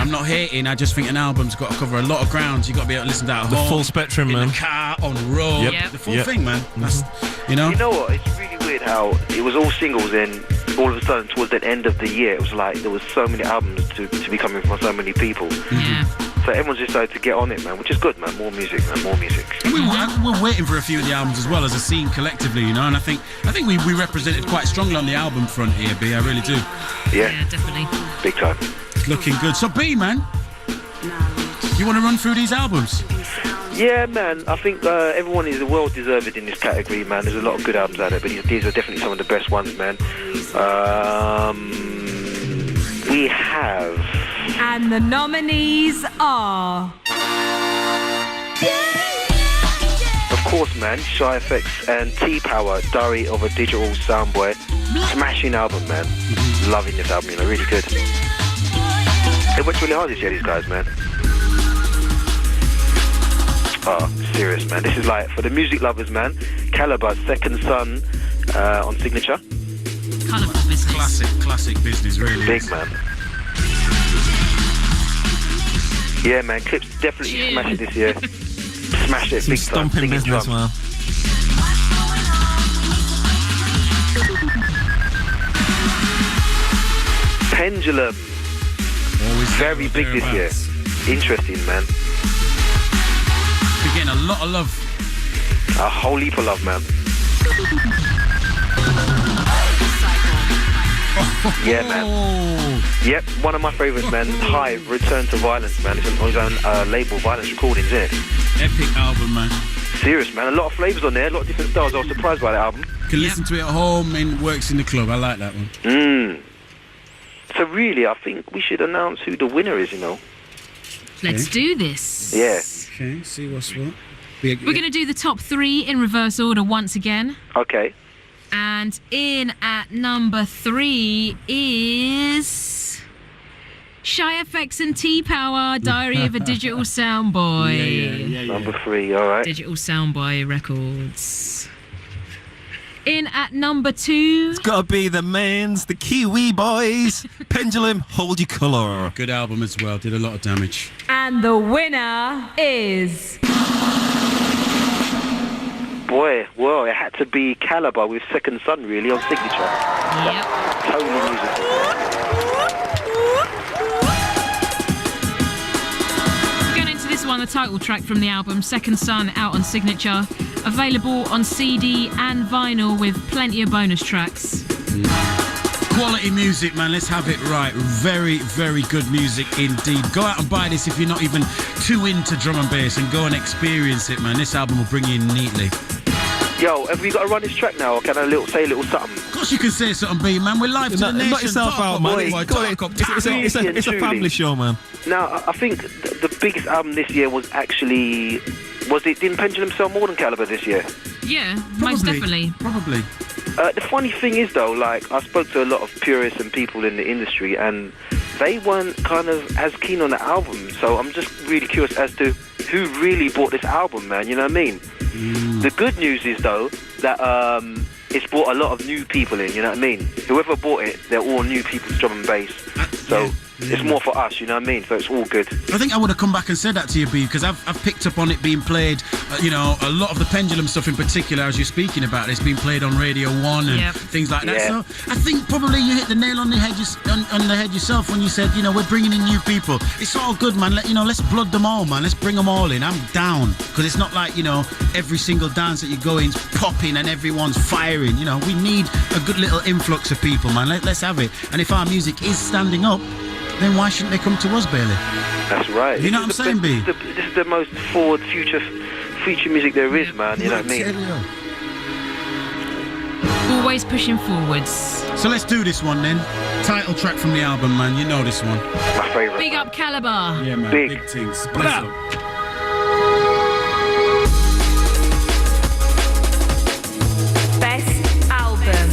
J: I'm not hating, I just think an album's got to cover a lot of grounds. You've got to be able to listen to that at
D: The
J: home,
D: full spectrum, man.
J: in the car, on the road, the full thing, man. That's,
K: You know what? It's really weird how it was all singles, and all of a sudden, towards the end of the year, it was like there was so many albums to be coming from so many people.
E: Yeah.
K: So everyone's decided to get on it, man, which is good, man. More music, man. More music.
J: We're waiting for a few of the albums as well as a scene collectively, you know. And I think we represented quite strongly on the album front here, B. I really do.
K: Yeah,
E: definitely.
K: Big time.
J: It's looking good. So B, man, you want to run through these albums?
K: Yeah, man. I think everyone is well deserved in this category, man. There's a lot of good albums out there, but these are definitely some of the best ones, man. We have...
A: And the nominees are...
K: course, man, Shy FX and T-Power, Diary of a Digital Soundboy. Smashing album, man. Loving this album, you know, really good. They worked really hard this year, these guys, man. Oh, serious, man. This is like, for the music lovers, man, Caliber's Second Son on Signature.
E: Colourful business.
J: Classic business, really.
K: Big, man. Yeah, man, Clips definitely smashed it this year. Smashed it big time.
D: Stomping business, man.
K: Pendulum.
J: Always
K: very big this year. Interesting, man.
J: We're getting a lot of love.
K: A whole heap of love, man. Yeah, man. Yep, one of my favourites, man. Hive, Return to Violence, man. It's on his own label, Violence Recordings, isn't it?
J: Epic album, man.
K: Serious, man. A lot of flavours on there, a lot of different styles. I was surprised by that album.
J: You can listen to it at home and works in the club. I like that one.
K: So really, I think we should announce who the winner is, you know.
E: Let's do this.
K: Yeah.
J: Okay, see what's what.
E: We're going to do the top 3 in reverse order once again.
K: Okay.
E: And in at number 3 is Shy FX and T-Power, Diary of a Digital Soundboy.
K: Yeah. Number 3, all right.
E: Digital Soundboy Records. In at number 2.
D: It's got to be the Mains, the Kiwi Boys. Pendulum, Hold Your Colour.
J: Good album as well, did a lot of damage.
A: And the winner is...
K: Boy, well, it had to be Caliber with Second Son, really, on Signature.
E: Yep.
K: Totally musical.
E: Going into this one, the title track from the album, Second Son, out on Signature. Available on CD and vinyl with plenty of bonus tracks.
J: Quality music, man. Let's have it right. Very, very good music indeed. Go out and buy this if you're not even too into drum and bass, and go and experience it, man. This album will bring you in neatly.
K: Yo, have we got to run this track now, or can I say a little something?
J: Of course you can say something, B, man. We're live to the nation.
D: Knock yourself out, man. It's a family show, man.
K: Now, I think the biggest album this year was actually... Didn't Pendulum sell more than Caliber this year?
E: Yeah, most definitely.
J: Probably.
K: The funny thing is, though, like, I spoke to a lot of purists and people in the industry, and they weren't kind of as keen on the album. So I'm just really curious as to who really bought this album, man. You know what I mean? The good news is, though, that it's brought a lot of new people in. You know what I mean? Whoever bought it, they're all new people to drum and bass. So it's more for us. You know what I mean? So it's all good.
J: I think I would have come back and said that to you, B, because I've picked up on it being played. You know, a lot of the Pendulum stuff in particular, as you're speaking about, it's been played on Radio 1 and things like that. So I think probably you hit the nail on the head on the head yourself when you said, you know, we're bringing in new people. It's all good, man. Let's blood them all, man. Let's bring them all in. I'm down, because it's not like, you know, every single dance that you go in's popping and everyone's firing. You know, we need a good little influx of people, man. Let's have it. And if our music is standing up, then why shouldn't they come to us, Bailey?
K: That's right.
J: You know what I'm saying, B?
K: This is the most forward future music there is, man. You know what I mean?
E: Always pushing forwards.
J: So let's do this one then. Title track from the album, man. You know this one.
K: My favourite.
E: Big up Caliber.
J: Yeah, man.
K: Big
J: things. Bless up.
A: Best album.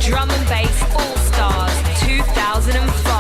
A: Drum and Bass All Stars 2005.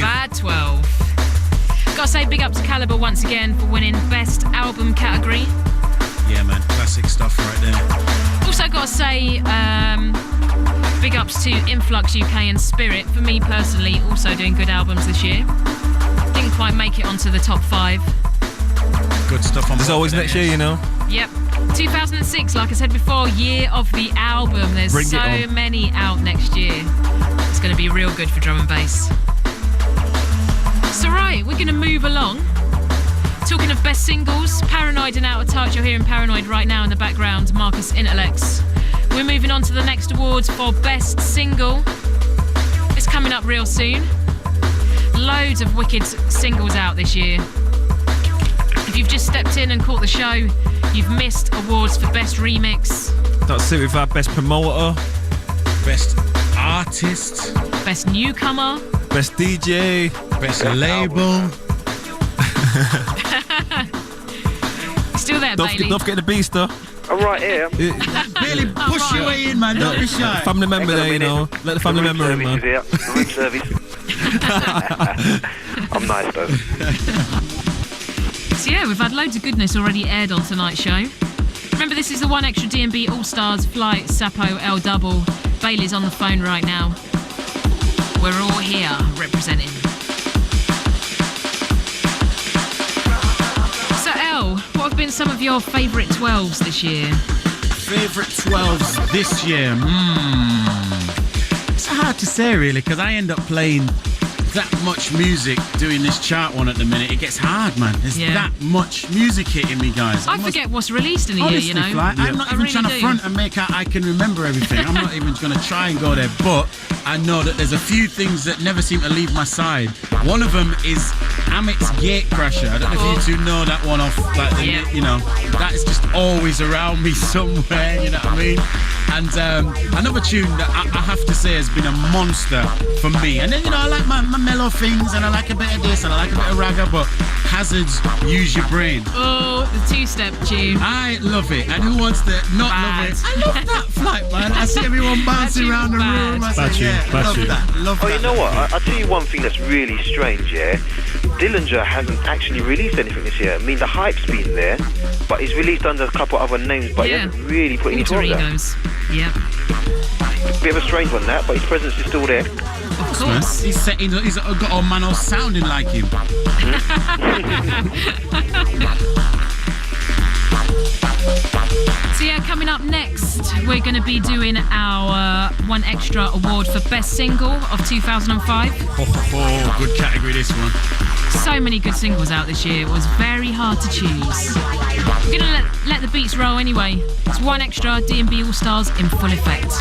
E: Bad 12. Gotta say big up to Calibre once again for winning Best Album category.
J: Yeah, man, classic stuff right there.
E: Also gotta say big ups to Influx UK and Spirit, for me personally, also doing good albums this year. Didn't quite make it onto the top 5.
J: Good stuff on.
D: There's always next year, you know.
E: Yep. 2006, like I said before, year of the album. There's so many out next year. It's going to be real good for drum and bass. So right, we're going to move along. Talking of best singles, Paranoid and Out of Touch. You're hearing Paranoid right now in the background, Marcus Intellects. We're moving on to the next awards for best single. It's coming up real soon. Loads of wicked singles out this year. If you've just stepped in and caught the show, you've missed awards for best remix.
D: That's it, we've had best promoter,
J: best artist,
E: best newcomer,
D: best DJ,
J: best label.
E: Still there, Bailey?
D: Don't forget the beast, though.
K: I'm right here.
J: Bailey, push your way in, man. Don't be shy.
D: Family member there, you know. Let the family member in, man.
K: Here. Room service. I'm nice, though.
E: So yeah, we've had loads of goodness already aired on tonight's show. Remember, this is the One Extra D&B All Stars Flight Sappo L Double. Bailey's on the phone right now. We're all here representing. So L, what have been some of your favourite 12s this year?
J: Favourite 12s this year? It's hard to say really, because I end up playing that much music doing this chart one at the minute. It gets hard, man. There's that much music hitting me, guys.
E: I forget what's released in a year, you know.
J: I'm not even trying to front and make out I can remember everything. I'm not even going to try and go there, but I know that there's a few things that never seem to leave my side. One of them is Amit's Gatecrasher. I don't know if you two know that one off, like the, you know, that is just always around me somewhere, you know what I mean? And another tune that I have to say has been a monster for me. And then, I like my mellow things, and I like a bit of this, and I like a bit of ragga, but Hazard's Use Your Brain.
E: Oh, the two-step tune.
J: I love it. And who wants to not love it? I love that Flight, man. I see everyone bouncing around the room. I say, love that.
K: You know what? I'll tell you one thing that's really strange, yeah? Dillinger hasn't actually released anything this year. I mean, the hype's been there, but he's released under a couple of other names, but he hasn't really put any songs out.
E: Yeah.
K: Bit of a strange one, that, but his presence is still there.
E: Of course.
J: He's got old man sounding like him.
E: So yeah, coming up next, we're going to be doing our One Extra award for Best Single of 2005.
J: Oh, good category, this one.
E: So many good singles out this year. It was very hard to choose. We're going to let the beats roll anyway. It's One Extra, D&B All Stars in full effect.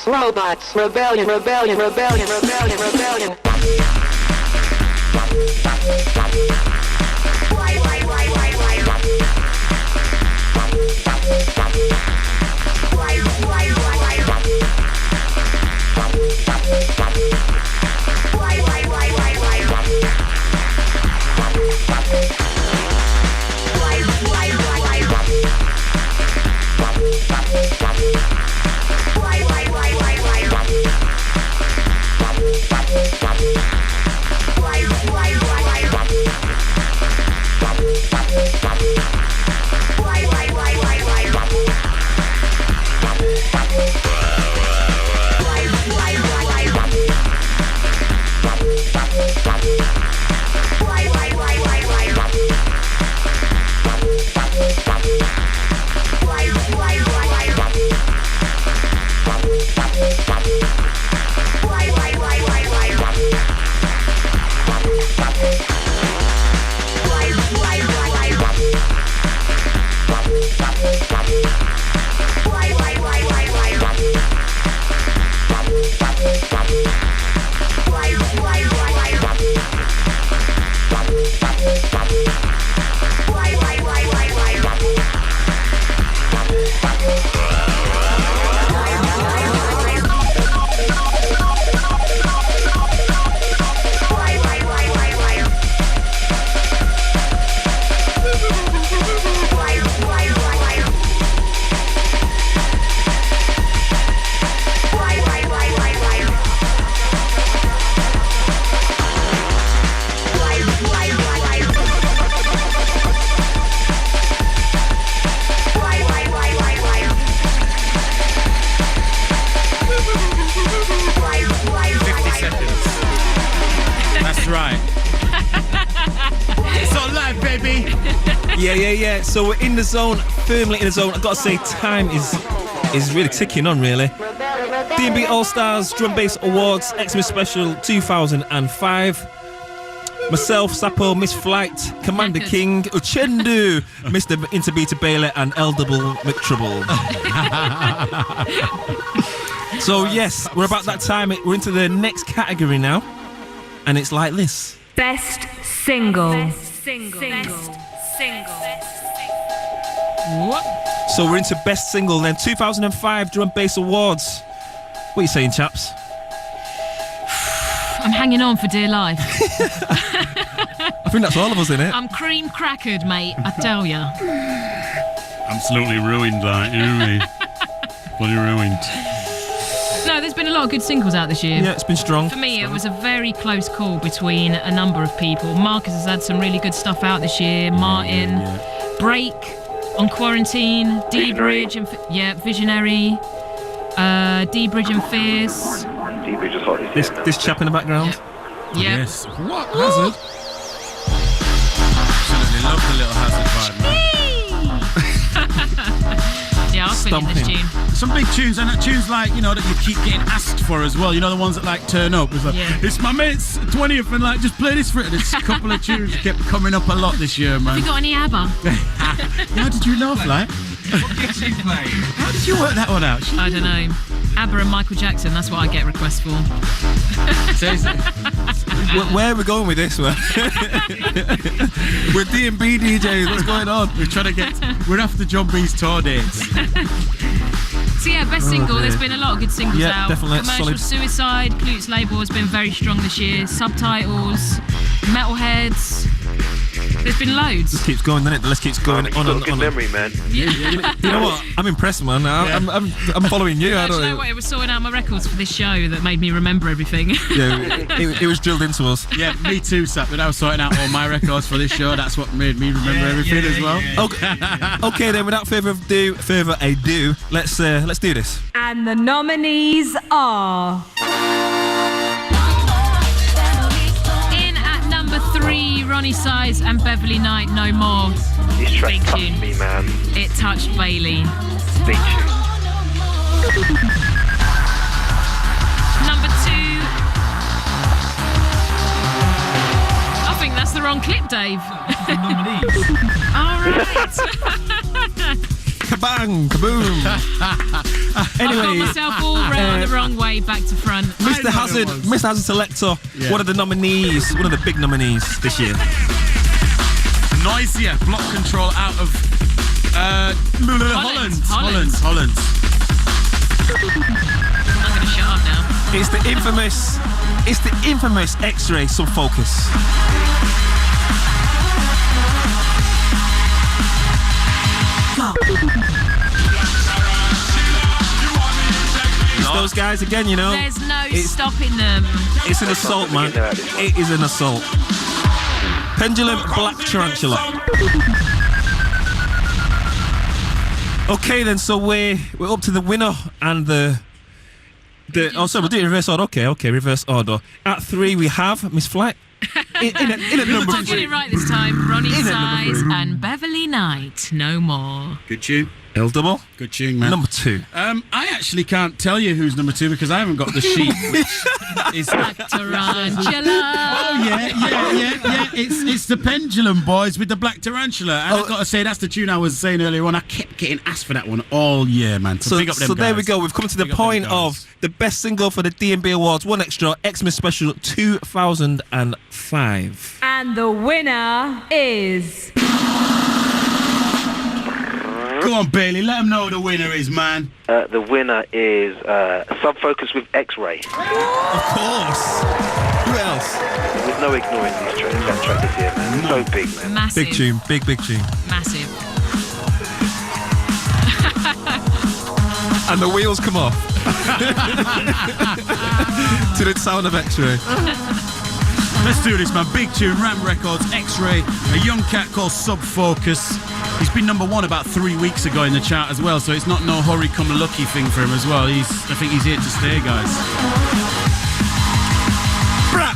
N: Robots, rebellion.
D: Yeah. So we're in the zone, firmly in the zone. I've got to say, time is really ticking on, really. D&B All Stars Drum Bass Awards Xmas Special 2005. Myself, Sappo, Miss Flight, Commander King, Uchendu, Mr. Interbeta Bailey, and L Double McTrouble. So yes, we're about that time. We're into the next category now, and it's like this:
A: Best Single.
E: What?
D: So we're into Best Single, then 2005 Drum Bass Awards. What are you saying, chaps?
E: I'm hanging on for dear life.
D: I think that's all of us, innit?
E: I'm cream crackered, mate, I tell ya.
J: Absolutely ruined, like, you know what I mean? Bloody ruined.
E: No, know, there's been a lot of good singles out this year.
D: Yeah, it's been strong.
E: For me, it was a very close call between a number of people. Marcus has had some really good stuff out this year. Martin, Break, On Quarantine, D-Bridge, and Visionary, D-Bridge and Fierce.
K: D-Bridge is hot
D: this chap in the background.
E: Yeah.
J: Yes. What? Hazard? Absolutely love the little Hazard vibe, man.
E: Yeah, I was feeling this tune.
J: Some big tunes, and tunes like, you know, that you keep getting asked for as well. You know, the ones that like turn up. It's like, it's my mate's 20th, and like, just play this for it. There's a couple of tunes that kept coming up a lot this year, man.
E: Have you got any ABBA?
J: How did you laugh, like?
M: What did she play?
J: How did you work that one out?
E: I don't know. ABBA and Michael Jackson, that's what I get requests for.
D: Where are we going with this one? We're D&B DJs, what's going on?
J: We're after John B's tour dates.
E: So yeah, best single, there's been a lot of good singles
D: Yeah,
E: out.
D: definitely,
E: Commercial
D: solid.
E: Suicide, Klute's label has been very strong this year. Subtitles, Metalheads, there's been loads.
D: Just keeps going, doesn't it? The list keeps going on and
K: Good
D: on.
K: memory, man.
E: Yeah.
D: You know what? I'm impressed, man. I'm following you. I
E: Do
D: don't
E: you know
D: know.
E: what? It was sorting out my records for this show that made me remember everything.
D: Yeah, it was drilled into us.
J: Yeah, me too, Sap. When I was sorting out all my records for this show, that's what made me remember everything as well.
D: Okay, then, without further ado, let's do this.
A: And the nominees are...
E: In at number 3, Ronnie Size and Beverly Knight, No More.
K: This track
E: Big
K: touched
E: tune.
K: me, man.
E: It touched Bailey.
K: Big tune.
E: Number 2. I think that's the wrong clip, Dave. All right.
D: Kabang, kaboom.
E: I've got
D: Anyway,
E: myself all round the wrong way, back to front.
D: Mr. Hazard Selector, one of the nominees, one of the big nominees this year.
J: Noisier, Block Control out of Holland.
E: I'm going to shut up now.
D: It's the infamous X-Ray Sub Focus. It's those guys again, you know.
E: There's no stopping them.
D: It's an assault, man. It is an assault. Pendulum, Black Tarantula. Okay then, so we're up to the winner and the oh, sorry, we'll do it in reverse order. Okay, reverse order. At 3 we have Miss Flight. In a number
E: I'm getting it right this time. Ronnie Size and Beverly Knight, No More.
J: Good tune.
D: L Double.
J: Good tune, man.
D: Number 2.
J: I actually can't tell you who's number 2 because I haven't got the sheet.
E: Tarantula.
J: Oh yeah. It's the Pendulum Boys with the Black Tarantula. And I've got to say, that's the tune I was saying earlier on. I kept getting asked for that one all year, man. So big up them guys.
D: There we go. We've come to the point of the best single for the D&B Awards, One Extra Xmas Special 2005.
A: And the winner is...
J: Go on, Bailey, let them know who the winner is, man.
K: The winner is Sub Focus with X-Ray.
D: Of course. Who else?
K: There's no ignoring these tracks. That track is here, man. So big, man.
E: Massive.
D: Big tune. Big tune.
E: Massive.
D: And the wheels come off. To the sound of X-Ray.
J: Let's do this, man. Big tune, Ram Records, X-Ray, a young cat called Sub Focus. He's been number 1 about 3 weeks ago in the chart as well, so it's not no hurry come lucky thing for him as well. I think he's here to stay, guys.
D: Brah!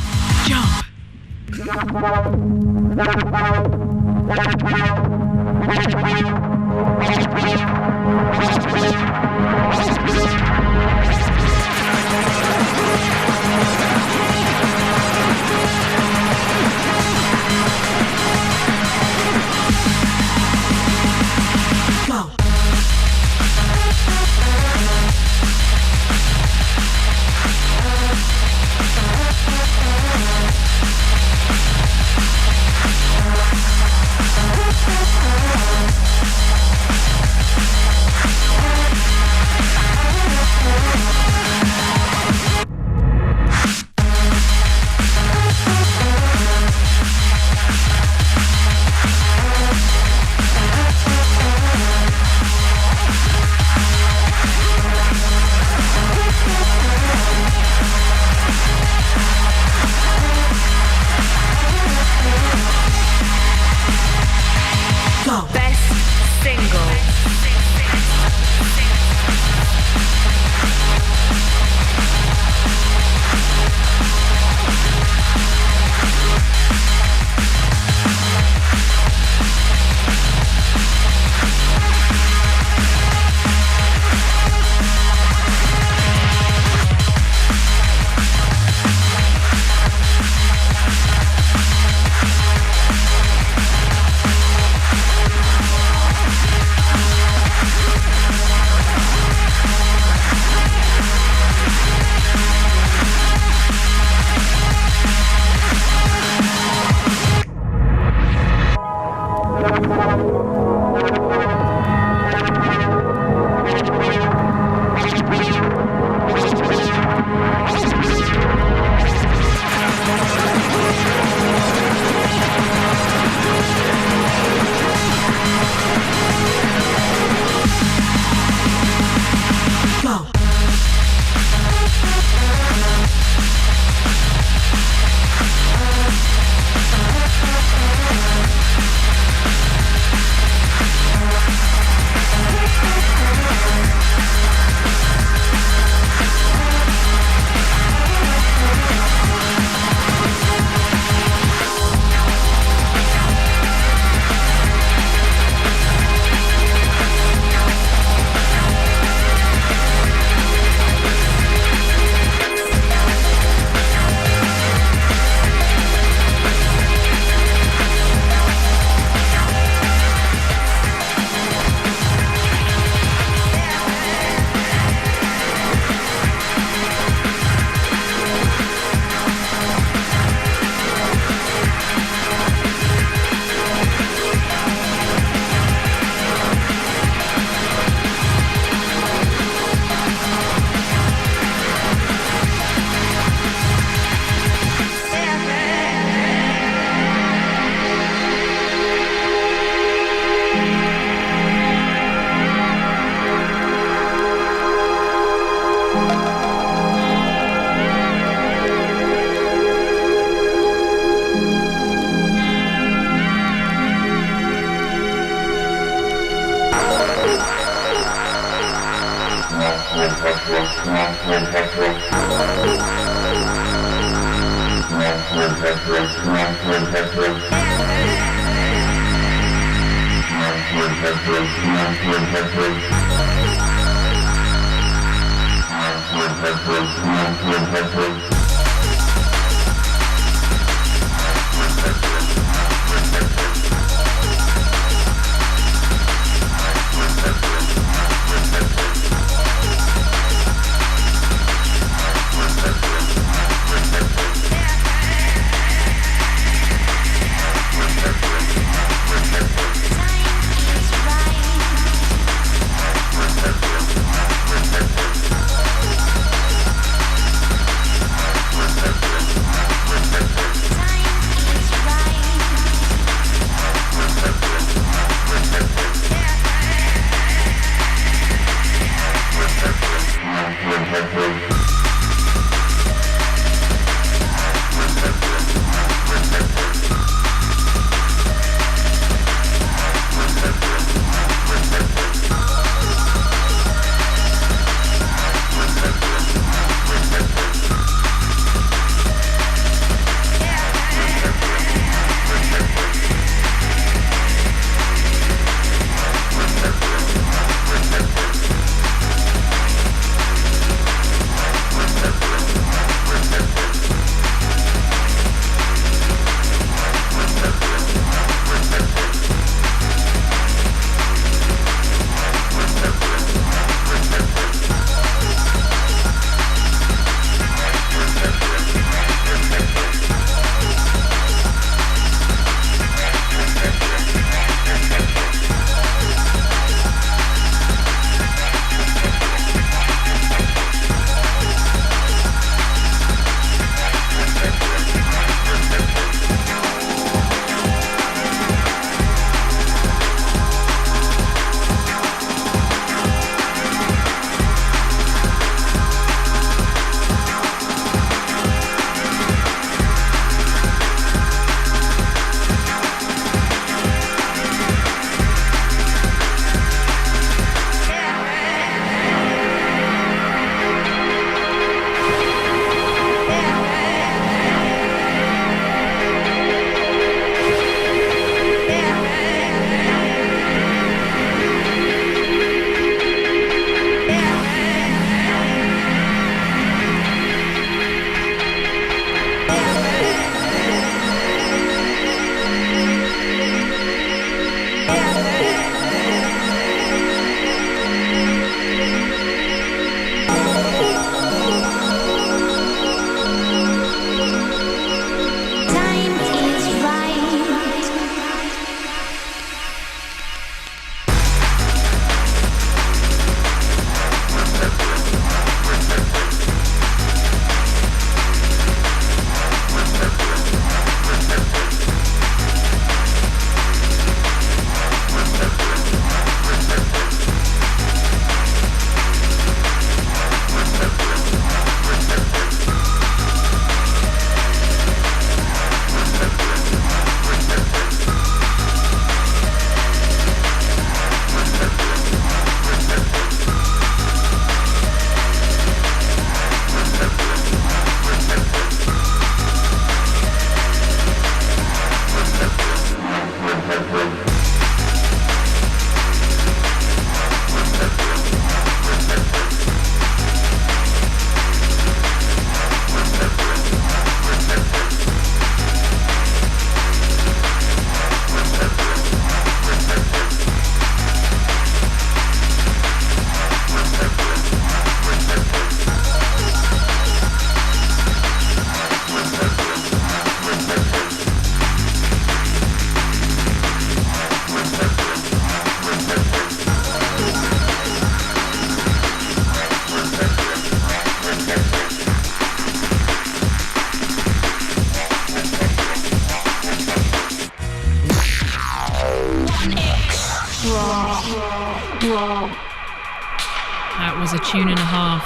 E: That was a tune and a half.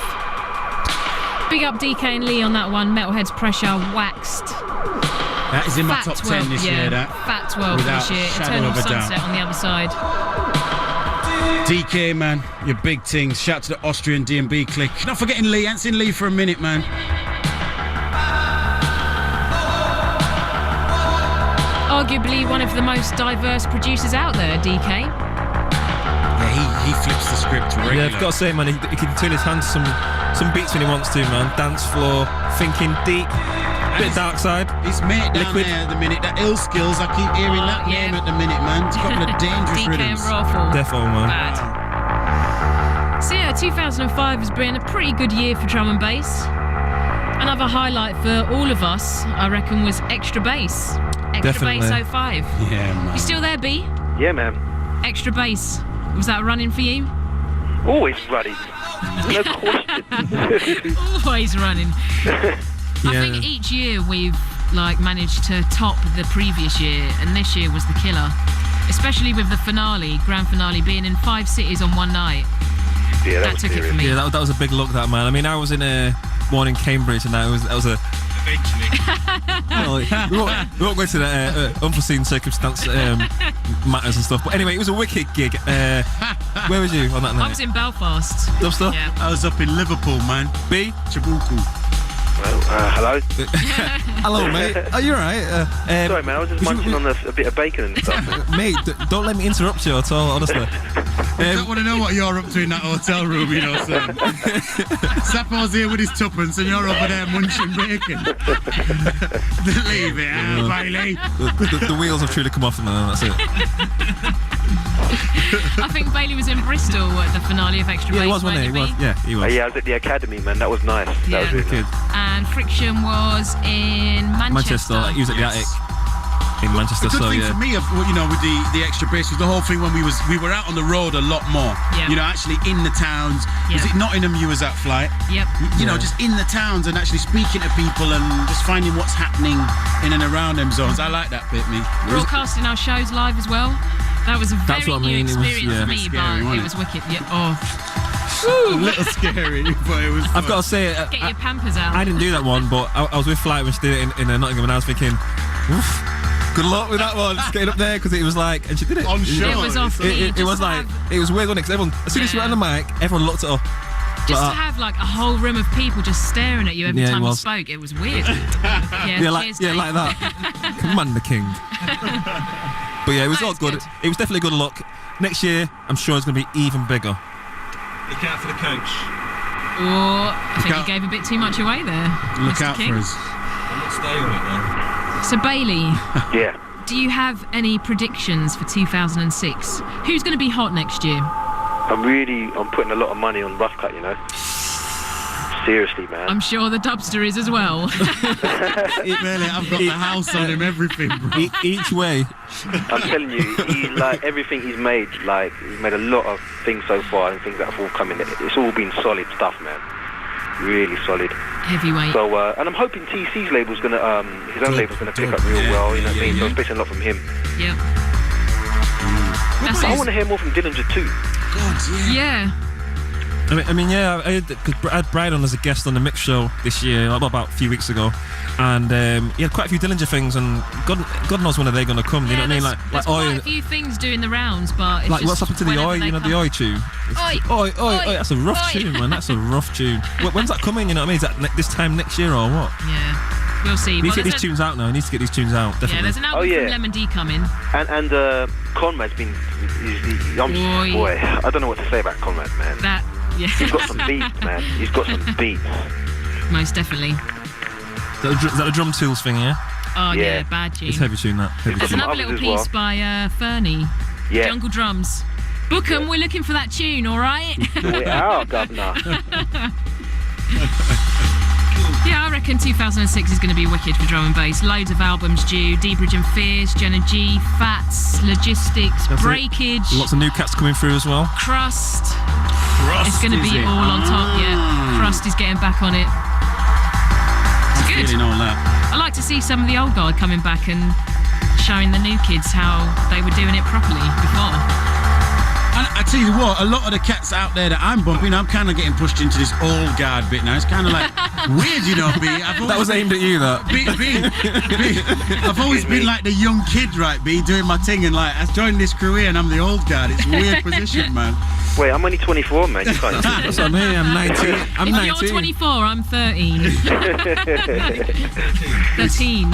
E: Big up DK and Lee on that one. Metalhead's Pressure, Waxed.
J: That is in my top 10 this year, that.
E: Fat 12 this year. Eternal Sunset on the other side.
J: DK, man, your big things. Shout to the Austrian D&B clique. Not forgetting Lee. I ain't seen Lee for a minute, man.
E: Arguably one of the most diverse producers out there, DK.
J: Yeah, he flips the script regularly.
D: Yeah, I've got to say, man, he can turn his hand to some beats when he wants to, man. Dance floor, thinking deep, bit dark side.
J: His mate down
D: Liquid.
J: there at the minute, that Ill Skills, I keep hearing that name at the minute, man. It's a couple of dangerous
E: DK
J: rhythms.
E: and Raffle.
D: Defo, man.
E: Bad. So yeah, 2005 has been a pretty good year for drum and bass. Another highlight for all of us, I reckon, was Extra Bass. Extra
D: Definitely.
E: Bass 05.
J: Yeah, man.
E: You still there, B?
K: Yeah, man.
E: Extra Bass. Was that running for you?
K: Always running. No question.
E: Always running. I
D: Yeah.
E: think each year we've managed to top the previous year, and this year was the killer. Especially with the finale, grand finale, being in 5 cities on one night.
K: Yeah,
E: that took it for me.
D: Yeah, that was a big look, that, man. I mean, I was in one in Cambridge, and that was a. Well, we won't go into the unforeseen circumstance matters and stuff. But anyway, it was a wicked gig. Where was you on that night?
E: I was in Belfast.
D: Dubster?
E: Yeah.
J: I was up in Liverpool, man.
D: B?
J: Chabuku.
K: Well, hello.
D: Hello, mate. Are you alright?
K: Sorry, man. I was just munching on a bit of bacon and stuff.
D: Mate, don't let me interrupt you at all, honestly.
J: I don't want to know what you're up to in that hotel room, you know, son. Sappo's here with his tuppence and you're over there munching bacon. Leave it out, Bailey.
D: The wheels have truly come off, man. That's it.
E: I think Bailey was in Bristol at the finale of Extra Bass.
D: Yeah, he was, wasn't he? He was. Yeah, he was.
K: Yeah, I was at the academy, man. That was nice.
E: Yeah.
K: That was really
D: Good.
E: And Friction was in Manchester.
D: He was at the Attic in Manchester.
J: The good
D: So
J: thing
D: yeah.
J: for me, you know, with the Extra Bass was the whole thing when we were out on the road a lot more.
E: Yeah.
J: You know, actually in the towns.
E: Yeah.
J: Was it Nottingham you was at Flight?
E: Yep.
J: You know, just in the towns and actually speaking to people and just finding what's happening in and around them zones. I like that bit, me.
E: Broadcasting our shows live as well. That was a very
D: That's what I
E: new
D: mean. It was,
E: experience
D: yeah.
E: for me,
J: Scary,
E: but
J: wasn't
E: it
J: it?
E: was wicked. Yeah. Oh,
J: A little scary, but it was.
D: I've got to say,
E: get your Pampers out.
D: I didn't do that one, but I was with Flight when she did it in Nottingham, and I was thinking, oof, good luck with that one, just getting up there, because it was like, and she did it.
J: On show.
E: It was off me.
D: It was like, it was weird, wasn't it? Because everyone, as soon as she went on the mic, everyone looked at her.
E: Just to have a whole room of people just staring at you every
D: Yeah, it
E: time you
D: was.
E: spoke, it was weird. Yeah, cheers, Dave.
D: like that. Commander King. But yeah, it was all good. It was definitely good luck. Next year, I'm sure it's going to be even bigger.
M: Look out for the coach.
E: Oh, I think you gave a bit too much away there.
J: Look
E: Mr.
J: out
E: King.
J: for us.
M: I'm not staying on it, man.
E: So Bailey,
K: Yeah.
E: do you have any predictions for 2006? Who's going to be hot next year?
K: I'm putting a lot of money on Roughcut, you know. Seriously, man.
E: I'm sure the Dubster is as well.
J: Really, I've got the house on him, everything, bro.
D: Each way.
K: I'm telling you, everything he's made a lot of things so far and things that are forthcoming. It's all been solid stuff, man. Really solid.
E: Heavyweight.
K: So, and I'm hoping TC's label's gonna, his own label's gonna pick up real well. You know what I mean? So I'm expecting a lot from him.
E: Yep.
K: I want to hear more from Dillinger too.
J: God,
E: Yeah.
D: I mean, yeah, I had Brian on as a guest on the Mix Show this year, about a few weeks ago, and he had quite a few Dillinger things, and God knows when are they going to come. You know what I mean?
E: There's quite a few things doing the rounds, but it's
D: like
E: just
D: what's happened to the Oi? You know, the Oi tune.
E: Oi,
D: Oi, that's a rough tune, man. That's a rough tune. When's that coming? You know what I mean? Is that this time next year or what?
E: Yeah, we'll see.
D: He needs to get these tunes out now. He needs to get these tunes out. Definitely.
E: Yeah, there's an album from Lemon D coming.
K: And Conrad's been. Boy, I don't know what to say about Conrad, man.
E: Yeah.
K: He's got some beats, man. He's got some beats.
E: Most definitely.
D: Is that a drum tools thing, yeah?
E: Oh yeah, bad tune.
D: It's heavy tune, that. Heavy
E: There's
D: tune.
E: another little piece by Fernie.
K: Yeah.
E: Jungle Drums. Book 'em, we're looking for that tune, alright?
K: Do it out, governor.
E: Yeah, I reckon 2006 is going to be wicked for drum and bass. Loads of albums due. D-Bridge and Fierce, Jenna G, Fats, Logistics,
D: That's
E: Breakage.
D: Lots of new cats coming through as well.
E: Crust. It's going to be all on top, yeah. Crust is getting back on it. It's good.
J: Feeling all that.
E: I like to see some of the old guard coming back and showing the new kids how they were doing it properly before.
J: And I tell you what, a lot of the cats out there that I'm bumping, I'm kind of getting pushed into this old guard bit now. It's kind of like weird, you know, B.
Q: That was aimed at you, that.
J: B, I've always been like the young kid, right, B, doing my thing, and like I joined this crew here and I'm the old guard. It's a weird position, man.
K: Wait, I'm only 24, man. You can't
Q: That's what I'm here. I'm 19. I'm 19.
E: If you're 24, I'm 13. 13.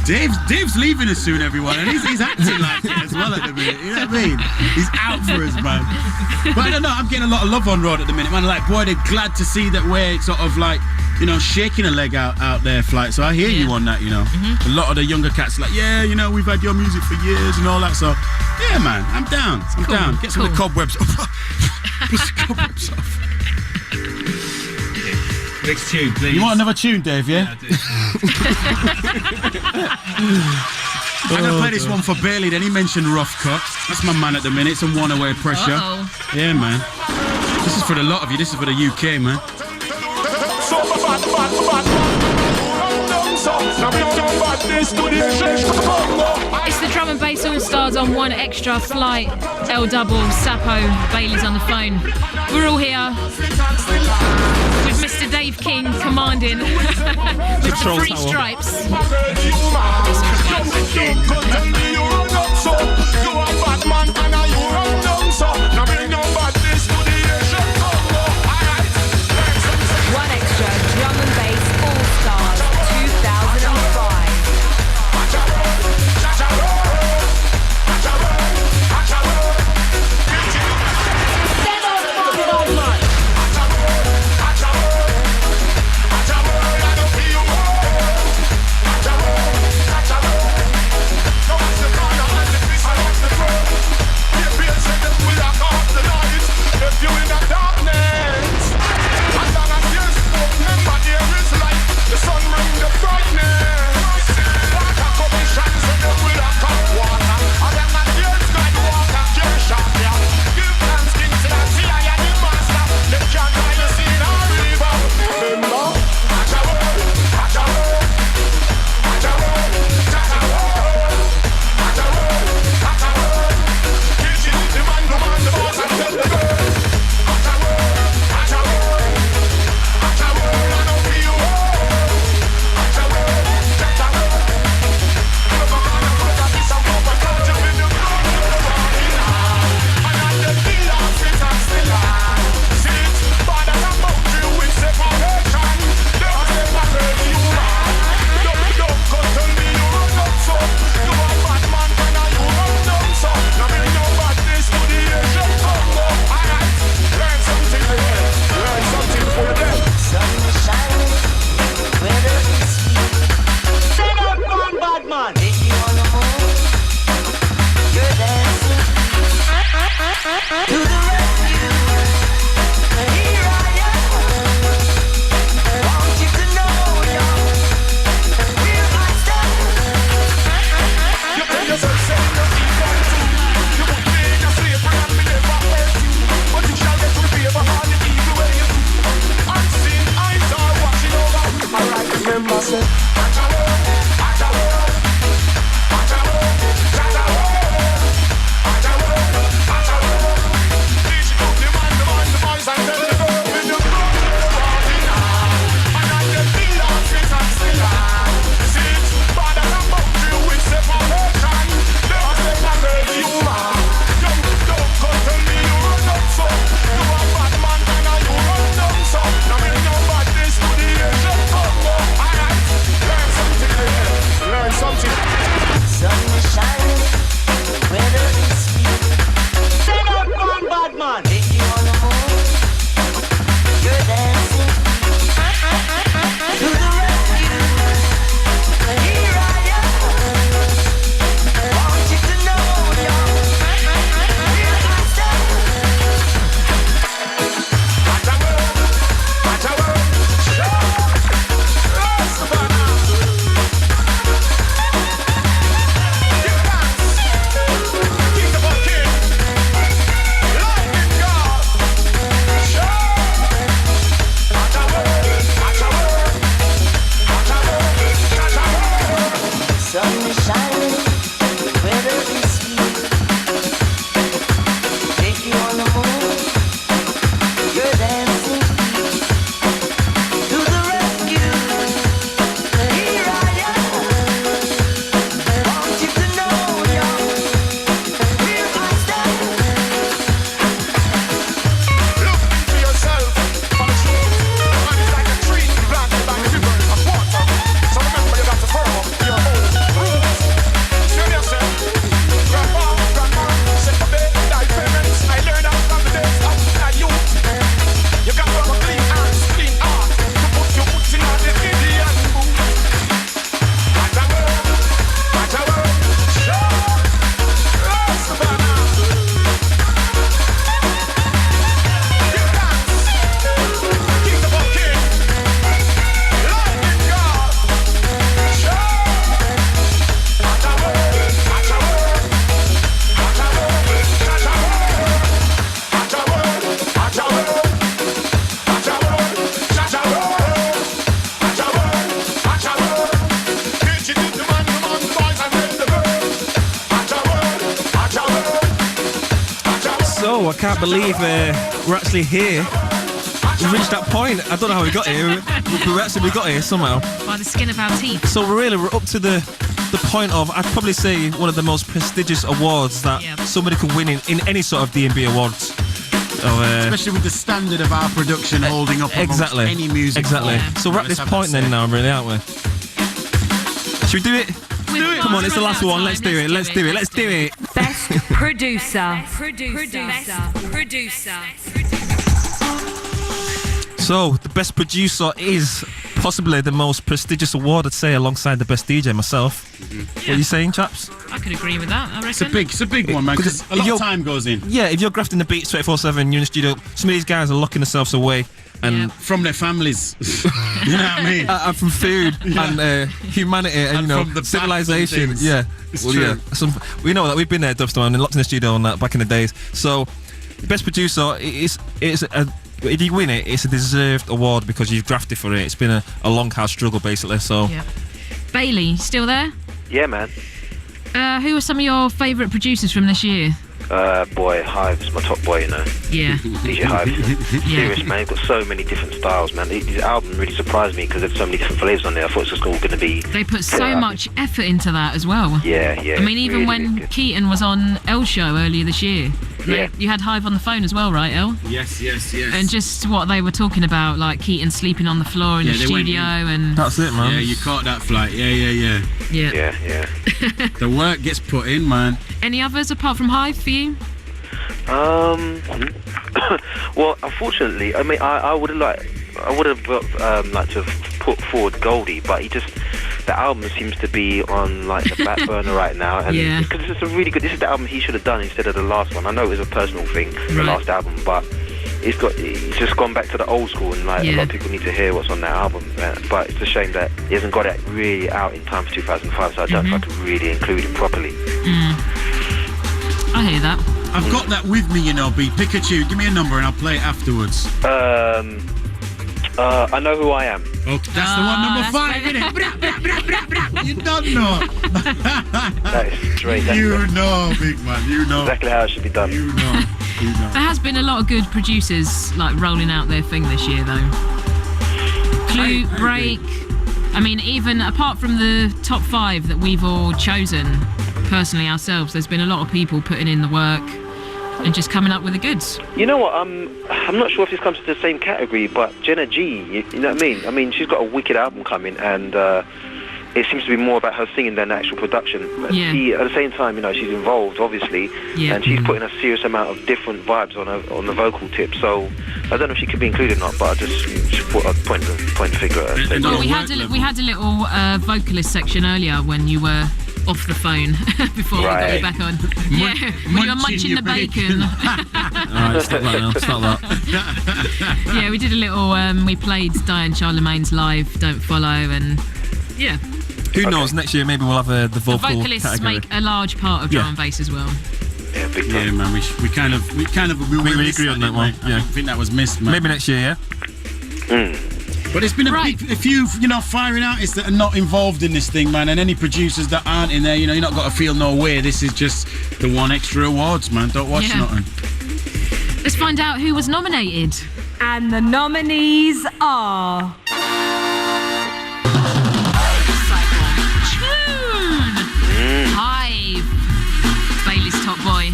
J: Dave's leaving us soon, everyone, and he's acting like it as well at the minute. You know what I mean? He's out for us, man. But I don't know. I'm getting a lot of love on road at the minute, man. Like, boy, they're glad to see that we're sort of like, you know, shaking a leg out there, Flight. So I hear you on that, you know. A lot of the younger cats are like, yeah, you know, we've had your music for years and all that. So, yeah, man, I'm down. I'm down. Get some of the cobwebs off. Push the cobwebs off.
D: Next tune, please.
J: You want another tune, Dave, yeah? I'm going to play this one for Bailey, then he mentioned Roughcut. That's my man at the minute, some one-away pressure. Yeah, man. This is for the lot of you, this is for the UK, man.
E: It's the Drum and Bass All-Stars on One Extra, Flight L Double, Sappo, Bailey's on the phone. We're all here with Mr. Dave King commanding with the 3 stripes.
A: One Extra Drum and Bass All-Stars 2005.
Q: So I can't believe we're actually here. We've reached that point. I don't know how we got here, but we got here somehow.
E: By the skin of our teeth.
Q: So we're up to the point of, I'd probably say, one of the most prestigious awards that somebody could win in any sort of D&B awards.
J: Especially with the standard of our production holding up amongst any music.
Q: Exactly.
J: Yeah.
Q: So we're at this point then now, really, aren't we? Should we do it? Come on, it's the last one. Let's do it. Let's do it.
A: Best producer.
Q: So the best producer is possibly the most prestigious award, I'd say, alongside the best DJ myself. What are you saying, chaps?
E: I could agree with that, I reckon.
J: It's a big one, man, because a lot of time goes in.
Q: Yeah, if you're grafting the beats 24/7, you're in the studio, some of these guys are locking themselves away. And
J: from their families. You know what I mean?
Q: And from food and humanity and,
J: from the
Q: civilization.
J: Yeah,
Q: it's true. Yeah. We know that we've been there, Dubster, and locked in the studio and that back in the days. So, best producer if you win it, it's a deserved award because you've grafted for it. It's been a long, hard struggle, basically. So,
E: Bailey, still there?
K: Yeah, man.
E: Who are some of your favourite producers from this year?
K: Boy, Hive's my top boy, you know.
E: Yeah.
K: DJ Hive. Serious, man. He's got so many different styles, man. His album really surprised me because there's so many different flavours on there. I thought it was all going to be...
E: They put so much effort into that as well.
K: Yeah.
E: I mean, even when Keaton was on L's show earlier this year, you had Hive on the phone as well, right, El?
J: Yes.
E: And just what they were talking about, like Keaton sleeping on the floor in the studio and...
Q: That's it, man.
J: Yeah, you caught that flight. Yeah. The work gets put in, man.
E: Any others apart from Hive for you?
K: Well, unfortunately, I mean, I would have liked to have put forward Goldie, but the album seems to be on like the back burner right now, and because this is the album he should have done instead of the last one. I know it was a personal thing, the last album, but he's just gone back to the old school, and like a lot of people need to hear what's on that album. But it's a shame that he hasn't got it really out in time for 2005, so I don't know if I can really include him properly.
E: I hear that.
J: I've got that with me, you know, B. Pikachu, give me a number and I'll play it afterwards.
K: I know who I am.
J: Okay, that's the one, number 5, innit? You don't know.
K: That is straight.
J: You know, big man, you know.
K: Exactly how it should be done.
J: You know.
E: There has been a lot of good producers like rolling out their thing this year, though. Klute, Break. I mean, even apart from the top 5 that we've all chosen personally ourselves, there's been a lot of people putting in the work and just coming up with the goods.
K: You know what? I'm not sure if this comes to the same category, but Jenna G, you know what I mean? I mean, she's got a wicked album coming, and it seems to be more about her singing than actual production. But she, at the same time, you know, she's involved, obviously, and she's putting a serious amount of different vibes on the vocal tip. So I don't know if she could be included or not, but I just put a point to figure it out.
E: Well, we had a little vocalist section earlier when you were off the phone before we got you back on. When you were munching the bacon.
Q: Alright, stop that now. Stop that.
E: Yeah, we did a little. We played Diane Charlemagne's live "Don't Follow" and
Q: Who knows? Next year maybe we'll have the vocal
E: vocalists
Q: category.
E: Make a large part of drum and bass as well.
K: Yeah, big time.
J: Yeah, man. We kind of
Q: we agree on that one.
J: I think that was missed, man.
Q: Maybe next year,
J: But it's been a few, you know, firing artists that are not involved in this thing, man, and any producers that aren't in there, you know, you're not got to feel no way. This is just the one extra awards, man. Don't watch nothing.
E: Let's find out who was nominated.
A: And the nominees are...
E: Hive, Bailey's top boy.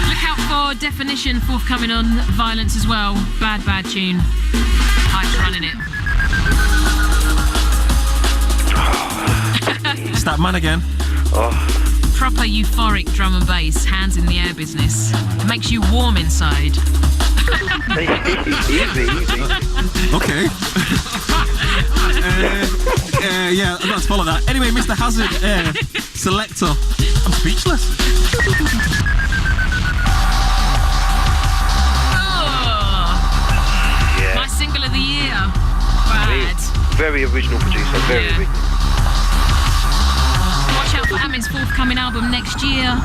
E: Look out for Definition forthcoming on Violence as well. Bad tune. Hive's running it.
Q: It's that man again.
E: Proper euphoric drum and bass, hands in the air business. It makes you warm inside.
K: Easy.
Q: Okay. Yeah, let's follow that. Anyway, Mr. Hazard, selector. I'm speechless.
E: My single of the year. Bad.
K: Very original producer. Very original.
E: Watch out for Amin's forthcoming album next year.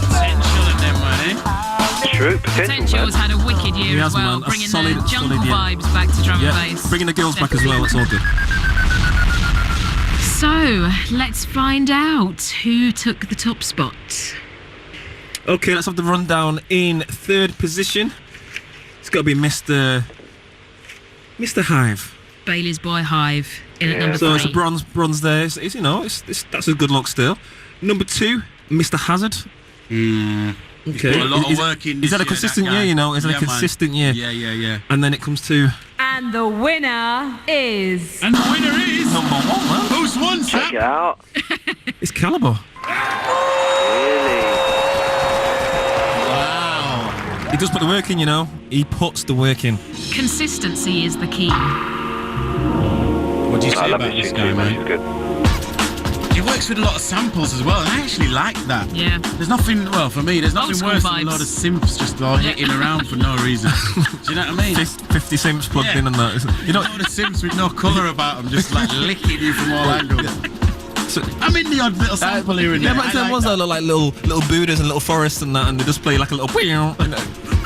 J: Potential in them, man,
K: True,
E: Potential's had a wicked year as well, bringing the jungle vibes back to drum and bass.
Q: Bringing the girls back as well, it's all good.
E: So, let's find out who took the top spot.
Q: Okay, let's have the rundown. In third position, it's got to be Mr. Hive.
E: Bailey's Boy Hive in at number 3.
Q: So it's a bronze there. It's you know, that's a good look still. Number 2, Mr. Hazard.
J: Okay. Put a lot of work in.
Q: Is that a consistent year? You know, is that a consistent year?
J: Yeah.
Q: And then it comes to.
A: And the winner is.
J: And the winner is
Q: number 1, man.
J: Who's won?
K: Check it out.
Q: It's Calibre.
K: Really?
Q: Wow. He does put the work in, you know. He puts the work in.
E: Consistency is the key.
J: What do you say about this guy, man?
K: He's good.
J: He works with a lot of samples as well, and I actually like that.
E: Yeah.
J: There's nothing, well, for me, there's nothing worse than a lot of simps just all hitting around for no reason. Do you know what I mean?
Q: 50 simps plugged in and that.
J: You know, a lot of simps with no colour about them, just like licking you from all angles. So, I'm in the odd little sample here and there.
Q: Yeah, but there ones that look like little Buddhas and little forests and that, and they just play like a little.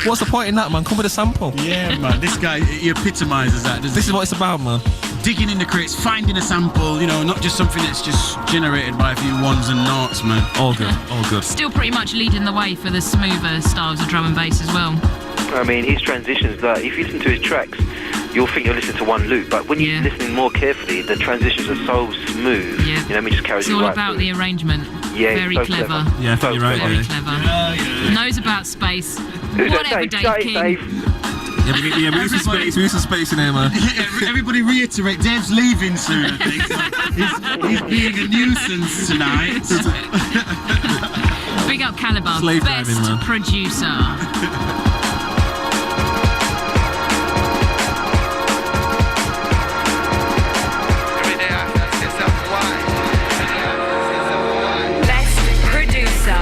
Q: What's the point in that, man? Come with a sample.
J: Yeah, man. This guy, he epitomises that.
Q: This is what it's about, man.
J: Digging in the crates, finding a sample, you know, not just something that's just generated by a few ones and noughts, man.
Q: All good, all good.
E: Still pretty much leading the way for the smoother styles of drum and bass as well.
K: I mean, his transitions, like, if you listen to his tracks, you'll think you're listening to one loop, but when you're listening more carefully, the transitions are so smooth.
E: Yeah.
K: You know, it just carries
E: It's all
K: right
E: about
K: through.
E: the arrangement.
K: Yeah,
E: very
K: so
E: clever.
Q: Yeah, I think you're right.
E: Very clever. Knows about space.
K: Who's
E: Whatever,
K: that?
E: Dave King.
Q: Yeah, we need some space in here, man.
J: Everybody reiterate, Dave's leaving soon, I think. He's being a nuisance tonight.
E: Big up Calibre,
Q: Slave
E: best
Q: driving, man.
E: producer.
A: Best producer.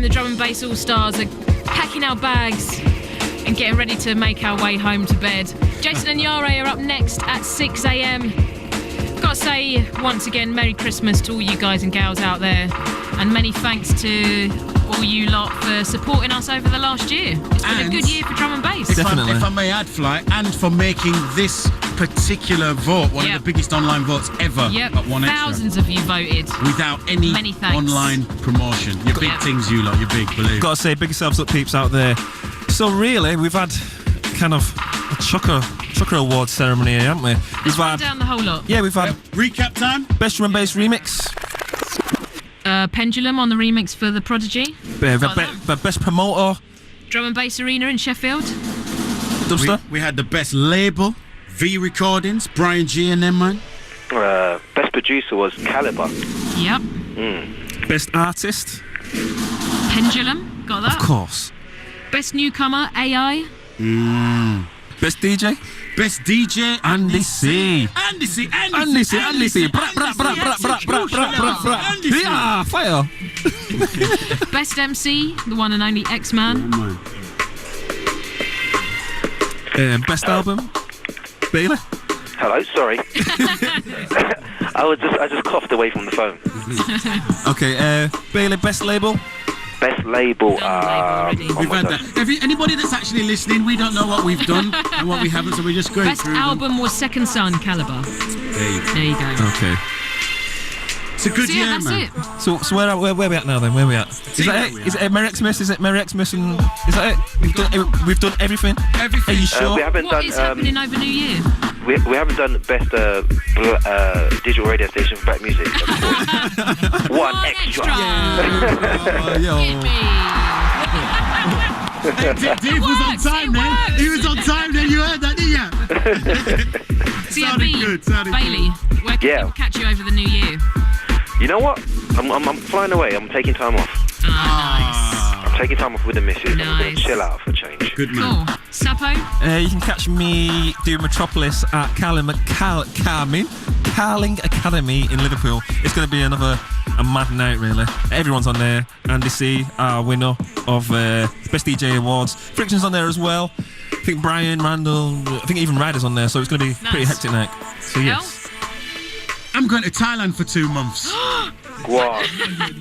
E: time the drum and bass all-stars are packing our bags and getting ready to make our way home to bed. Jason and Yare are up next at 6 a.m. Got to say once again, Merry Christmas to all you guys and gals out there, and many thanks to all you lot for supporting us over the last year. It's been a good year for drum and bass.
J: If I may add, Fly, and for making this particular vote one of the biggest online votes ever at One Extra.
E: Thousands of you voted.
J: Without any online promotion. You're big things, you lot. You're big, believe.
Q: Gotta say, big yourselves up, peeps out there. So really, we've had kind of a Chucker Awards ceremony here, haven't we?
E: Let's run down the whole lot.
Q: Yeah, we've had
J: recap time.
Q: Best drum and bass remix.
E: Pendulum on the remix for the Prodigy.
Q: The best promoter.
E: Drum and Bass Arena in Sheffield.
Q: Dubster.
J: We had the best label, V Recordings, Brian G and them, man.
K: Best producer was Caliber.
E: Yep.
Q: Best artist.
E: Pendulum, got that.
Q: Of course.
E: Best newcomer, AI.
Q: Best DJ.
J: Best DJ,
Q: Andy C.
J: Andy C.
Q: Yeah, fire.
E: Best MC, the one and only X-Man.
Q: Best album, Bailey.
K: Hello, sorry. I just coughed away from the phone.
Q: Okay, Bailey, best label.
K: Best label.
J: We've had that. Anybody that's actually listening, we don't know what we've done and what we haven't, so we're just going
E: Best
J: through
E: album was Second Son, Caliber. There you go.
Q: Okay.
J: It's a good year,
E: that's
J: man.
E: it.
Q: So where we at now then? Where we at? Is that it? Is it Amerie? Is it Amerie and is that it? We've done everything. Are you sure?
K: We haven't
E: What
K: done.
E: is happening over New Year?
K: We haven't done best digital radio station for black music. One extra.
J: Dave was on time then. He was on time then. You heard that, didn't you?
E: Sounded good. Bailey, where can people catch you over the New Year?
K: You know what? I'm flying away. I'm taking time off.
E: Nice.
K: I'm taking time off with the missus. I'm going to chill out for a change.
J: Good man.
E: Cool. Sappo?
Q: You can catch me doing Metropolis at Carling Academy in Liverpool. It's going to be a mad night, really. Everyone's on there. Andy C, our winner of Best DJ Awards. Friction's on there as well. I think Brian, Randall, I think even Ryder's on there, so it's going to be a pretty hectic night. So yes.
J: I'm going to Thailand for 2 months.
K: What?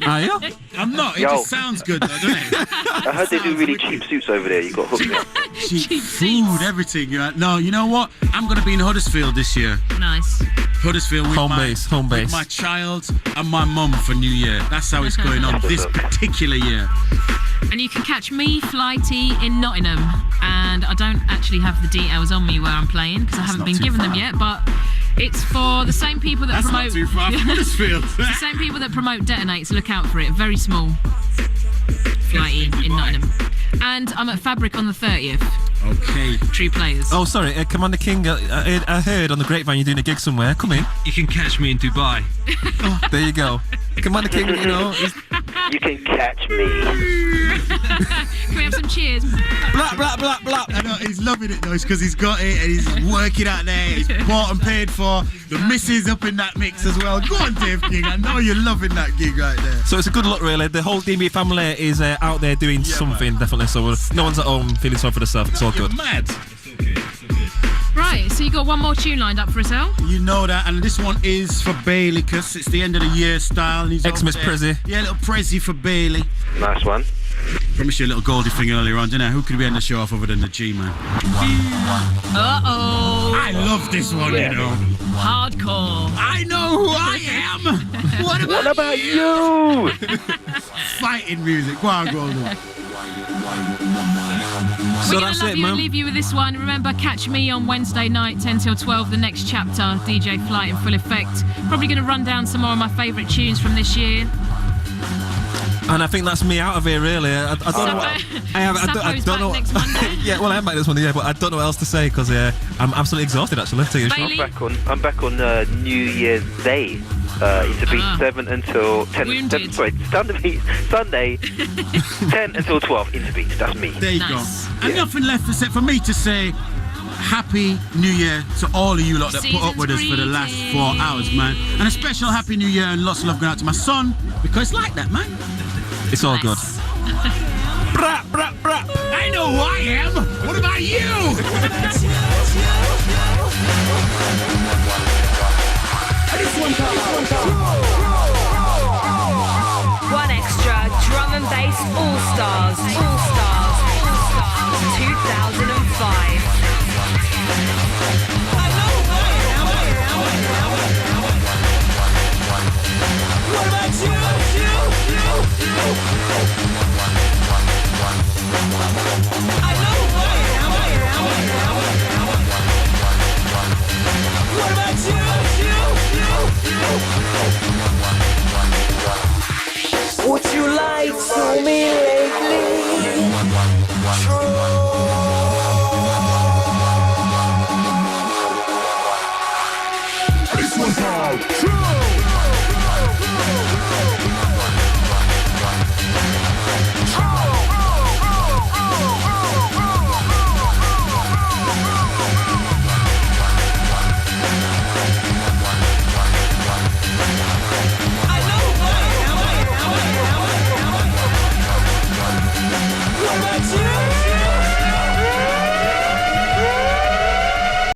Q: Are you?
J: I'm not. It just sounds good, though, doesn't it?
K: I heard they do really cheap suits over there. You got hooked me up.
J: Cheap food, everything. No, you know what? I'm going to be in Huddersfield this year.
E: Nice.
J: Huddersfield with
Q: home base.
J: With my child and my mum for New Year. That's how it's going on this particular year.
E: And you can catch me, Flighty, in Nottingham. And I don't actually have the details on me where I'm playing because I haven't been given them yet, but it's for the same people that promote.
J: That's not too far from Huddersfield.
E: It's the same people that promote Detonate, so look out for it. Very small. Flighty in Nottingham. And I'm at Fabric on the 30th.
J: Okay.
E: True Players.
Q: Oh, sorry, Commander King, I heard on the grapevine you're doing a gig somewhere. Come in.
R: You can catch me in Dubai.
Q: There you go. Commander King, you know.
K: You can catch me.
E: Can we have some cheers?
Q: Blah, blah, blah, blah.
J: I know, he's loving it though, because he's got it and he's working out there. He's bought and paid for. The missus up in that mix as well. Go on, Dave King. I know you're loving that gig right there.
Q: So it's a good look, really. The whole D&B family is out there doing something, definitely. So no one's at home feeling sorry for themselves. It's all good.
J: Mad.
E: Right, so you got one more tune lined up for us, El?
J: You know that, and this one is for Bailey because it's the end of the year style. And he's
Q: Xmas Prezi.
J: Yeah, a little Prezi for Bailey.
K: Nice one.
J: Promised you a little Goldie thing earlier on, didn't I? Who could we end the show off other than the G-Man?
E: Uh-oh.
J: I love this one, you know.
E: Hardcore.
J: I know who I am. What
K: about you?
J: Fighting music. Go on, Goldie.
Q: So
E: We're
Q: that's
E: going
Q: it,
E: to
Q: man.
E: leave you with this one. Remember, catch me on Wednesday night, 10 till 12, the next chapter, DJ Flight in full effect. Probably going to run down some more of my favourite tunes from this year.
Q: And I think that's me out of here, really. I don't know what... I don't know.
E: Next Monday.
Q: Yeah, well, I am back this Monday, yeah, but I don't know what else to say because I'm absolutely exhausted, actually. Tell you the truth.
K: I'm back on New Year's Day. Into beat 7 until 10. Sunday 10 until 12 into beat. That's me.
J: There you go. And nothing left except for me to say Happy New Year to all of you lot that put up with us for the last 4 hours, man. And a special Happy New Year and lots of love going out to my son because it's like that, man.
Q: It's all good.
L: Brap, brap, brap. I know who I am. What about you?
A: One extra drum and bass all stars. 2005.
L: What about you? I know who I am. What about you? Would you like to me lately?
B: This one's called True.